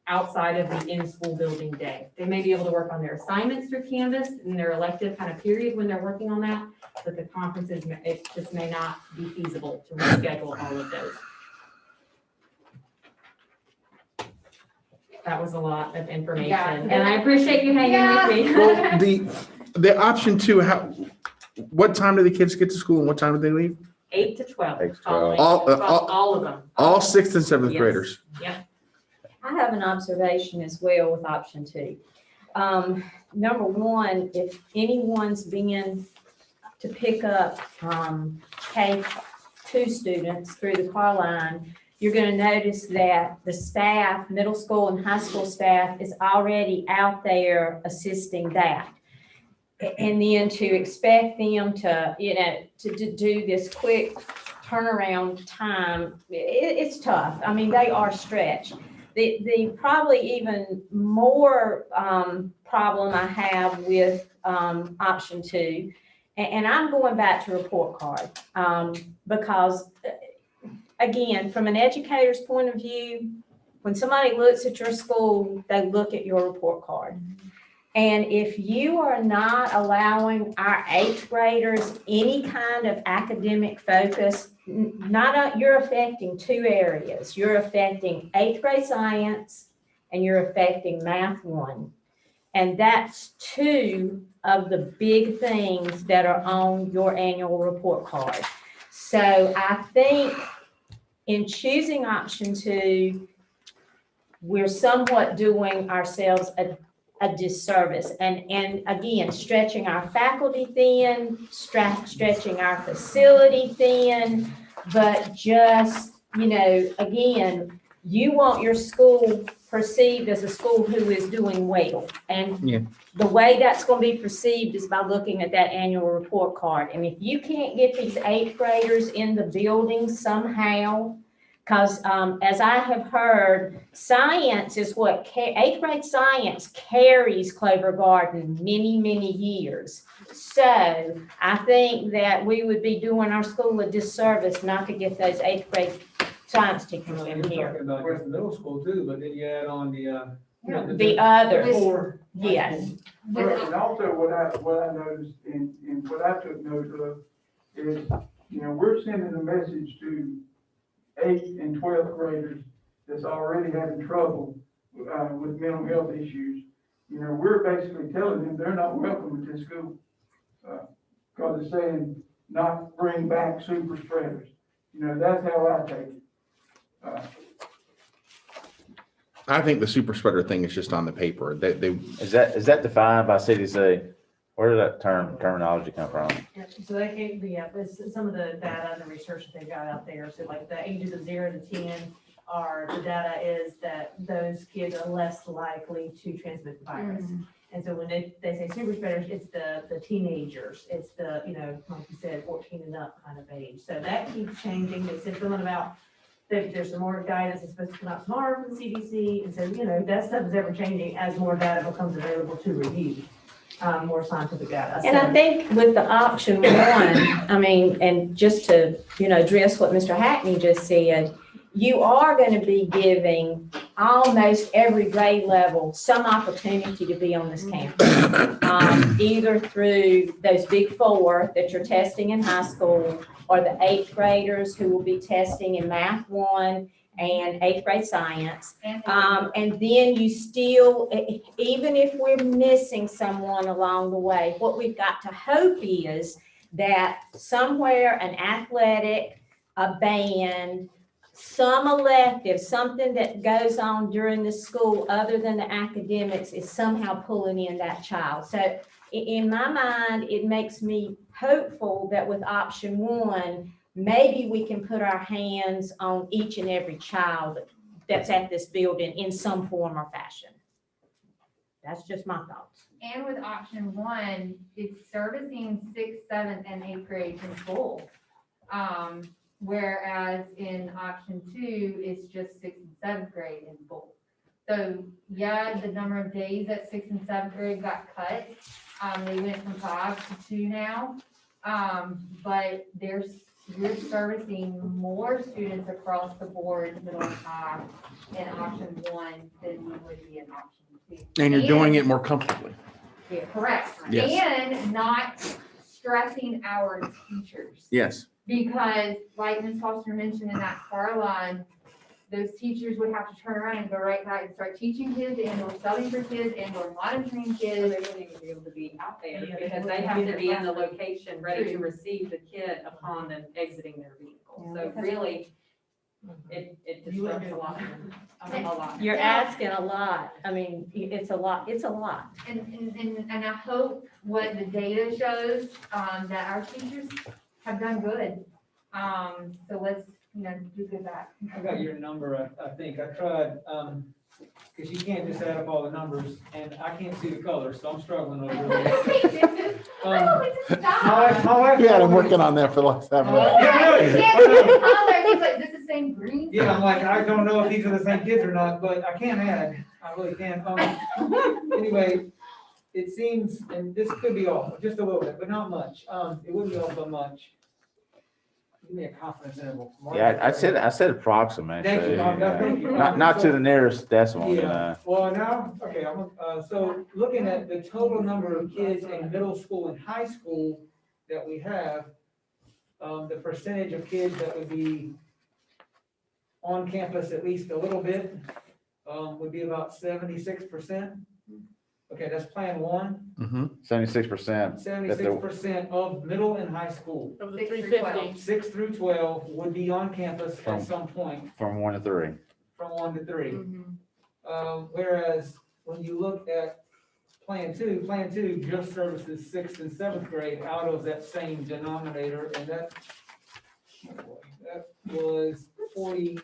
outside of the in-school building day. They may be able to work on their assignments through Canvas in their elective kind of period when they're working on that, but the conferences, it just may not be feasible to reschedule all of those. That was a lot of information, and I appreciate you hanging with me. Well, the option 2, what time do the kids get to school and what time do they leave? 8 to 12. 8 to 12. All of them. All 6th and 7th Yes. graders. Yep. I have an observation as well with option 2. Number one, if anyone's been to pick up K-2 students through the car line, you're going to notice that the staff, middle school and high school staff, is already out there assisting that. And then to expect them to, to do this quick turnaround time, it's tough. I mean, they are stretched. The probably even more problem I have with option 2, and I'm going back to report card, because again, from an educator's point of view, when somebody looks at your school, they look at your report card. And if you are not allowing our eighth graders any kind of academic focus, you're affecting two areas. You're affecting eighth grade science and you're affecting math 1. And that's two of the big things that are on your annual report card. So I think in choosing option 2, we're somewhat doing ourselves a disservice. And again, stretching our faculty thin, stretching our facility thin, but just, again, you want your school perceived as a school who is doing well. And the way that's going to be perceived is by looking at that annual report card. And if you can't get these eighth graders in the building somehow, because as I have heard, science is what eighth grade science carries Clover Garden many, many years. So I think that we would be doing our school a disservice not to get those eighth grade science teachers in You're here. talking about just the middle school too, but then you add on The others, four high yes. schools. And also what I noticed and what I took note of is, we're sending a message to 8th and 12th graders that's already having trouble with mental health issues. We're basically telling them they're not welcome at this school. Because it's saying not bring back super spreaders. That's how I take it. I think the super spreader thing is just on the paper. Is that defined by CDC? Where did that terminology come from? So they came, this, some of the data and the research that they've got out there, so like the ages of 0 to 10 the data is that those kids are less likely to transmit the virus. And so when they say super spreaders, it's the teenagers, it's the, like you said, 14 and up kind of age. So that keeps changing. They said something about there's some more guidance that's supposed to come out tomorrow from the CDC. And so, that stuff is ever changing as more data becomes available to review. More scientific data. And I think with the option 1, and just to, address what Mr. Hackney just said, you are going to be giving almost every grade level some opportunity to be on this campus, either through those big 4 that you're testing in high school, or the 8th graders who will be testing in math 1 and 8th grade science. And then you still, even if we're missing someone along the way, what we've got to hope is that somewhere an athletic, a band, some elective, something that goes on during the school other than the academics is somehow pulling in that child. So in my mind, it makes me hopeful that with option 1, maybe we can put our hands on each and every child that's at this building in some form or fashion. That's just my thoughts. And with option 1, it's servicing 6th, 7th, and 8th grades in full. Whereas in option 2, it's just 6th and 7th grade in full. So yeah, the number of days that 6th and 7th grade got cut, they went from 5 to 2 now. But we're servicing more students across the board, middle and high, in option 1 than we would be in option 2. And you're doing it more comfortably. Yeah, correct. Yes. And not stressing our teachers. Yes. Because like Ms. Foster mentioned in that car line, those teachers would have to turn around and go right back and start teaching kids and or subbing for kids and or monitoring kids. They wouldn't even be able to be out there because they have to be in the location ready to receive the kid upon them exiting their vehicle. So really, it disrupts a lot. A lot. You're asking a lot. It's a lot. It's a lot. And I hope what the data shows, that our teachers have done good. So let's, do good back. I got your number, I think. I tried, because you can't just add up all the numbers, and I can't see the colors, so I'm struggling over it. Yeah, I'm working on that for the last 7 months. This is same green. Yeah, I'm like, I don't know if these are the same kids or not, but I can add. I really can. Anyway, it seems, and this could be off just a little bit, but not much. It wouldn't be off by much. give me a confidence interval. Yeah, I said approximate. Thank you, so, thank you. Not to the nearest decimal, you Yeah, know. well, now, okay, so looking at the total number of kids in middle school and high school that we have, the percentage of kids that would be on campus at least a little bit, would be about 76%. Okay, that's plan one. 76%. 76% of middle and high school, Of the 6 through 350. 6 through 12, would be on campus From- at some point, From 1 to 3. from 1 to 3. Mm-hmm. Whereas when you look at Plan two just services 6th and 7th grade out of that same denominator, and that was 48%.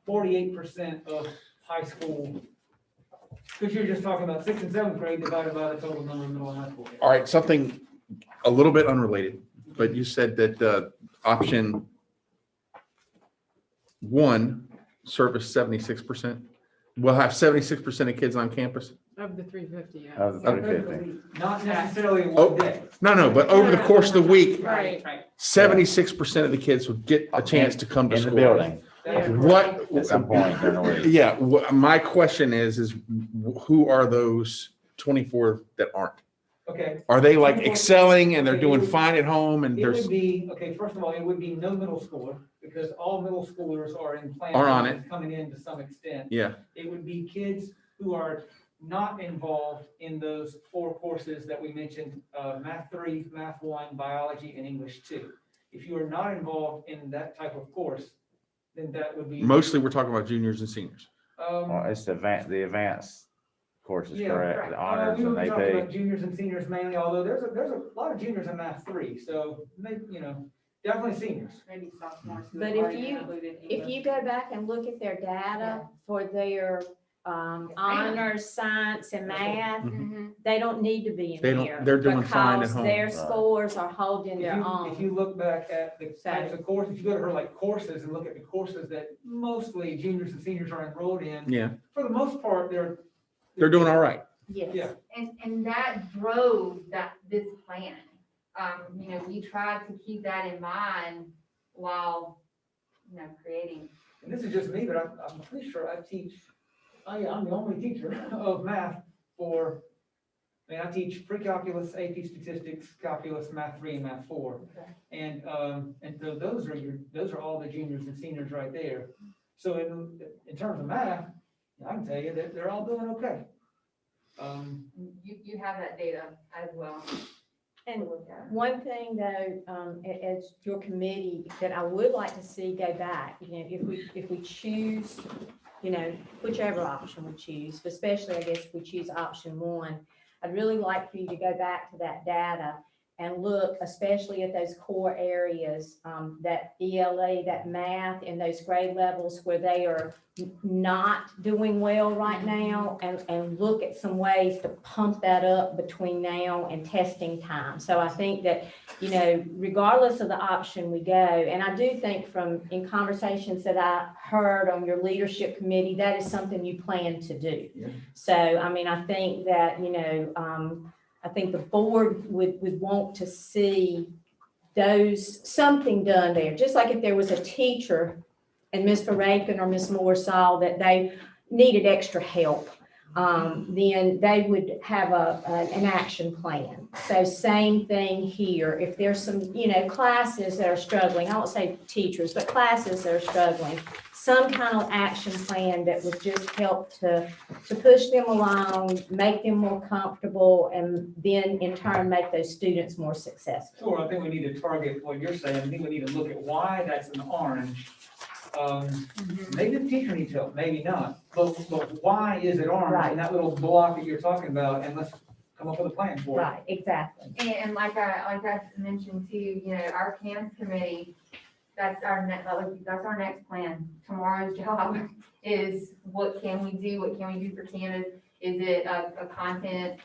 48% of high school, because you're just talking about 6th and 7th grade divided by the total number of middle and high school. All right, something a little bit unrelated, but you said that option 1 service 76%. We'll have 76% of kids on campus? Of the 350, yeah. Of the 350. Not necessarily in Oh, one day. No, but over the course of the week, Right. 76% of the kids would get a chance to come to In the school. building, What? at some point during the week. Yeah, my question is who are those 24 that aren't? Okay. Are they like excelling and they're doing fine at home and It there's, would be, okay, first of all, it would be no middle schooler, because all middle schoolers are in plan. Are on one, it. Coming in to some extent. yeah, It would be kids who are not involved in those 4 courses that we mentioned, Math 3, Math 1, Biology, and English 2. If you are not involved in that type of course, then that would be. mostly we're talking about juniors and seniors. Well, it's the advanced courses, Yeah, correct? The honors we and would be talking about AP. juniors and seniors mainly, although there's a lot of juniors in Math 3, so maybe, definitely seniors. Maybe sophomores. who But have if already you- included If English. you go back and look at their data for their honors, science, and math, they don't need to be They in don't- here. they're doing fine at because home. their Right. scores are holding their If own. you look back at the types of courses, if you go to her like courses and look at the courses that mostly juniors and seniors are enrolled in, Yeah, for the most part, they're doing all right. Yeah. Yes. And that drove this plan. We tried to keep that in mind while, creating. And this is just me, but I'm pretty sure I'm the only teacher of math I teach pre-calculus, AP statistics, calculus, Math 3, and Math 4. Okay. And so those are all the juniors and seniors right there. So in terms of math, I can tell you that they're all doing okay. You have that data as well. And to look at. one thing though, as your committee, that I would like to see go back, if we choose, whichever option we choose, but especially I guess if we choose option 1, I'd really like for you to go back to that data and look especially at those core areas, that ELA, that math in those grade levels where they are not doing well right now, and look at some ways to pump that up between now and testing time. So I think that, regardless of the option we go, and I do think in conversations that I heard on your leadership committee, that is something you plan to do. Yeah. So, I think that, I think the board would want to see something done there, just like if there was a teacher and Mr. Rankin or Ms. Moore saw that they needed extra help, then they would have an action plan. So same thing here. If there's some, classes that are struggling, I won't say teachers, but classes that are struggling, some kind of action plan that would just help to push them along, make them more comfortable, and then in turn make those students more successful. Sure, I think we need to target what you're saying. I think we need to look at why that's an orange. Maybe the teacher needs help, maybe not, but why is it orange? Right. And that little block that you're talking about, and let's come up with a plan for it. Right, exactly. And like I mentioned too, our CAMS committee, that's our next plan. Tomorrow's job is what can we do for CAMS? Is it a content,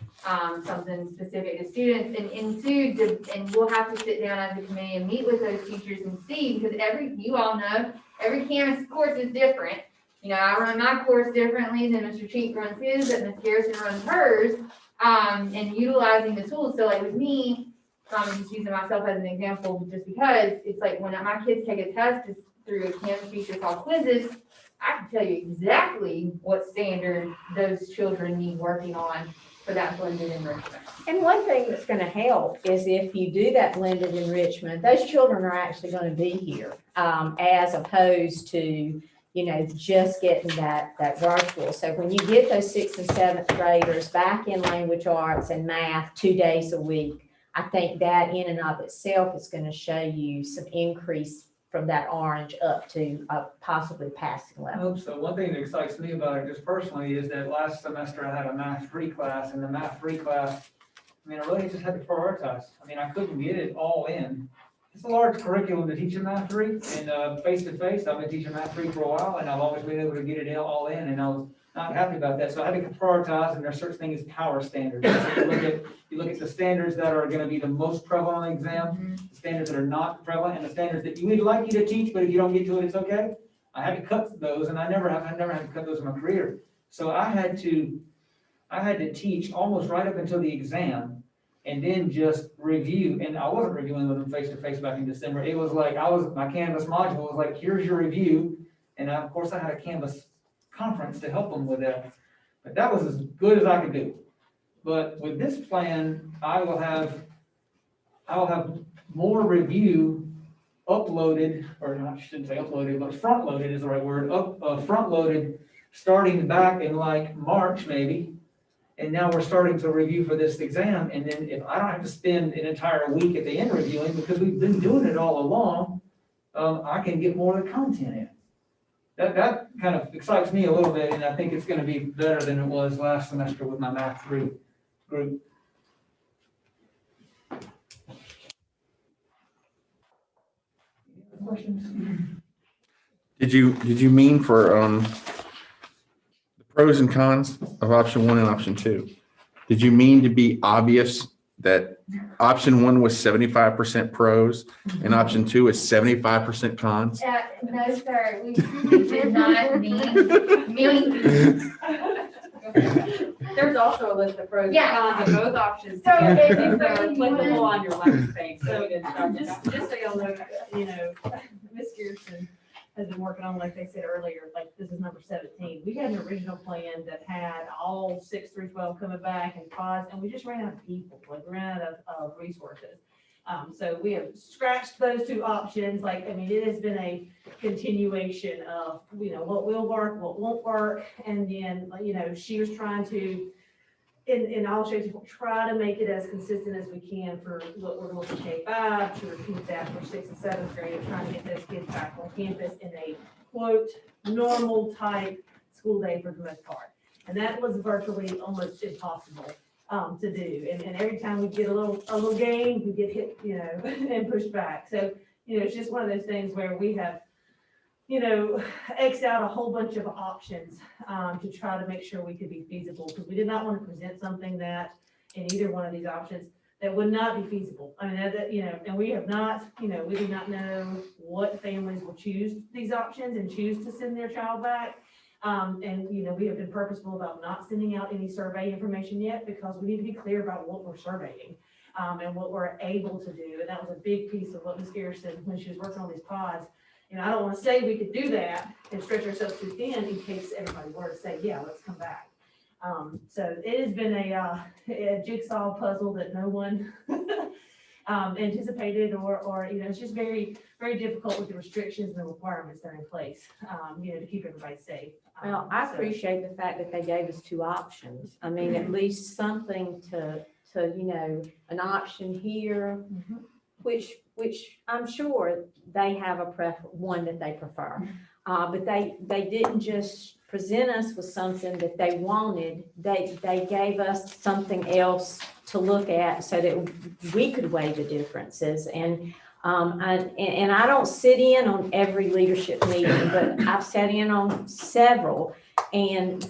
something specific to students? And we'll have to sit down as a committee and meet with those teachers and see, because you all know, every CAMS course is different. I run my course differently than Mr. Cheek runs his, and Ms. Garrison runs hers, and utilizing the tools. So like with me, So I'm just using myself as an example, just because it's like when my kids take a test it's through a Canvas feature called quizzes, I can tell you exactly what standard those children need working on for that blended enrichment. And one thing that's gonna help is if you do that blended enrichment, those children are actually gonna be here, as opposed to, you know, just getting that virtual. So when you get those 6th and 7th graders back in language arts and math 2 days a week, I think that in and of itself is gonna show you some increase from that orange up to possibly passing I level. hope so. One thing that excites me about it just personally is that last semester I had a math-free class, and the math-free class, I mean, I really just had to prioritize. I mean, I couldn't get it all in. It's a large curriculum to teach a math-free, and face-to-face, I've been teaching math-free for a while, and I've always been able to get it all in, and I was not happy about that. So I had to prioritize, and there's such thing as power standards. So you look at the standards that are gonna be the most prevalent on the exam, the standards that are not prevalent, and the standards that you would like you to teach, but if you don't get to it, it's okay. I had to cut those, and I never had to cut those in my career. So I had to teach almost right up until the exam, and then just review, and I wasn't reviewing with them face-to-face back in December. It was like, my Canvas module was like, here's your review, and of course I had a Canvas conference to help them with that. But that was as good as I could do. But with this plan, I will have more review uploaded, or I shouldn't say uploaded, but front-loaded is the right word, front-loaded, starting back in like March maybe. And now we're starting to review for this exam, and then if I don't have to spend an entire week at the end reviewing, because we've been doing it all along, I can get more of the content in. That kind of excites me a little bit, and I think it's gonna be better than it was last semester with my math group. Questions? Did you mean for, the pros and cons of option 1 and option 2? Did you mean to be obvious that option 1 was 75% pros and option 2 is 75% cons? No, sir, we did not mean. There's also a list of pros and Yeah. cons of both options. So together. if These are somebody applicable wanted- on your last page. So we didn't start just so y'all know, you know, Ms. Gearson has been working on, like they said earlier, like this is number 17. We had an original plan that had all 6 through 12 coming back and pods, and we just ran out of people, like we ran out of resources. So we have scratched those 2 options. Like, I mean, it has been a continuation of, you know, what will work, what won't work. And then, you know, she was trying to, in all shapes, try to make it as consistent as we can for what we're going to K-5, to repeat that for 6th and 7th grade, trying to get those kids back on campus in a quote, normal type school day for the most part. And that was virtually almost impossible to do. And every time we get a little game, we get hit, you know, and pushed back. So, you know, it's just one of those things where we have, you know, X'd out a whole bunch of options to try to make sure we could be feasible, because we did not want to present something that in either one of these options that would not be feasible. I mean, that, you know, and we have not, you know, we do not know what families will choose these options and choose to send their child back. And, you know, we have been purposeful about not sending out any survey information yet, because we need to be clear about what we're surveying and what we're able to do. And that was a big piece of what Ms. Garrison, when she was working on these pods. You know, I don't want to say we could do that and stretch ourselves too thin in case everybody were to say, yeah, let's come back. So it has been a jigsaw puzzle that no one anticipated, or, you know, it's just very, very difficult with the restrictions and the requirements that are in place, you know, to keep everybody safe. Well, I So- appreciate the fact that they gave us 2 options. I mean, at least something to, you know, an option here, which I'm sure they have one that they prefer. But they didn't just present us with something that they wanted. They gave us something else to look at so that we could weigh the differences. And I don't sit in on every leadership meeting, but I've sat in on several, and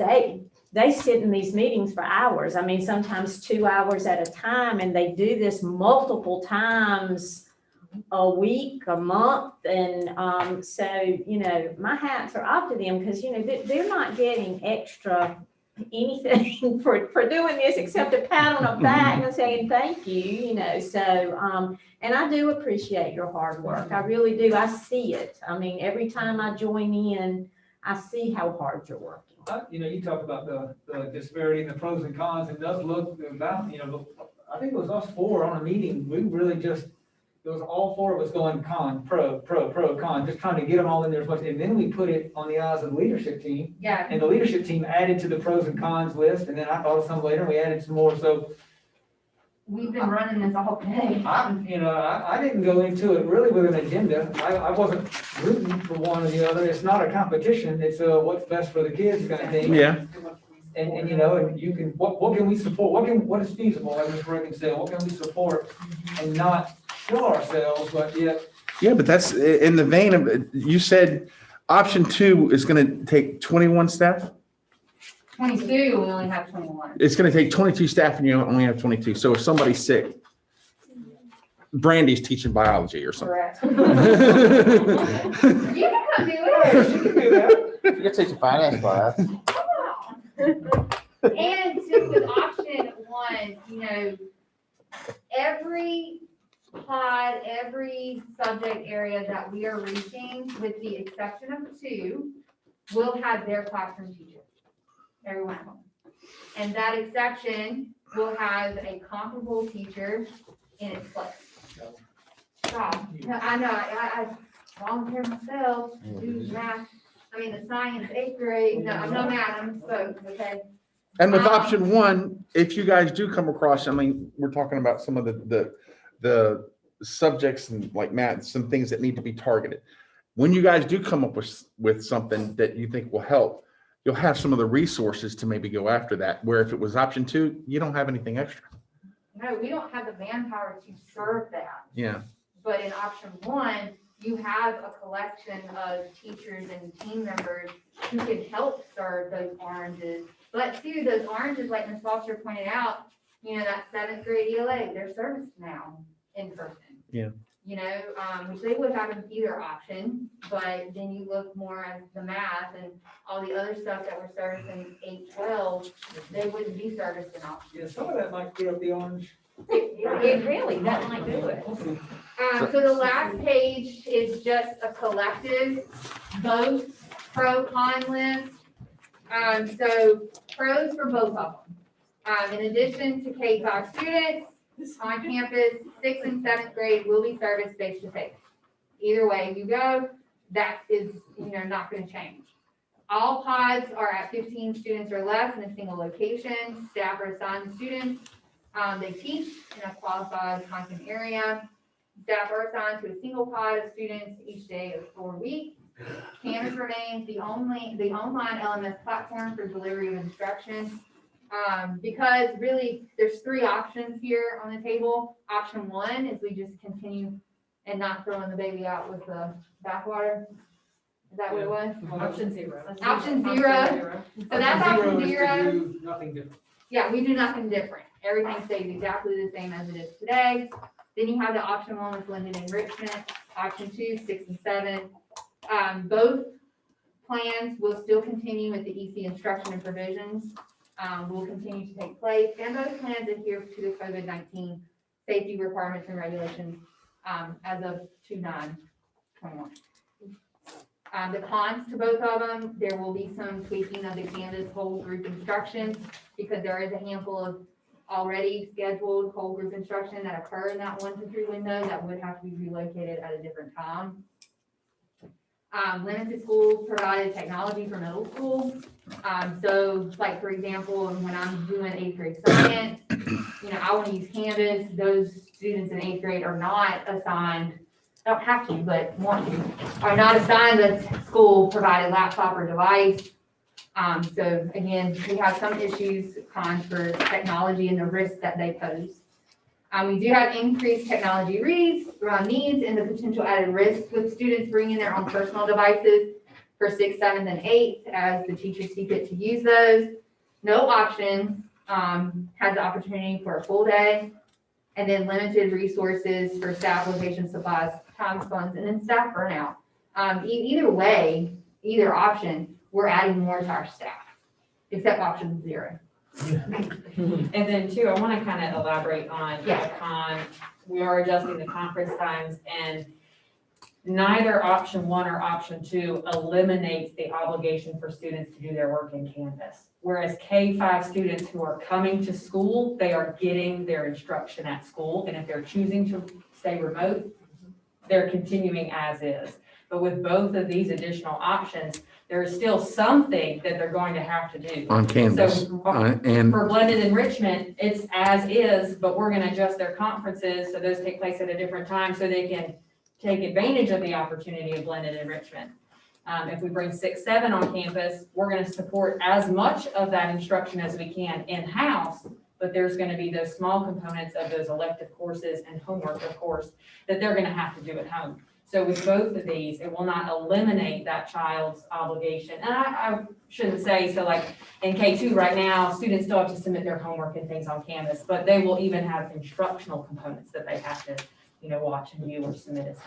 they sit in these meetings for hours. I mean, sometimes 2 hours at a time, and they do this multiple times a week, a month. And so, you know, my hats are off to them, because, you know, they're not getting extra anything for doing this except a pat on the back and saying thank you, you know, so, and I do appreciate your hard work. I really do. I see it. I mean, every time I join in, I see how hard you're working. You know, you talk about the disparity and the pros and cons, and does look about, you know, I think it was us four on a meeting, we really just, it was all four of us going con, pro, con, just trying to get them all in there as much, and then we put it on the eyes of the leadership team. Yeah. And the leadership team added to the pros and cons list, and then I thought of some later, and we added some more, so We've been running this all day. I didn't go into it really with an agenda. I wasn't rooting for one or the other. It's not a competition. It's a what's best for the kids kind of thing. Yeah. And you know, and you can, what can we support? What is feasible, like Ms. Reagan said, what can we support and not kill ourselves, but yet. Yeah, but that's in the vein of, you said option 2 is going to take 21 staff? 22, we only have 21. It's going to take 22 staff and you only have 22. So if somebody's sick, Brandy's teaching biology or something. Correct. You can come do it. You can do that. You can teach a finance class. And just with option 1, you know, every pod, every subject area that we are reaching, with the exception of 2, will have their classroom teacher. Every one of them. And that exception will have a comparable teacher in its place. Wow. No, I know, I volunteer myself, do math, I mean, the science, 8th grade, no, I'm not math, I'm supposed, okay? And with option 1, if you guys do come across, I mean, we're talking about some of the subjects and like math, some things that need to be targeted. When you guys do come up with something that you think will help, you'll have some of the resources to maybe go after that, where if it was option 2, you don't have anything extra. No, we don't have the manpower to serve that. Yeah. But in option 1, you have a collection of teachers and team members who can help serve those oranges. But too, those oranges, like Ms. Foster pointed out, you know, that 7th grade ELA, they're serviced now in person. Yeah. You know, which they would have in either option, but then you look more at the math and all the other stuff that were serviced in 8-12, they wouldn't be serviced in option. Yeah, some of that might clear up the orange. It really, that might do it. So the last page is just a collective vote pro con list. So pros for both of them. In addition to K-5 students on campus, 6th and 7th grade will be serviced face to face. Either way you go, that is, you know, not going to change. All pods are at 15 students or less in a single location. Staff are assigned to students. They teach in a qualified content area. Staff are assigned to a single pod of students each day of 4 weeks. Canvas remains the online LMS platform for delivery of instruction. Because really there's 3 options here on the table. Option 1 is we just continue and not throwing the baby out with the bathwater. Is that what it was? Option 0. Option 0. So that's option is to 0. do nothing different. Yeah, we do nothing different. Everything stays exactly the same as it is today. Then you have the option 1 with limited enrichment, option 2, 6 and 7. Both plans will still continue with the EC instruction and provisions. Will continue to take place, and those plans adhere to the COVID-19 safety requirements and regulations as of 2/9/21. The cons to both of them, there will be some tweaking of the Canvas whole group instruction because there is a handful of already scheduled whole group instruction that occur in that 1 to 3 window that would have to be relocated at a different time. Limited school provided technology for middle school. So like, for example, when I'm doing 8th grade science, you know, I want to use Canvas. Those students in 8th grade are not assigned, don't have to, but want to, are not assigned a school provided laptop or device. So again, we have some issues, cons for technology and the risks that they pose. We do have increased technology needs and the potential added risk with students bringing their own personal devices for 6th, 7th, and 8th as the teachers see fit to use those. No option has the opportunity for a full day, and then limited resources for staff, location, supplies, time, funds, and then staff burnout. Either way, either option, we're adding more to our staff. except option 0. And then too, I want to kind of elaborate on the con. We are adjusting the conference times, and neither option 1 or option 2 eliminates the obligation for students to do their work in Canvas. Whereas K-5 students who are coming to school, they are getting their instruction at school, and if they're choosing to stay remote, they're continuing as is. But with both of these additional options, there is still something that they're going to have to do. On Canvas. So And for blended enrichment, it's as is, but we're gonna adjust their conferences, so those take place at a different time, so they can take advantage of the opportunity of blended enrichment. If we bring 6, 7 on campus, we're gonna support as much of that instruction as we can in-house, but there's gonna be those small components of those elective courses and homework, of course, that they're gonna have to do at home. So with both of these, it will not eliminate that child's obligation. And I shouldn't say, so like in K2 right now, students still have to submit their homework and things on Canvas, but they will even have instructional components that they have to, watch and view or submit as,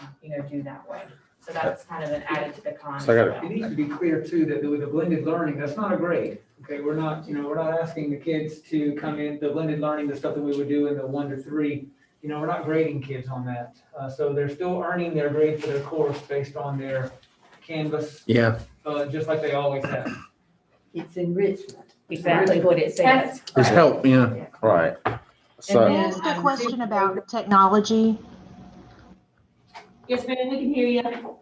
do that way. So that's kind of an added to the con. So I got It needs to be clear too, that with the blended learning, that's not a grade. Okay, we're not asking the kids to come in, the blended learning, the stuff that we would do in the 1 to 3. We're not grading kids on that. So they're still earning their grade for their course based on their Canvas, yeah, just like they always have. It's enrichment. Exactly what it says. it's help, yeah. Right. So, And May I then, ask a question about technology? Yes, ma'am, we can hear you.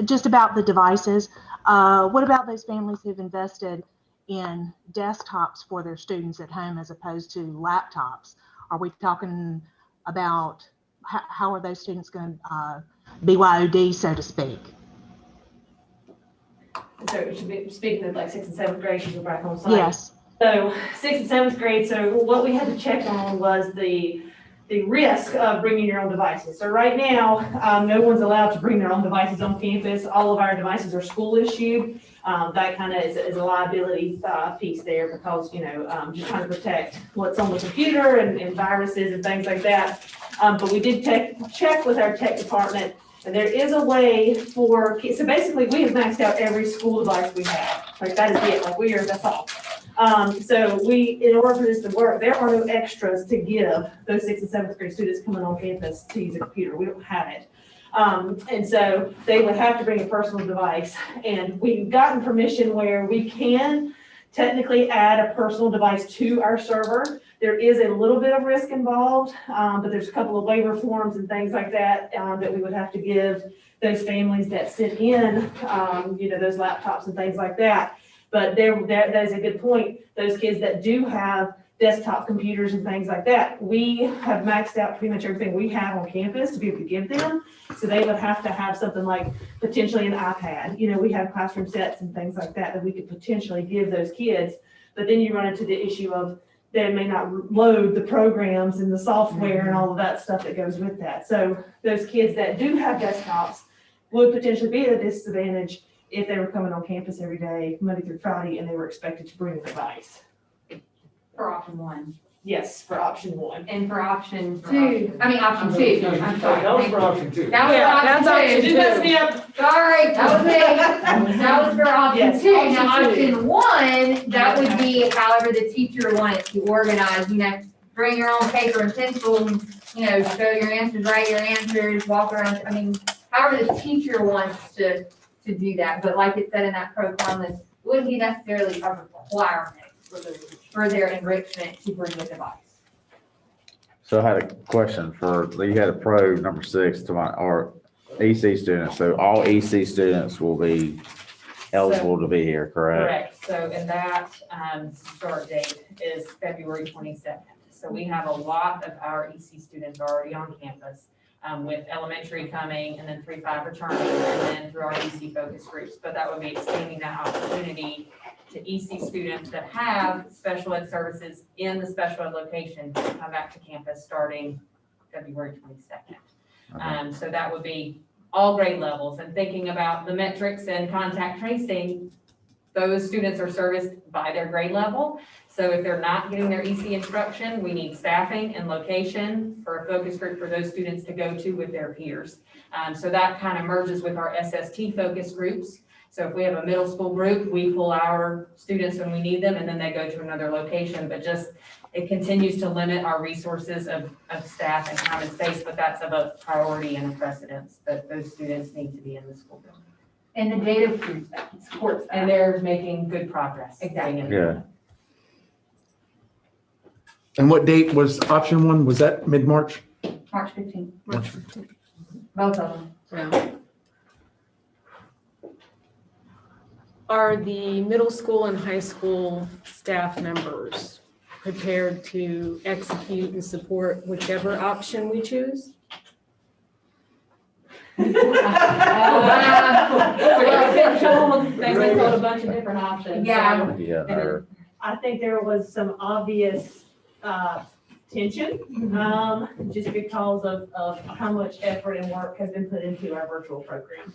Just about the devices. What about those families who've invested in desktops for their students at home as opposed to laptops? Are we talking about how are those students going to BYOD, so to speak? So it should be speaking of like 6th and 7th grade, she's back on site. Yes. So 6th and 7th grade, so what we had to check on was the risk of bringing your own devices. So right now, no one's allowed to bring their own devices on campus. All of our devices are school issued. That kind of is a liability piece there because, just trying to protect what's on the computer and viruses and things like that. But we did check with our tech department, and there is a way for kids. So basically, we have maxed out every school device we have. Like that is it. Like that's all. So in order for this to work, there are no extras to give those 6th and 7th grade students coming on campus to use a computer. We don't have it. And so they would have to bring a personal device. And we've gotten permission where we can technically add a personal device to our server. There is a little bit of risk involved, but there's a couple of waiver forms and things like that that we would have to give those families that sent in, those laptops and things like that. But that is a good point. Those kids that do have desktop computers and things like that, we have maxed out pretty much everything we have on campus to be able to give them. So they would have to have something like potentially an iPad. We have classroom sets and things like that we could potentially give those kids. But then you run into the issue of they may not load the programs and the software and all of that stuff that goes with that. So those kids that do have desktops would potentially be at a disadvantage if they were coming on campus every day, Monday through Friday, and they were expected to bring a device. For option 1. Yes, for option 1. And for option 2, option 2, I'm sorry. That was for option 2. That was for option 2. You messed me up. Sorry, that was me. That was for option Yes, 2. option Now, 2. option 1, that would be however the teacher wanted to organize, bring your own paper and pencil, and, show your answers, write your answers, walk around, however the teacher wants to do that. But like it said in that protocol list, it wouldn't be necessarily a requirement for their enrichment to bring a device. so I had a question you had a pro number 6 or EC students. So all EC students will be eligible to be here, correct? Correct. So, and that start date is February 22nd. So we have a lot of our EC students already on campus, with elementary coming and then 3-5 returning and then through our EC focus groups. But that would be extending that opportunity to EC students that have special ed services in the special ed location to come back to campus starting February 22nd. So that would be all grade levels, and thinking about the metrics and contact tracing, those students are serviced by their grade level. So if they're not getting their EC instruction, we need staffing and location for a focus group for those students to go to with their peers. So that kind of merges with our SST focus groups. So if we have a middle school group, we pull our students when we need them, and then they go to another location, but just, it continues to limit our resources of staff and time and space, but that's of a priority and a precedence, that those students need to be in the school building. And the data proves that, supports that. And they're making good progress. Exactly. Yeah. And what date was option one? Was that mid-March? March 15th, March 15th. both of them. Are the middle school and high school staff members prepared to execute and support whichever option we choose? They've been told a bunch of different options. Yeah. Yeah, or- I think there was some obvious tension, just because of how much effort and work has been put into our virtual program.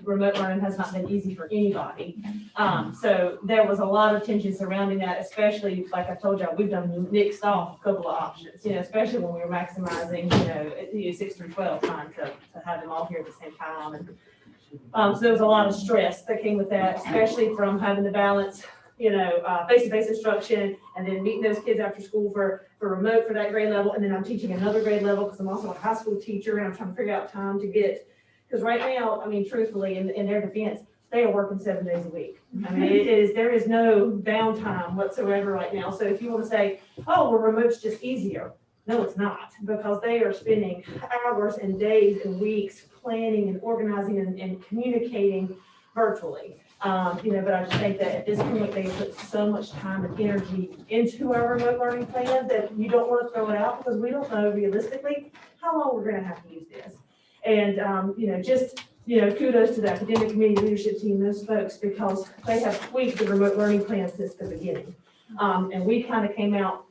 Remote learning has not been easy for anybody. So there was a lot of tension surrounding that, especially, like I told y'all, we've done mixed off a couple of options, especially when we were maximizing, 6 through 12, trying to have them all here at the same time. And so there was a lot of stress that came with that, especially from having to balance face-to-face instruction, and then meeting those kids after school for remote for that grade level. And then I'm teaching another grade level because I'm also a high school teacher, and I'm trying to figure out time to get, because right now, truthfully, in their defense, they are working 7 days a week. There is no downtime whatsoever right now. So if you want to say, oh, well, remote's just easier. No, it's not, because they are spending hours and days and weeks planning and organizing and communicating virtually. But I just think that at this point, they put so much time and energy into our remote learning plan that you don't want to throw it out, because we don't know realistically how long we're gonna have to use this. And, kudos to the academic committee leadership team, those folks, because they have tweaked the remote learning plan since the beginning. And we kind of came out,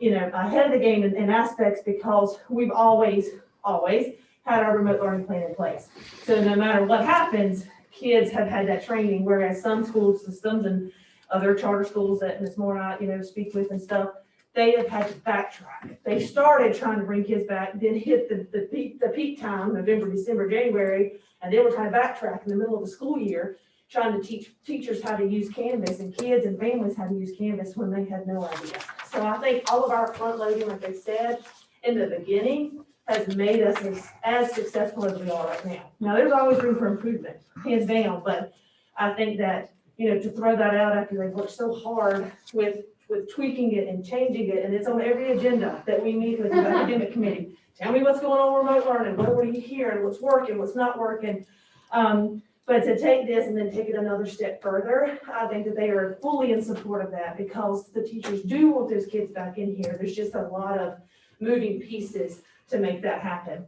ahead of the game in aspects, because we've always had our remote learning plan in place. So no matter what happens, kids have had that training, whereas some school systems and other charter schools that Ms. Moore and I, speak with and stuff, they have had to backtrack. They started trying to bring kids back, then hit the peak time, November, December, January, and they were trying to backtrack in the middle of the school year, trying to teach teachers how to use Canvas and kids and families how to use Canvas when they had no idea. So I think all of our front loading, like they said in the beginning, has made us as successful as we are right now. Now, there's always room for improvement, hands down, but I think that, to throw that out after they've worked so hard with tweaking it and changing it, and it's on every agenda that we meet with the academic committee. Tell me what's going on with remote learning, what are you hearing, what's working, what's not working. But to take this and then take it another step further, I think that they are fully in support of that, because the teachers do want those kids back in here. There's just a lot of moving pieces to make that happen.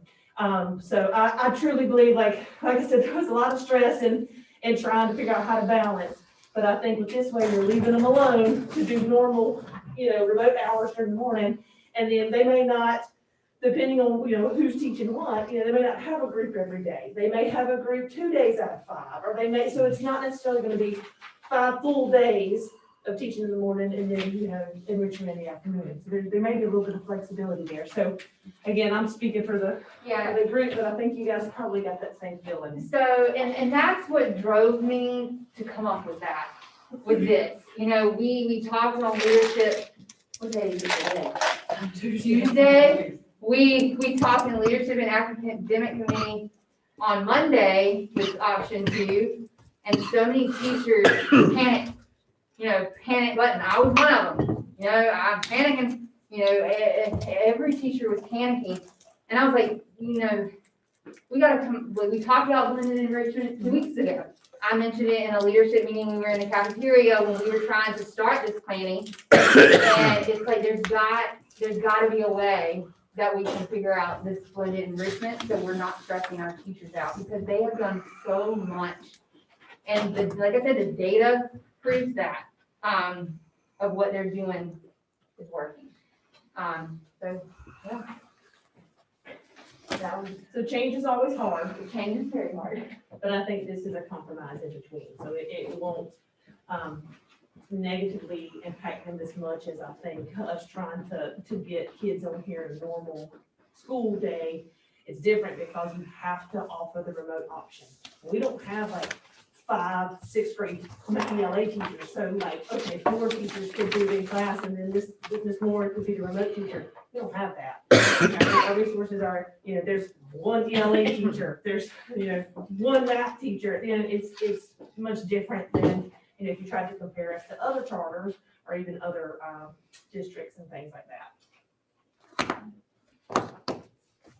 So I truly believe, like I said, there was a lot of stress in trying to figure out how to balance. But I think with this way, you're leaving them alone to do normal, remote hours during the morning. And then they may not, depending on, who's teaching what, they may not have a group every day. They may have a group 2 days out of 5, or so it's not necessarily going to be 5 full days of teaching in the morning and then, enrichment in the afternoon. So there may be a little bit of flexibility there. So again, I'm speaking for the group, but I think you guys probably got that same feeling. So, and that's what drove me to come up with this. We talked on leadership, what day is it today? Tuesday. We talked in leadership and academic committee on Monday with option 2, and so many teachers panicked. Panic button. I was one of them. I'm panicking. Every teacher was panicking. And I was like, we got to come. We talked about blended enrichment 2 weeks ago. I mentioned it in a leadership meeting when we were in the cafeteria when we were trying to start this planning. And it's like, there's got to be a way that we can figure out this blended enrichment so we're not stressing our teachers out, because they have done so much. And like I said, the data proves that. Of what they're doing is working. So change is always hard. Change is very hard. But I think this is a compromise in between, so it won't negatively impact them as much as I think us trying to get kids on here in a normal school day. It's different because you have to offer the remote option. We don't have like 5, 6th grade ELA teachers. So like, okay, 4 teachers could do it in class, and then this Ms. Moore could be the remote teacher. We don't have that. Our resources are, there's one ELA teacher, there's, one math teacher, and it's much different than, if you try to compare us to other charters or even other districts and things like that.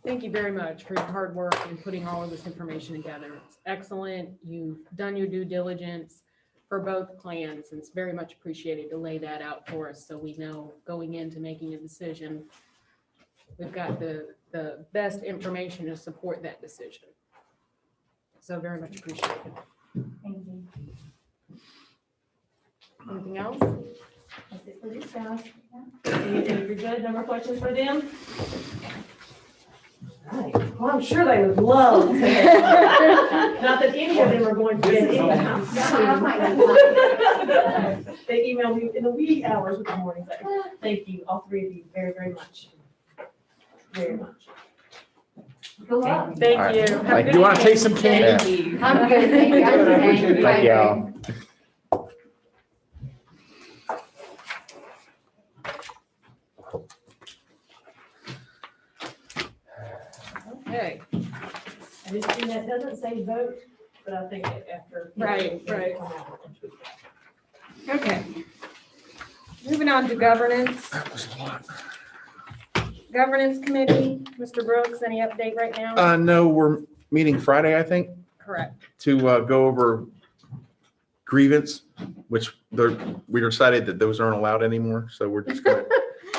Thank you very much for your hard work in putting all of this information together. It's excellent. You've done your due diligence for both plans, and it's very much appreciated to lay that out for us so we know going into making a decision, we've got the best information to support that decision. So very much appreciated. Thank you. Anything else? That's it for this guys. You're good, no more questions for them? Right. Well, I'm sure they would love to. Not that any of them are going to get anytime soon. They emailed me in the wee hours of the morning, so thank you, all 3 of you, very, very much. Very much. Good luck. Thank All right. you. Have a Like, good you want to evening. take some candy? Thank you. I'm good, thank you. Thank y'all. Okay. I just see that doesn't say vote, but I think that after. Right. Okay. Moving on to governance. Governance committee, Mr. Brooks, any update right now? No, we're meeting Friday, I think, Correct. to go over grievance, which we decided that those aren't allowed anymore, so we're just gonna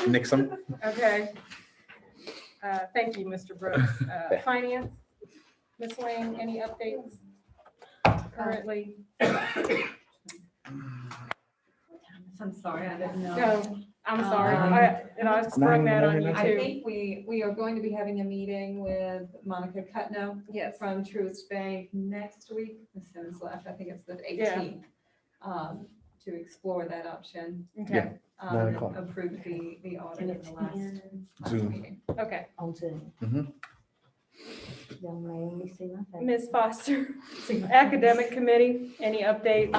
nix them. Okay. Thank you, Mr. Brooks. Finance, Ms. Lane, any updates currently? I'm sorry, I didn't know. No, I'm sorry. I sprung that on you I too. think we are going to be having a meeting with Monica Cutno. Yes. From Truist Bank next week, Ms. Sims left, I think it's the Yeah. 18th, to explore that option. Okay. 9 o'clock. Approved the audit in the last Zoom. meeting. Okay. On Zoom. Mhm. Y'all may only see my face. Ms. Foster, academic committee, any updates?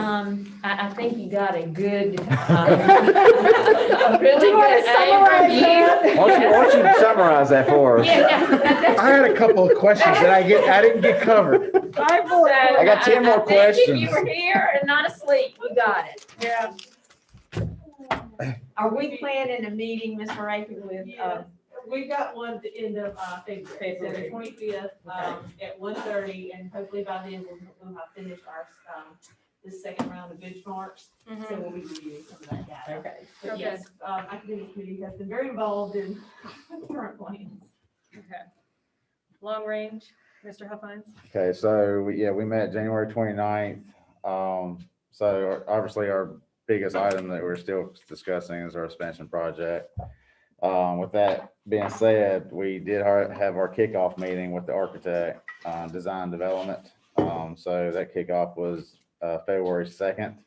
I think you got a good, a really good overview. Why don't you summarize that for us? I had a couple of questions that I didn't get covered. I got 10 more If questions. you were here and not asleep, you got it. Yeah. Are we planning a meeting, Ms. Moraker, with, We've got one at the end of February, so the 25th, at 1:30, and hopefully by then we'll have finished our, this second round of benchmarks. So we'll be reviewing some of that data. Okay. But yes, academic committee has been very involved in current plans. Okay. Long range, Mr. Huffines? Okay, so we met January 29th. So obviously our biggest item that we're still discussing is our expansion project. With that being said, we did have our kickoff meeting with the architect, design development. So that kickoff was February 2nd.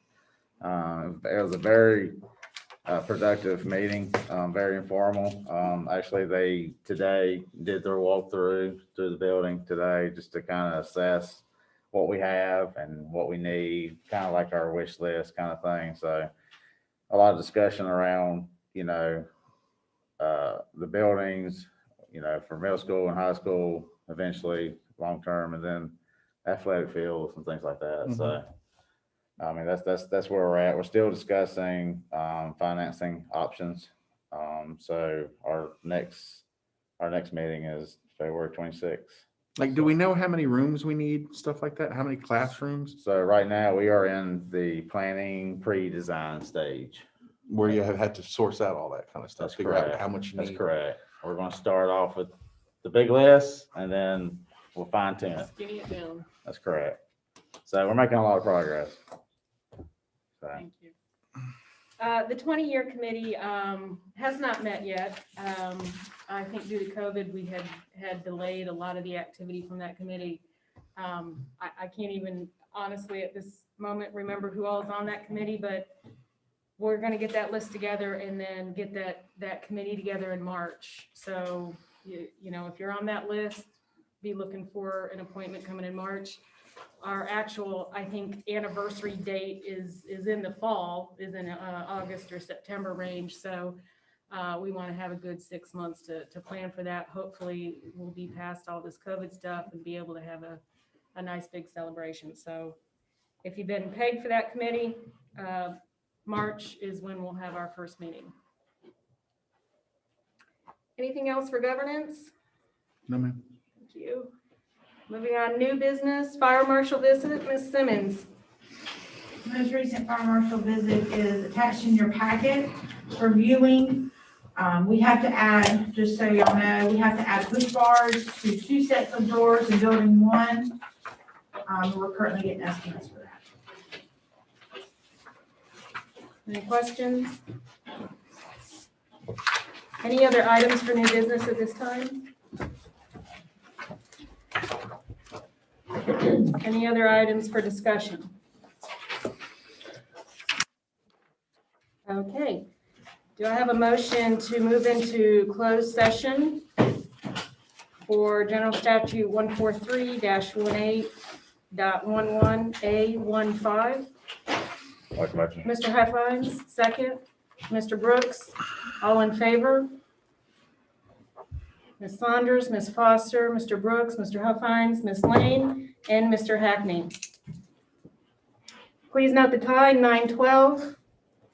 It was a very productive meeting, very informal. Actually, they today did their walkthrough through the building today just to kind of assess what we have and what we need, kind of like our wish list kind of thing. So a lot of discussion around, the buildings, for middle school and high school, eventually long term, and then athletic fields and things like that. So, I mean, that's where we're at. We're still discussing financing options. So our next meeting is February 26th. Like, do we know how many rooms we need, stuff like that? How many classrooms? So right now we are in the planning pre-design stage. Where you have had to source out all that kind of stuff, That's figure out correct. how much you That's need. correct. We're going to start off with the big list and then we'll fine tune it. Skinny it down. That's correct. So we're making a lot of progress. So, Thank you. The 20-year committee has not met yet. I think due to COVID, we had delayed a lot of the activity from that committee. I can't even honestly at this moment remember who all is on that committee, but we're going to get that list together and then get that committee together in March. So, if you're on that list, be looking for an appointment coming in March. our actual, I think, anniversary date is in the fall, is in August or September range. So we want to have a good 6 months to plan for that. Hopefully, we'll be past all this COVID stuff and be able to have a nice big celebration. So if you've been pegged for that committee, March is when we'll have our first meeting. Anything else for governance? No, ma'am. Thank you. Moving on, new business, fire marshal visit, Ms. Simmons. Most recent fire marshal visit is attached in your packet for viewing. We have to add, just so y'all know, we have to add push bars to 2 sets of doors in building 1. We're currently getting estimates for that. Any questions? Any other items for new business at this time? Any other items for discussion? Okay. Do I have a motion to move into closed session for General Statute 143-18.11A15? Like motion. Mr. Heffines, second. Mr. Brooks, all in favor? Ms. Saunders, Ms. Foster, Mr. Brooks, Mr. Heffines, Ms. Lane, and Mr. Hackney. Please note the time, 9:12.